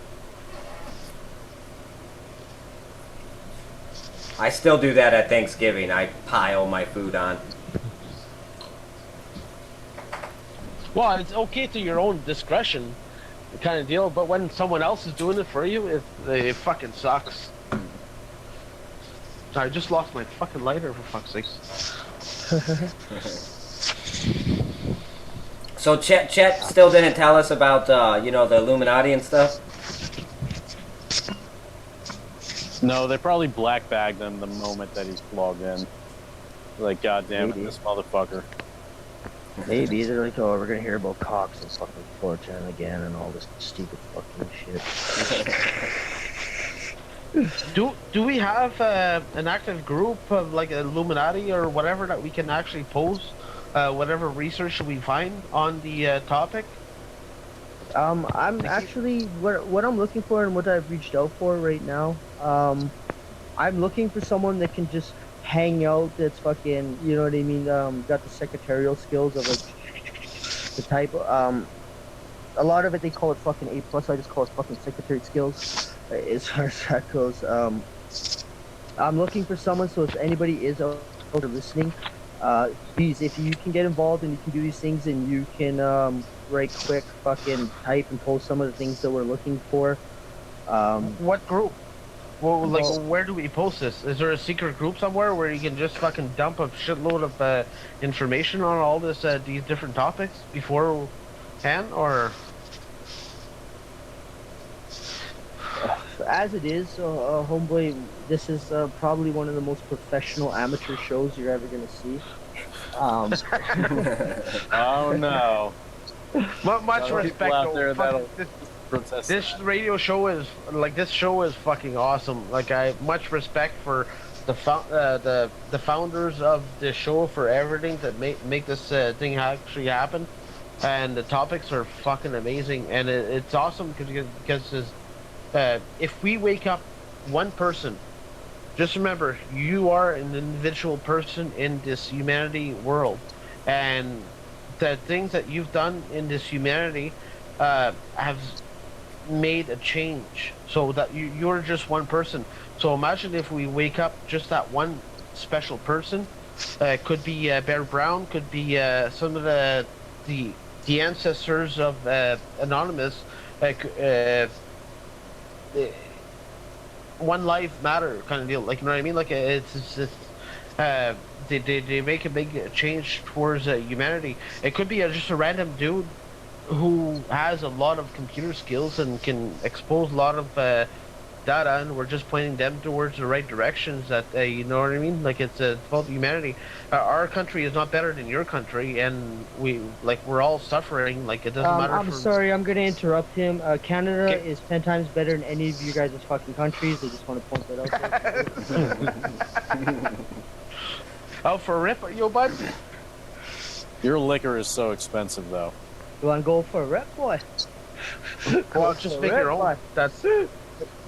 I still do that at Thanksgiving. I pile my food on. Well, it's okay to your own discretion, kind of deal. But when someone else is doing it for you, it fucking sucks. I just lost my fucking lighter, for fuck's sake. So Chet still didn't tell us about the Illuminati and stuff. No, they probably black bagged him the moment that he's logged in. Like, goddamn it, this motherfucker. Maybe they're like, oh, we're gonna hear about Cox and fucking 4chan again and all this stupid fucking shit. Do we have an active group of like Illuminati or whatever that we can actually post whatever research we find on the topic? I'm actually what I'm looking for and what I've reached out for right now. I'm looking for someone that can just hang out. That's fucking, you know what I mean. Got the secretarial skills of like the type. A lot of it they call it fucking A+. I just call it fucking secretary skills. As far as that goes, I'm looking for someone. So if anybody is out there listening, please, if you can get involved and you can do these things and you can right quick fucking type and post some of the things that we're looking for. What group? Well, like, where do we post this? Is there a secret group somewhere where you can just fucking dump a shitload of information on all this these different topics beforehand, or? As it is, homeboy, this is probably one of the most professional amateur shows you're ever gonna see. Oh no. Much respect though. This radio show is fucking awesome. Like, I much respect for the founders of the show for everything that make this thing actually happen. and the topics are fucking amazing, and it's awesome because if we wake up one person, just remember you are an individual person in this humanity world, and the things that you've done in this humanity have made a change, so that you're just one person. So imagine if we wake up just that one special person. Could be Bear Brown, could be some of the ancestors of Anonymous. One life matter kind of deal, like, you know what I mean? Like they make a big change towards humanity. It could be just a random dude who has a lot of computer skills and can expose a lot of data, and we're just pointing them towards the right directions. That you know what I mean? Like it's about humanity. Our country is not better than your country, and we're all suffering. Like it doesn't matter. I'm sorry, I'm gonna interrupt him. Canada is 10 times better than any of you guys' fucking countries. I just want to point that out there. Oh, for a rip, yo, bud. Your liquor is so expensive, though. You want to go for a rip, boy? Well, just make your own. That's it.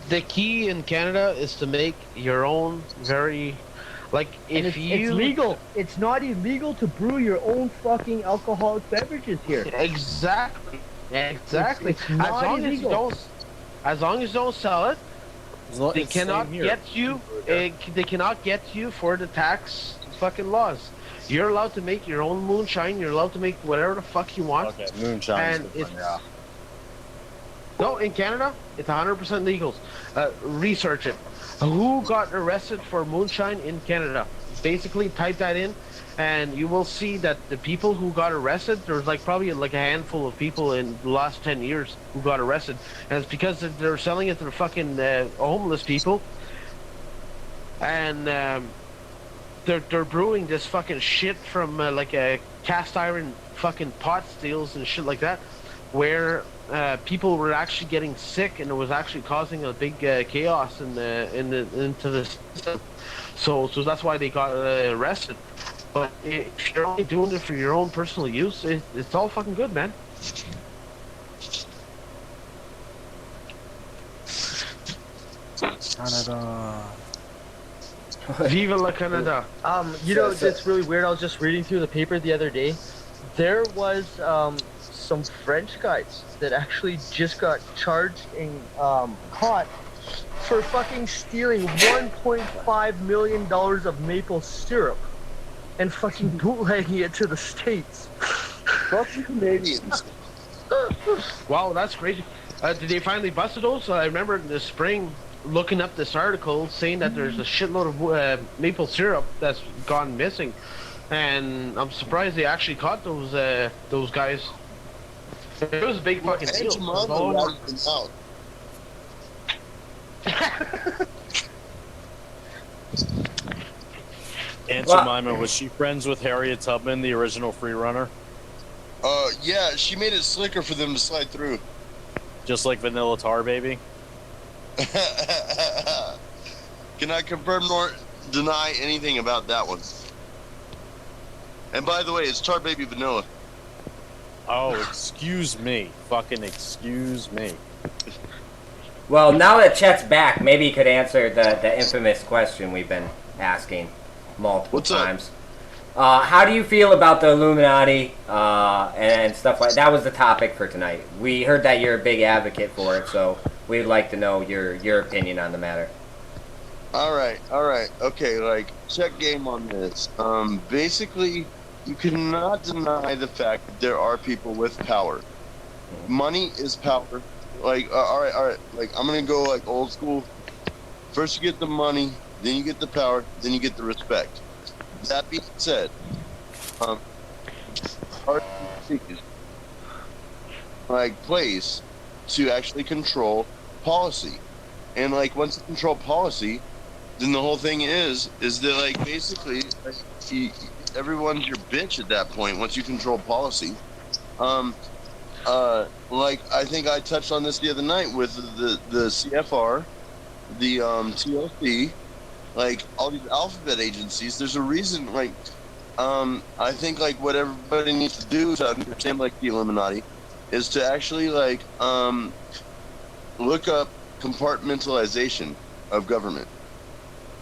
The key in Canada is to make your own very, like, if it's legal. It's not illegal to brew your own fucking alcoholic beverages here. Exactly. Exactly. It's not illegal. As long as you don't sell it, they cannot get you. They cannot get you for the tax fucking laws. You're allowed to make your own moonshine. You're allowed to make whatever the fuck you want. Okay, moonshine. And it's no, in Canada, it's 100% legal. Research it. Who got arrested for moonshine in Canada? Basically, type that in, and you will see that the people who got arrested, there's probably a handful of people in the last 10 years who got arrested, and it's because they're selling it to the fucking homeless people, and they're brewing this fucking shit from like a cast iron fucking pot stills and shit like that, where people were actually getting sick, and it was actually causing a big chaos into the system. So that's why they got arrested. But if you're only doing it for your own personal use, it's all fucking good, man. Canada. Viva la Canada. You know, it's really weird. I was just reading through the paper the other day. There was some French guys that actually just got charged and caught for fucking stealing $1.5 million of maple syrup and fucking bootlegging it to the States. Fucking Canadians. Wow, that's crazy. Did they finally busted those? I remember in the spring looking up this article saying that there's a shitload of maple syrup that's gone missing, and I'm surprised they actually caught those guys. It was a big fucking deal. Aunt Jemima, was she friends with Harriet Tubman, the original free runner? Yeah, she made it slicker for them to slide through. Just like Vanilla Tar Baby? Cannot confirm nor deny anything about that one. And by the way, it's Tar Baby Vanilla. Oh, excuse me. Fucking excuse me. Well, now that Chet's back, maybe he could answer the infamous question we've been asking multiple times. How do you feel about the Illuminati and stuff like that? That was the topic for tonight. We heard that you're a big advocate for it, so we'd like to know your opinion on the matter. Alright. Okay, check game on this. Basically, you cannot deny the fact that there are people with power. Money is power. Alright. I'm gonna go old school. First you get the money, then you get the power, then you get the respect. That being said, place to actually control policy, and once you control policy, then the whole thing is that basically everyone's your bitch at that point. Once you control policy, I think I touched on this the other night with the CFR, the TLC. All these alphabet agencies, there's a reason, I think like what everybody needs to do to understand like the Illuminati is to actually like look up compartmentalization of government.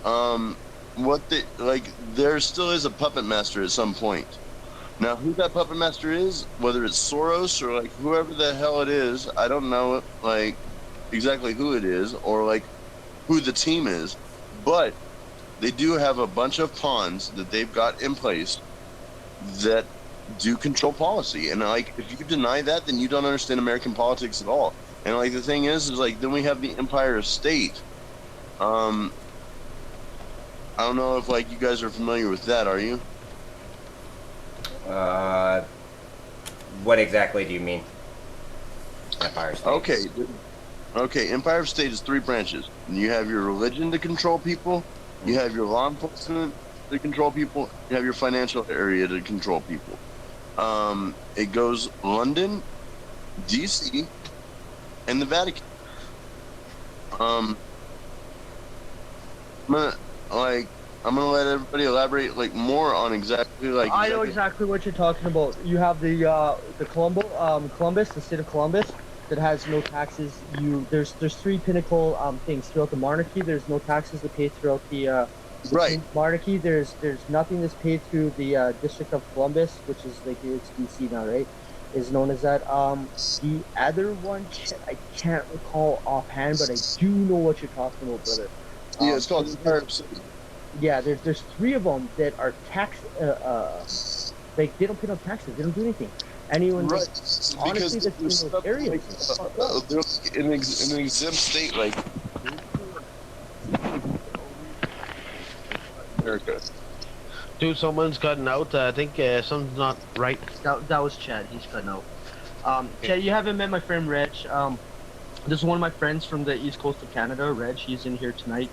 What they like, there still is a puppet master at some point. Now, who that puppet master is, whether it's Soros or like whoever the hell it is, I don't know like exactly who it is or like who the team is, but they do have a bunch of pawns that they've got in place that do control policy. And like, if you deny that, then you don't understand American politics at all. And like, the thing is like, then we have the Empire State. I don't know if like you guys are familiar with that. Are you? What exactly do you mean? Empire State. Okay. Empire State is 3 branches. You have your religion to control people. You have your law enforcement to control people. You have your financial area to control people. It goes London, DC, and the Vatican. I'm gonna let everybody elaborate like more on exactly like. I know exactly what you're talking about. You have the Columbus, the state of Columbus, that has no taxes. There's 3 pinnacle things throughout the monarchy. There's no taxes to pay throughout the monarchy. There's nothing that's paid through the District of Columbus, which is like it's DC now, right? Is known as that. The other one, I can't recall offhand, but I do know what you're talking about, brother. Yeah, it's called Empire State. Yeah, there's 3 of them that are tax. Like they don't pay no taxes. They don't do anything. Anyone, right? Honestly, that's in those areas. They're in an exempt state, like America. Dude, someone's cutting out. I think something's not right. That was Chad. He's cutting out. Chad, you haven't met my friend Reg. This is one of my friends from the east coast of Canada, Reg. He's in here tonight.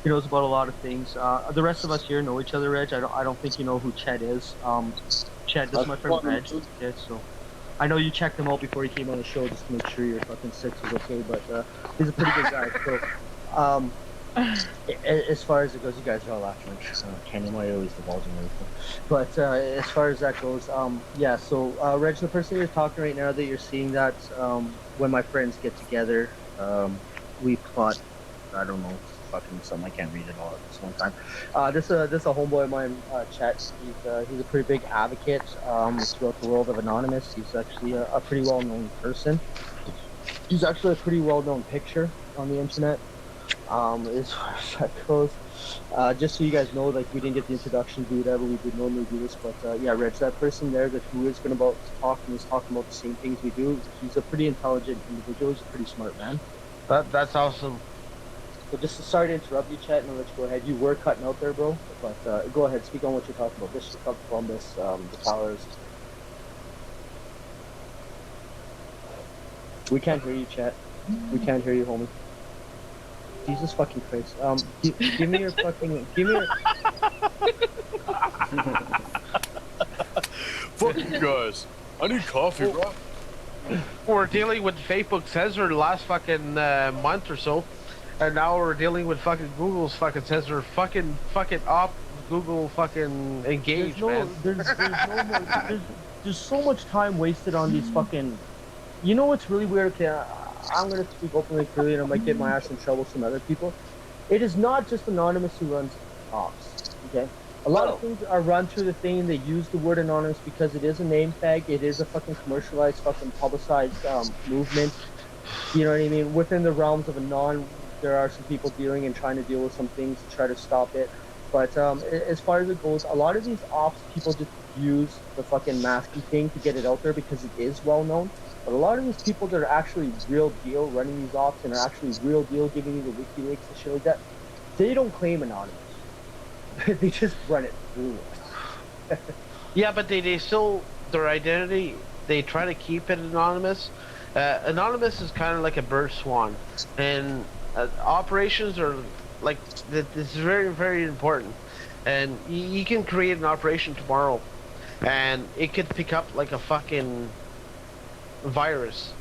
He knows about a lot of things. The rest of us here know each other, Reg. I don't think you know who Chad is. Chad, this is my friend Reg. Okay, so I know you checked him out before he came on the show just to make sure your fucking 6 was okay, but he's a pretty good guy. So, as far as it goes, you guys are all laughing. Kenny, why always divulging everything? But as far as that goes, yeah. So, Reg, the person you're talking right now that you're seeing that when my friends get together, we plot. I don't know, fucking something. I can't read it all at this one time. This a homeboy of mine, Chet. He's a pretty big advocate throughout the world of Anonymous. He's actually a pretty well-known person. He's actually a pretty well-known picture on the internet. As far as that goes, just so you guys know, like we didn't get the introduction to whatever we would normally do this, but yeah, Reg, that person there that who is going to talk and is talking about the same things we do. He's a pretty intelligent individual. He's a pretty smart man. That's awesome. So just sorry to interrupt you, Chet, and I'll let you go ahead. You were cutting out there, bro, but go ahead, speak on what you're talking about. District of Columbus, the towers. We can't hear you, Chet. We can't hear you, homie. Jesus fucking Christ. Give me your fucking. Give me your. Fucking guys. I need coffee, bro. We're dealing with Facebook censor the last fucking month or so, and now we're dealing with fucking Google's fucking censor. Fucking up. Google fucking engage, man. There's so much time wasted on these fucking. You know what's really weird? Okay, I'm gonna speak openly, clearly, and I might get my ass in trouble with some other people. It is not just Anonymous who runs ops. Okay, a lot of things are run through the thing. They use the word Anonymous because it is a name tag. It is a fucking commercialized, fucking publicized movement. You know what I mean? Within the realms of Anon, there are some people dealing and trying to deal with some things to try to stop it. But as far as it goes, a lot of these ops, people just use the fucking masking thing to get it out there because it is well known. But a lot of these people that are actually real deal running these ops and are actually real deal giving you the WikiLeaks and shit like that, they don't claim Anonymous. They just run it through. Yeah, but they still, their identity, they try to keep it anonymous. Anonymous is kind of like a bird swan. And operations are like, this is very, very important. And you can create an operation tomorrow and it could pick up like a fucking virus,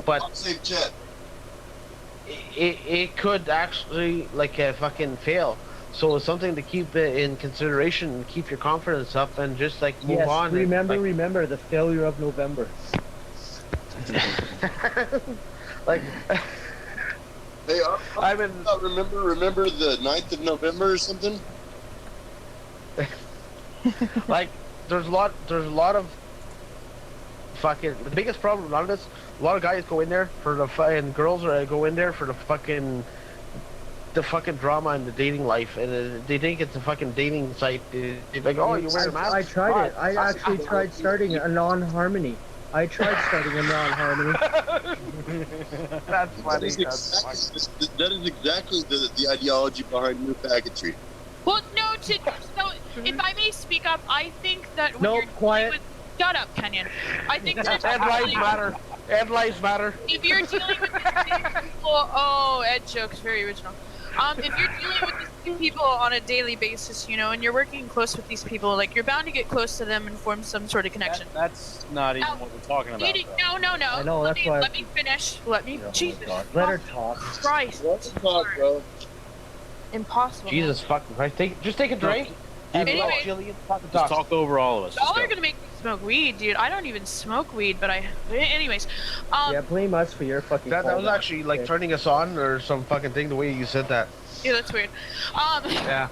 but it could actually like fucking fail. So it's something to keep in consideration and keep your confidence up and just like move Yes, on. remember the failure of November. Like, Hey, I mean, remember the 9th of November or something? like, there's a lot of fucking. The biggest problem with all this, a lot of guys go in there for the and girls go in there for the fucking drama and the dating life, and they think it's a fucking dating site. They're like, oh, you wear a mask. I tried it. I actually tried starting a non-harmony. I tried starting a non-harmony. That's funny. That is exactly the ideology behind new pageantry. Well, no, so if I may speak up, I think that when you're quiet. Shut up, Kenyon. I think that Ed lives matter. Ed lives matter. If you're dealing with these people, oh, Ed joke's very original. If you're dealing with these people on a daily basis, you know, and you're working close with these people, like you're bound to get close to them and form some sort of connection. That's not even what we're talking about. No. I know, Let that's why. me finish. Let me. Jesus. Let her talk. Christ. Let her talk, bro. Impossible. Jesus fucking Christ. Just take a drink. Anyway, Just talk over all of us. y'all are gonna make me smoke weed, dude. I don't even smoke weed, but anyways. Yeah, blame us for your fucking. That was actually like turning us on or some fucking thing. The way you said that. Yeah, that's weird. Yeah,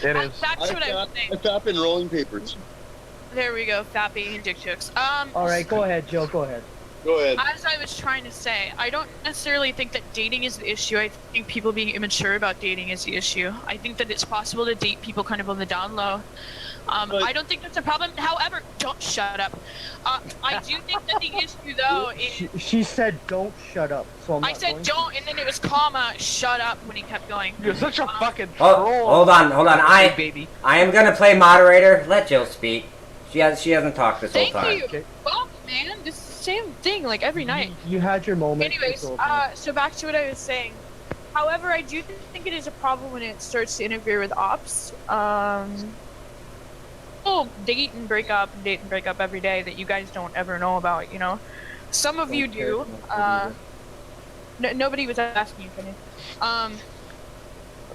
it is. Back to what I was saying. I tap in rolling papers. There we go, fappy and dick jokes. All right, go ahead, Joe. Go ahead. Go ahead. As I was trying to say, I don't necessarily think that dating is the issue. I think people being immature about dating is the issue. I think that it's possible to date people kind of on the down low. I don't think that's a problem. However, don't shut up. I do think that the issue, though, is... She said, "Don't shut up." So I said don't, and then it was comma, shut up when he kept going. You're such a fucking troll. Hold on. I am gonna play moderator. Let Jill speak. She hasn't talked this whole time. Thank you. Well, man, this is the same thing like every night. You had your moment. Anyways, so back to what I was saying. However, I do think it is a problem when it starts to interfere with ops. People date and break up every day that you guys don't ever know about, you know? Some of you do. Nobody was asking you, Kenny.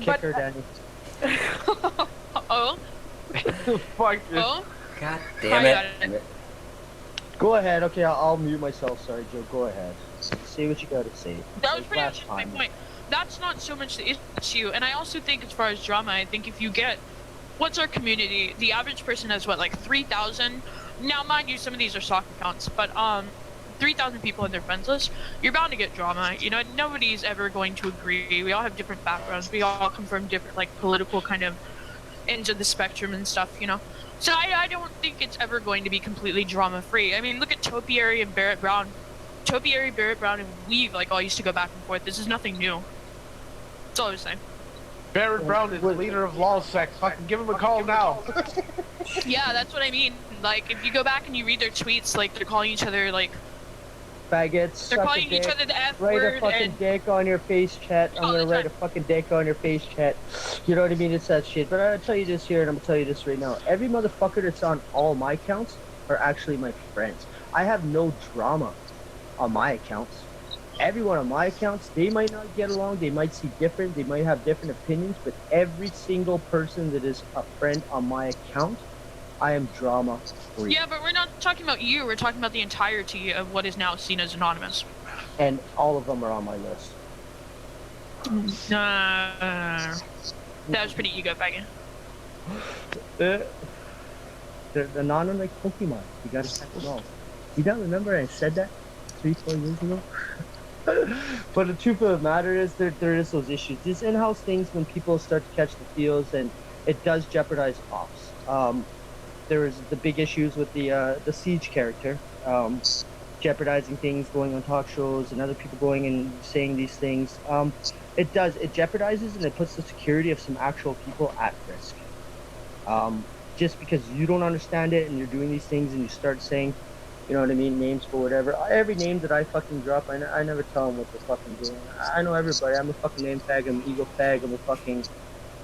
Kick her, Danny. Oh? Fuck. Oh? God damn it. Go ahead. Okay, I'll mute myself. Sorry, Joe. Go ahead. Say what you gotta say. That was pretty much my point. That's not so much the issue. And I also think as far as drama, I think if you get... What's our community? The average person has, what, like 3,000? Now, mind you, some of these are soccer accounts, but 3,000 people in their friends list. You're bound to get drama. You know, nobody's ever going to agree. We all have different backgrounds. We all come from different, like, political kind of ends of the spectrum and stuff, you know? So I don't think it's ever going to be completely drama-free. I mean, look at Topiary and Barrett Brown. Topiary, Barrett Brown, and Weave, like, all used to go back and forth. This is nothing new. That's all I was saying. Barrett Brown is the leader of Losey. Fucking give him a call now. Yeah, that's what I mean. Like, if you go back and you read their tweets, like, they're calling each other, like... Faggots. They're calling each other the F write word. Write a fucking dick on your face, chat. I'm gonna write a fucking dick on your face, chat. You know what I mean? It's that shit. But I'll tell you this here, and I'm gonna tell you this right now. Every motherfucker that's on all my accounts are actually my friends. I have no drama on my accounts. Everyone on my accounts, they might not get along, they might see different, they might have different opinions, but every single person that is a friend on my account, I am drama free. Yeah, but we're not talking about you, we're talking about the entirety of what is now seen as anonymous. And all of them are on my list. That was pretty ego faggot. They're not like Pokemon. You gotta catch them all. You don't remember I said that 3-4 years ago? But the truth of the matter is there is those issues. These in-house things, when people start to catch the feels, and it does jeopardize ops. There is the big issues with the Siege character, jeopardizing things, going on talk shows, and other people going and saying these things. It jeopardizes and it puts the security of some actual people at risk. Just because you don't understand it and you're doing these things and you start saying, you know what I mean, names for whatever. Every name that I fucking drop, I never tell them what they're fucking doing. I know everybody. I'm a fucking name fag, I'm an ego fag, I'm a fucking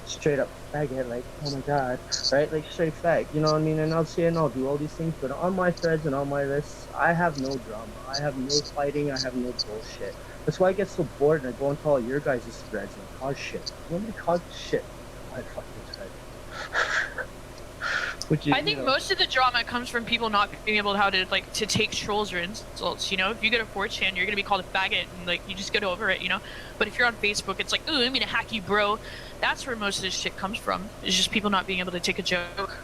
straight up faggot, like, oh my god, right? Like, straight fag, you know what I mean? And I'll say and I'll do all these things, but on my threads and on my lists, I have no drama. I have no fighting, I have no bullshit. That's why I get so bored and I go into all your guys' threads and cause shit. Nobody causes shit. I fucking said. Which is, I think most of the drama comes from people not being able to take trolls or insults. You know, if you get a 4chan, you're gonna be called a faggot, and like you just get over it. You know, but if you're on Facebook, it's like, ooh, I'm gonna hack you, bro. That's where most of this shit comes from. It's just people not being able to take a joke.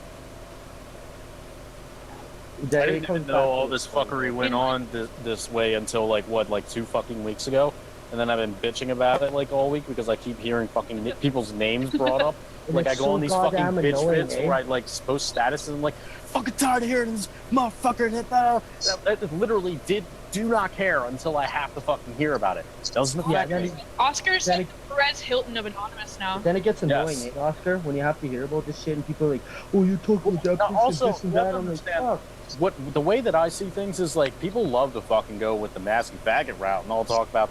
I didn't even know all this fuckery went on this way until like 2 fucking weeks ago, and then I've been bitching about it like all week because I keep hearing fucking people's names brought up. Like I go on these fucking bitch bits where I like post statuses and I'm like, fucking tired of hearing this motherfucker hit that. That literally do not care until I have to fucking hear about it. Doesn't affect me. Oscar's like Perez Hilton of Anonymous now. Then it gets annoying, eh, Oscar, when you have to hear about this shit and people are like, oh, you talking about that person, Also, this and that. I'm like, fuck. The way that I see things is like people love to fucking go with the mask and faggot route and all talk about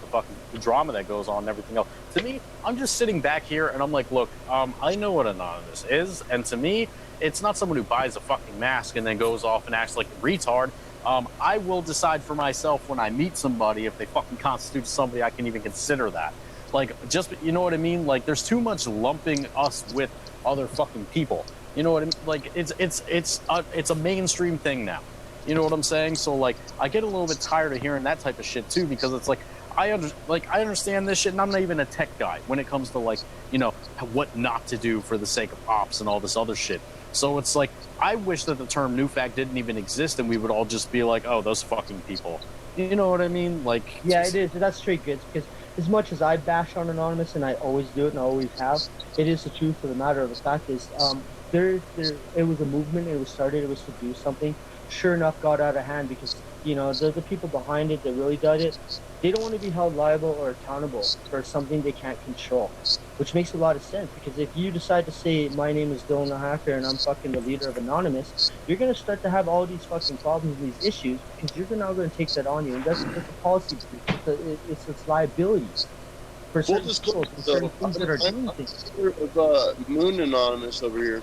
the drama that goes on and everything else. To me, I'm just sitting back here and I'm like, look, I know what Anonymous is, and to me, it's not someone who buys a fucking mask and then goes off and acts like a retard. I will decide for myself when I meet somebody if they fucking constitute somebody I can even consider that. Like, just, you know what I mean? Like, there's too much lumping us with other fucking people. You know what I mean? Like, it's a mainstream thing now. You know what I'm saying? So, like, I get a little bit tired of hearing that type of shit, too, because it's like, I understand this shit, and I'm not even a tech guy when it comes to, like, you know, what not to do for the sake of ops and all this other shit. So it's like, I wish that the term new fact didn't even exist, and we would all just be like, oh, those fucking people. You know what I mean? Like, yeah, it is. That's straight goods, because as much as I bash on Anonymous, and I always do it, and I always have, it is the truth of the matter. Of the fact is, it was a movement. It was started. It was to do something. Sure enough, got out of hand because, you know, the people behind it that really did it, they don't want to be held liable or accountable for something they can't control, which makes a lot of sense. Because if you decide to say my name is Dylan the Hacker and I'm fucking the leader of Anonymous, you're gonna start to have all these fucking problems and these issues because you're now going to take that on you, and that's a policy. It's liability for certain people, for certain things that are doing things. Moon Anonymous over here.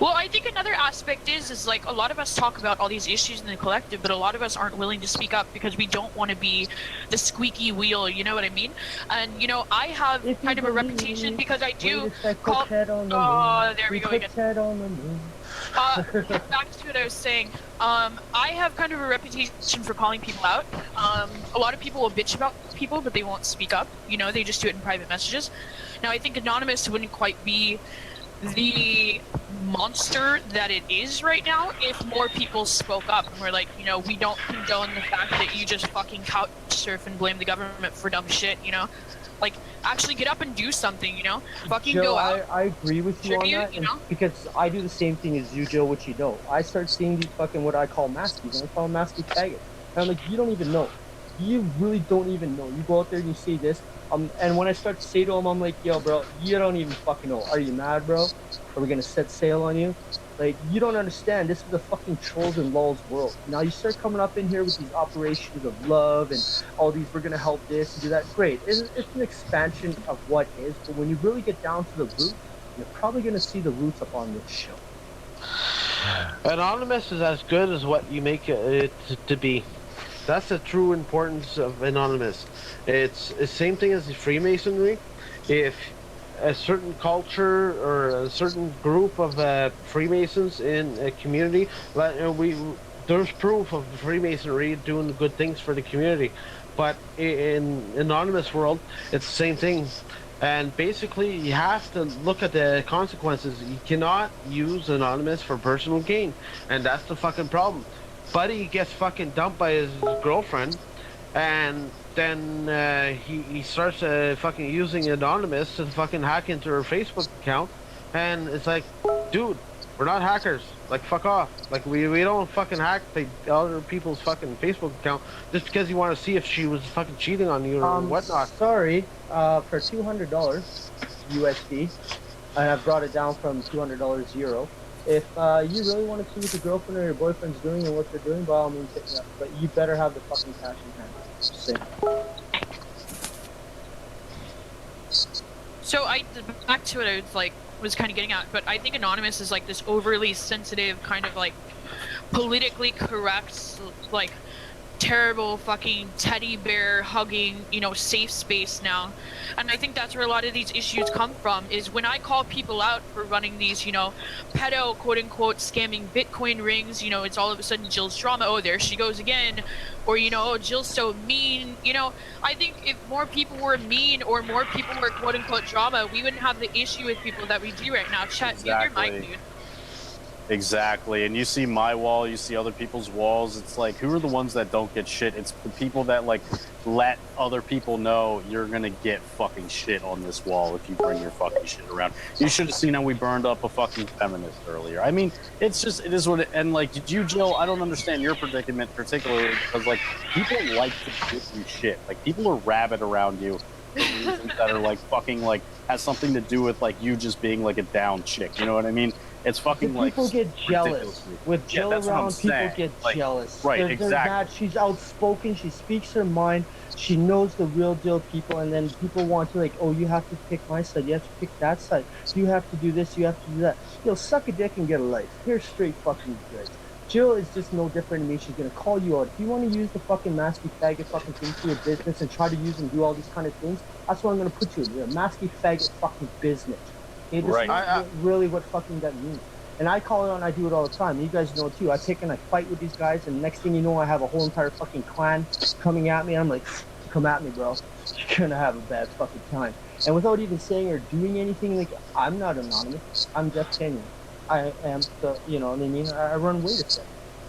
Well, I think another aspect is like a lot of us talk about all these issues in the collective, but a lot of us aren't willing to speak up because we don't want to be the squeaky wheel, you know what I mean? And, you know, I have kind of a reputation because I do call... Oh, there we go again. Back to what I was saying. I have kind of a reputation for calling people out. A lot of people will bitch about people, but they won't speak up. You know, they just do it in private messages. Now, I think Anonymous wouldn't quite be the monster that it is right now if more people spoke up and were like, you know, we don't condone the fact that you just fucking couch surf and blame the government for dumb shit, you know? Like, actually get up and do something, you know? Fucking Joe, go out. I agree with you on that, you know? because I do the same thing as you, Joe, which you don't. I start seeing these fucking what I call maskies, and I call them masky faggots. And I'm like, you don't even know. You really don't even know. You go out there and you say this, and when I start to say to them, I'm like, yo, bro, you don't even fucking know. Are you mad, bro? Are we gonna set sail on you? Like, you don't understand. This is the fucking trolls and lulz world. Now you start coming up in here with these operations of love and all these, we're gonna help this and do that. Great. It's an expansion of what is, but when you really get down to the root, you're probably gonna see the roots up on this show. Anonymous is as good as what you make it to be. That's the true importance of Anonymous. It's the same thing as the Freemasonry. If a certain culture or a certain group of Freemasons in a community, there's proof of Freemasonry doing good things for the community. But in Anonymous world, it's the same thing. And basically, you have to look at the consequences. You cannot use Anonymous for personal gain, and that's the fucking problem. Buddy gets fucking dumped by his girlfriend, and then he starts fucking using Anonymous to fucking hack into her Facebook account, and it's like, dude, we're not hackers. Like, fuck off. Like, we don't fucking hack the other people's fucking Facebook account just because you want to see if she was fucking cheating on you or whatnot. Sorry, for $200 USD, and I've brought it down from $200 euro. If you really want to see what your girlfriend or your boyfriend's doing and what they're doing, by all means hit me up. But you better have the fucking cash in hand. Just saying. So back to what I was kind of getting at, but I think Anonymous is like this overly sensitive kind of like politically correct, like terrible fucking teddy bear hugging, you know, safe space now. And I think that's where a lot of these issues come from, is when I call people out for running these, you know, pedo, quote unquote, scamming Bitcoin rings, you know, it's all of a sudden Jill's drama, oh, there she goes again. Or, you know, oh, Jill's so mean. You know, I think if more people were mean or more people were quote unquote drama, we wouldn't have the issue with people that we do right now. Chet, mute your mic, dude. Exactly. And you see my wall, you see other people's walls. It's like, who are the ones that don't get shit? It's the people that, like, let other people know you're going to get fucking shit on this wall if you bring your fucking shit around. You should have seen how we burned up a fucking feminist earlier. I mean, it's just, it is what it, and, like, you, Jill, I don't understand your predicament particularly because, like, people like to give you shit. Like, people are rabid around you for reasons that are, like, fucking, like, has something to do with, like, you just being, like, a down chick. You know what I mean? It's fucking like people get jealous with Jill around. People get jealous. Right, they're exactly. mad. She's outspoken. She speaks her mind. She knows the real deal, people. And then people want to, like, oh, you have to pick my side. You have to pick that side. You have to do this. You have to do that. Yo, suck a dick and get a life. Here's straight fucking good. Jill is just no different to me. She's gonna call you out. If you want to use the fucking masky faggot fucking thing for your business and try to use and do all these kind of things, that's what I'm gonna put you in. You're a masky faggot fucking business. Okay, this is really what fucking that means. And I call it out and I do it all the time. You guys know it too. I pick and I fight with these guys, and next thing you know, I have a whole entire fucking clan coming at me. I'm like, come at me, bro. You're gonna have a bad fucking time. And without even saying or doing anything, like, I'm not anonymous. I'm Jeff Kenyon. I am the, you know what I mean? I run Waitasec.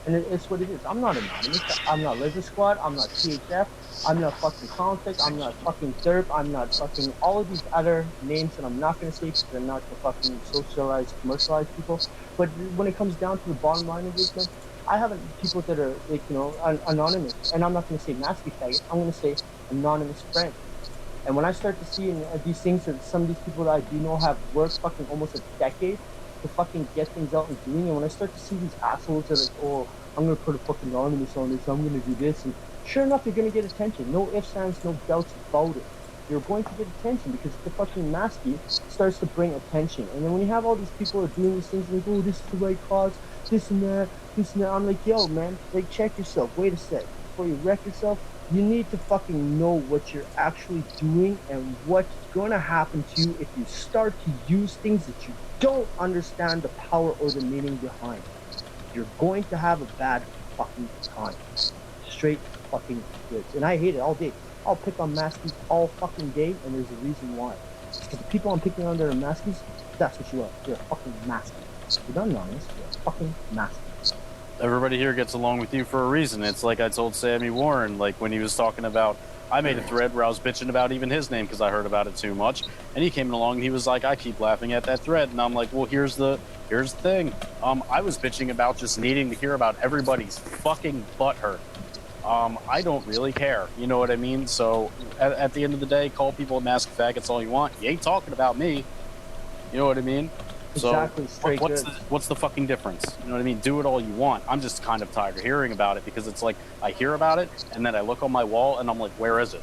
And it's what it is. I'm not anonymous. I'm not Lizard Squad. I'm not THF. I'm not fucking Conflict. I'm not fucking Derp. I'm not fucking all of these other names that I'm not going to say because they're not the fucking socialized, commercialized people. But when it comes down to the bottom line of this, man, I have people that are, like, you know, anonymous. And I'm not going to say nasty faggot. I'm going to say anonymous friend. And when I start to see these things that some of these people that I do know have worked fucking almost a decade to fucking get things out and doing it, when I start to see these assholes that are like, oh, I'm going to put a fucking anonymous on this, I'm going to do this, and sure enough, you're going to get attention. No ifs, ands, no doubts about it. You're going to get attention because the fucking masky starts to bring attention. And then when you have all these people that are doing these things, like, oh, this is the right cause, this and that, I'm like, yo, man, like, check yourself. Wait a sec. Before you wreck yourself, you need to fucking know what you're actually doing and what's going to happen to you if you start to use things that you don't understand the power or the meaning behind. You're going to have a bad fucking time. Straight fucking goods. And I hate it all day. I'll pick on maskies all fucking day, and there's a reason why. Because the people I'm picking on that are maskies, that's what you are. You're a fucking maski. You're not honest, you're a fucking maski. Everybody here gets along with you for a reason. It's like I told Sammy Warren, like when he was talking about, I made a thread where I was bitching about even his name because I heard about it too much, and he came along and he was like, I keep laughing at that thread, and I'm like, well, here's the thing. I was bitching about just needing to hear about everybody's fucking butthurt. I don't really care, you know what I mean? So at the end of the day, call people a mask faggots all you want. You ain't talking about me, you know what I mean? Exactly, so what's the fucking difference? You know what I mean? Do it all you want. I'm just kind of tired of hearing about it because it's like I hear about it and then I look on my wall and I'm like, where is it?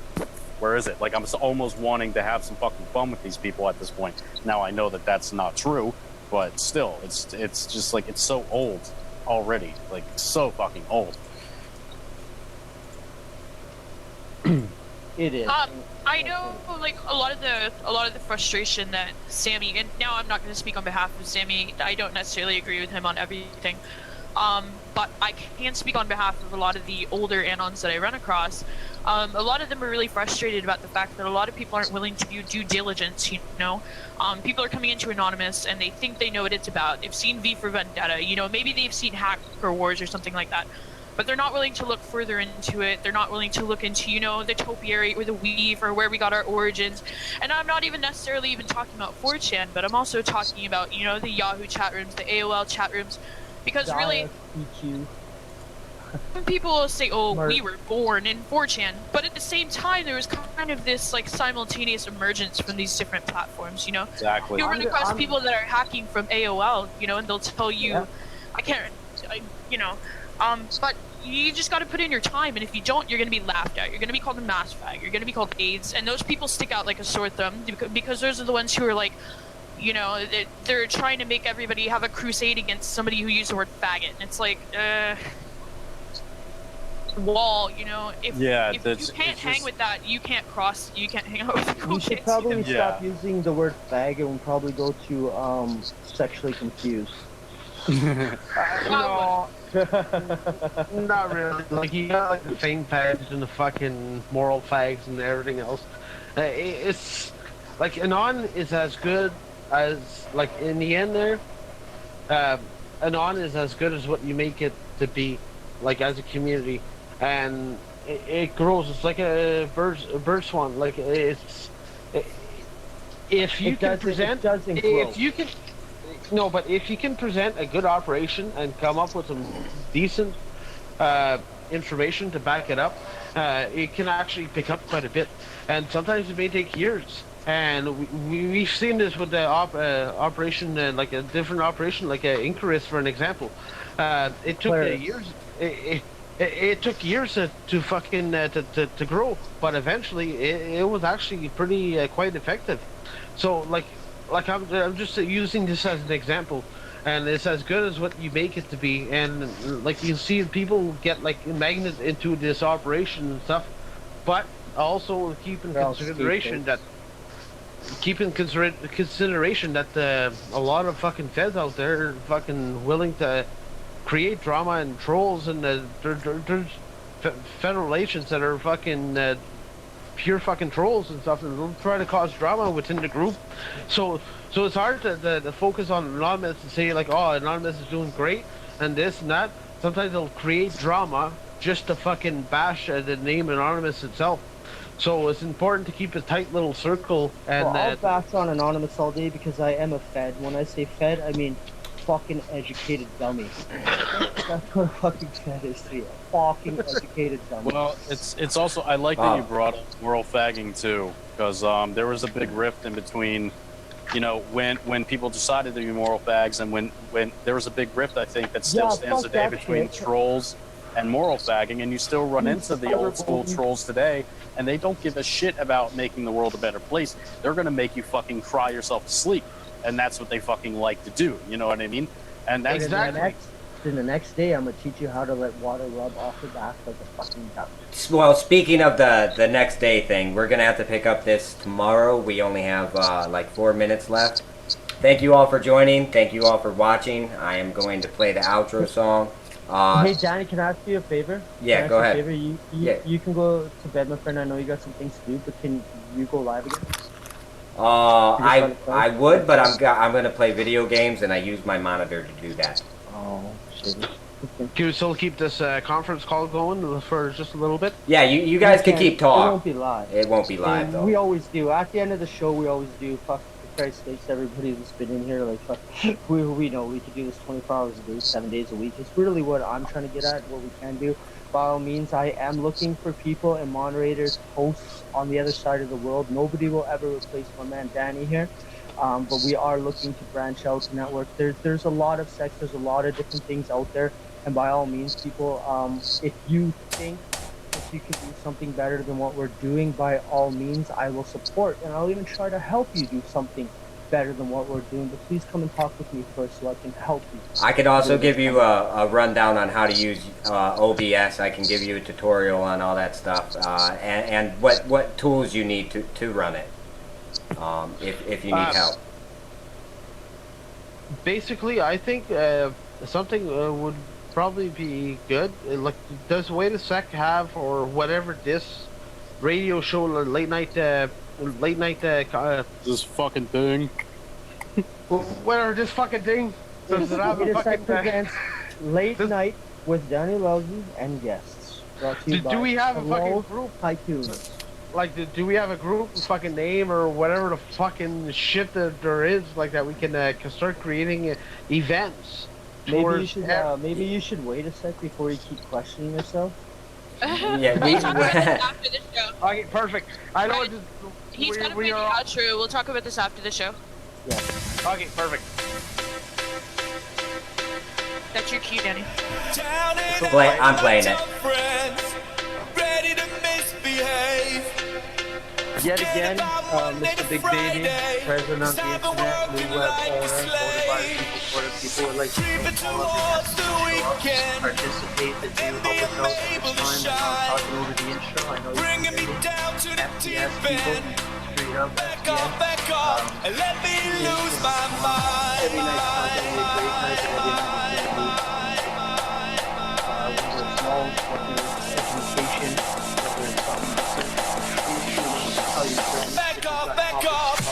Where is it? Like, I'm almost wanting to have some fucking fun with these people at this point. Now I know that that's not true, but still, it's just like, it's so old already, like so fucking old. It is. I know, like, a lot of the frustration that Sammy, and now I'm not going to speak on behalf of Sammy. I don't necessarily agree with him on everything, but I can speak on behalf of a lot of the older anons that I run across. A lot of them are really frustrated about the fact that a lot of people aren't willing to do due diligence. You know, people are coming into Anonymous and they think they know what it's about. They've seen V for Vendetta. You know, maybe they've seen Hacker Wars or something like that. But they're not willing to look further into it. They're not willing to look into, you know, the topiary or the weave or where we got our origins. And I'm not even necessarily even talking about 4chan, but I'm also talking about, you know, the Yahoo chat rooms, the AOL chat rooms. Because really, people will say, oh, we were born in 4chan. But at the same time, there was kind of this, like, simultaneous emergence from these different platforms, you know? Exactly. You'll run across people that are hacking from AOL, you know, and they'll tell you, but you just got to put in your time, and if you don't, you're going to be laughed at. You're going to be called a mass fag. You're going to be called AIDS, and those people stick out like a sore thumb because those are the ones who are like, you know, they're trying to make everybody have a crusade against somebody who used the word faggot, and it's like, wall, you know. If Yeah, if that's- you can't it's hang just- with that, you can't hang out with the cool We should kids. probably Yeah. stop using the word fag and probably go to sexually confused. No, not really. Like you got like the same fags and the fucking moral fags and everything else. It's like Anon is as good as like in the end there. Anon is as good as what you make it to be, like as a community, and it grows. It's like a bird swan. Like if you can present, if you can. No, but if you can present a good operation and come up with some decent information to back it up, it can actually pick up quite a bit. And sometimes it may take years. And we've seen this with the operation, like a different operation, like Icarus, for an example. It took years. It took years to fucking to grow, but eventually it was actually pretty quite effective. So like I'm just using this as an example, and it's as good as what you make it to be. And like you see, people get like magnet into this operation and stuff, but also keep in consideration that a lot of fucking feds out there are fucking willing to create drama and trolls, and there's federal agents that are fucking pure fucking trolls and stuff, and they'll try to cause drama within the group. So it's hard to focus on Anonymous and say like, oh, Anonymous is doing great and this and that. Sometimes they'll create drama just to fucking bash the name Anonymous itself. So it's important to keep a tight little circle. And well, I'll bash on Anonymous all day because I am a Fed. When I say Fed, I mean fucking educated dummy. That's what a fucking Fed is to you. Fucking educated dummy. Well, it's also, I like that you brought up moral fagging too, because there was a big rift in between, you know, when people decided to be moral fags, and when there was a big rift, I think, that still stands today between trolls and moral fagging, and you still run into the old school trolls today, and they don't give a shit about making the world a better place. They're gonna make you fucking cry yourself to sleep, and that's what they fucking like to do. You know what I mean? And that's exactly. Then the next day, I'm gonna teach you how to let water rub off your back like a fucking duck. Well, speaking of the next day thing, we're gonna have to pick up this tomorrow. We only have like 4 minutes left. Thank you all for joining. Thank you all for watching. I am going to play the outro song. Hey, Johnny, can I ask you a favor? Yeah, go ahead. You can go to bed, my friend. I know you got some things to do, but can you go live again? I would, but I'm gonna play video games, and I use my monitor to do that. Oh, shit. Can we still keep this conference call going for just a little bit? Yeah, you guys can keep talking. It won't be live. It won't be live, though. We always do. At the end of the show, we always do. Fuck, for Christ's sakes, everybody that's been in here, like, fuck, we know we could do this 24 hours a day, 7 days a week. It's really what I'm trying to get at, what we can do. By all means, I am looking for people and moderators, hosts on the other side of the world. Nobody will ever replace my man Danny here. But we are looking to branch out to network. There's a lot of sex, there's a lot of different things out there. And by all means, people, if you think that you can do something better than what we're doing, by all means, I will support. And I'll even try to help you do something better than what we're doing. But please come and talk with me first so I can help you. I can also give you a rundown on how to use OBS. I can give you a tutorial on all that stuff, and what tools you need to run it, if you need help. Basically, I think something would probably be good. Like, does Waitasec have, or whatever this radio show, late night this fucking thing? Whatever this fucking thing. Does it have a fucking presents Late Night with Danny Losey and guests. Do we have a fucking group? Tycoons. Like, do we have a group fucking name or whatever the fucking shit that there is, like, that we can start creating events? Maybe you should wait a sec before you keep questioning yourself. Yeah, We'll talk about this after the show. Okay, perfect. I know. He's gonna play the outro. We'll talk about this after the show. Yeah. Okay, perfect. That's your cue, Danny. I'm playing it. Ready to misbehave. Yet again, Mr. Big Baby, president of the internet, new web owner, voted by the people for the people, would like to thank all of the guests who participate that do help us out at this time. I'm talking over the intro. I know you're FPS people, straight up FPS. Let me lose my mind. Every night's content will be a great night, and every night is going to be one of the small fucking education that we're talking about. Back off.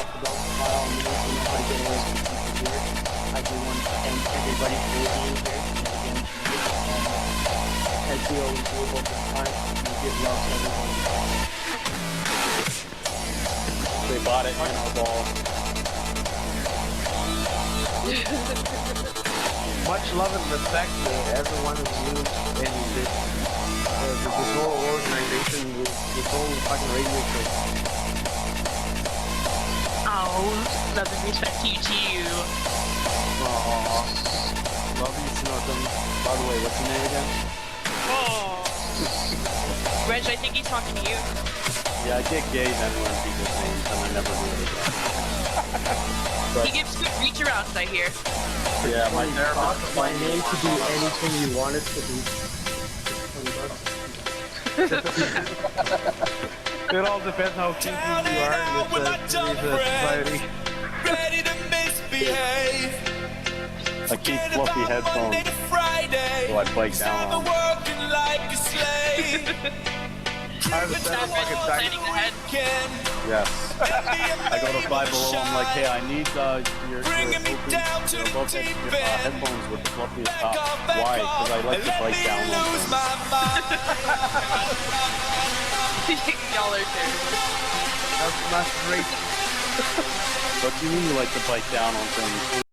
I do want to thank everybody for being here. As we always do about this time, we give love to everyone. They bought it in a ball. Much love and respect to everyone who's new in this whole organization, this whole fucking radio show. Oh, love and respect to you too. Aww. Love you, Snowden. By the way, what's your name again? Oh. Reg, I think he's talking to you. Yeah, I get gay then when people's names, and I never do it again. He gives good reach arounds, I hear. Yeah, my therapist. My name could be anything you want it to be. It all depends how kinky you are in this society. Ready to misbehave. I keep fluffy headphones, so I bike down on them. Working like a slave. I have a set of fucking Yes. I go to Five Below, I'm like, hey, I need your headphones with the fluffiest top. Why? Because I like to bike down on them. Y'all are terrible. That's great. What do you mean you like to bike down on things?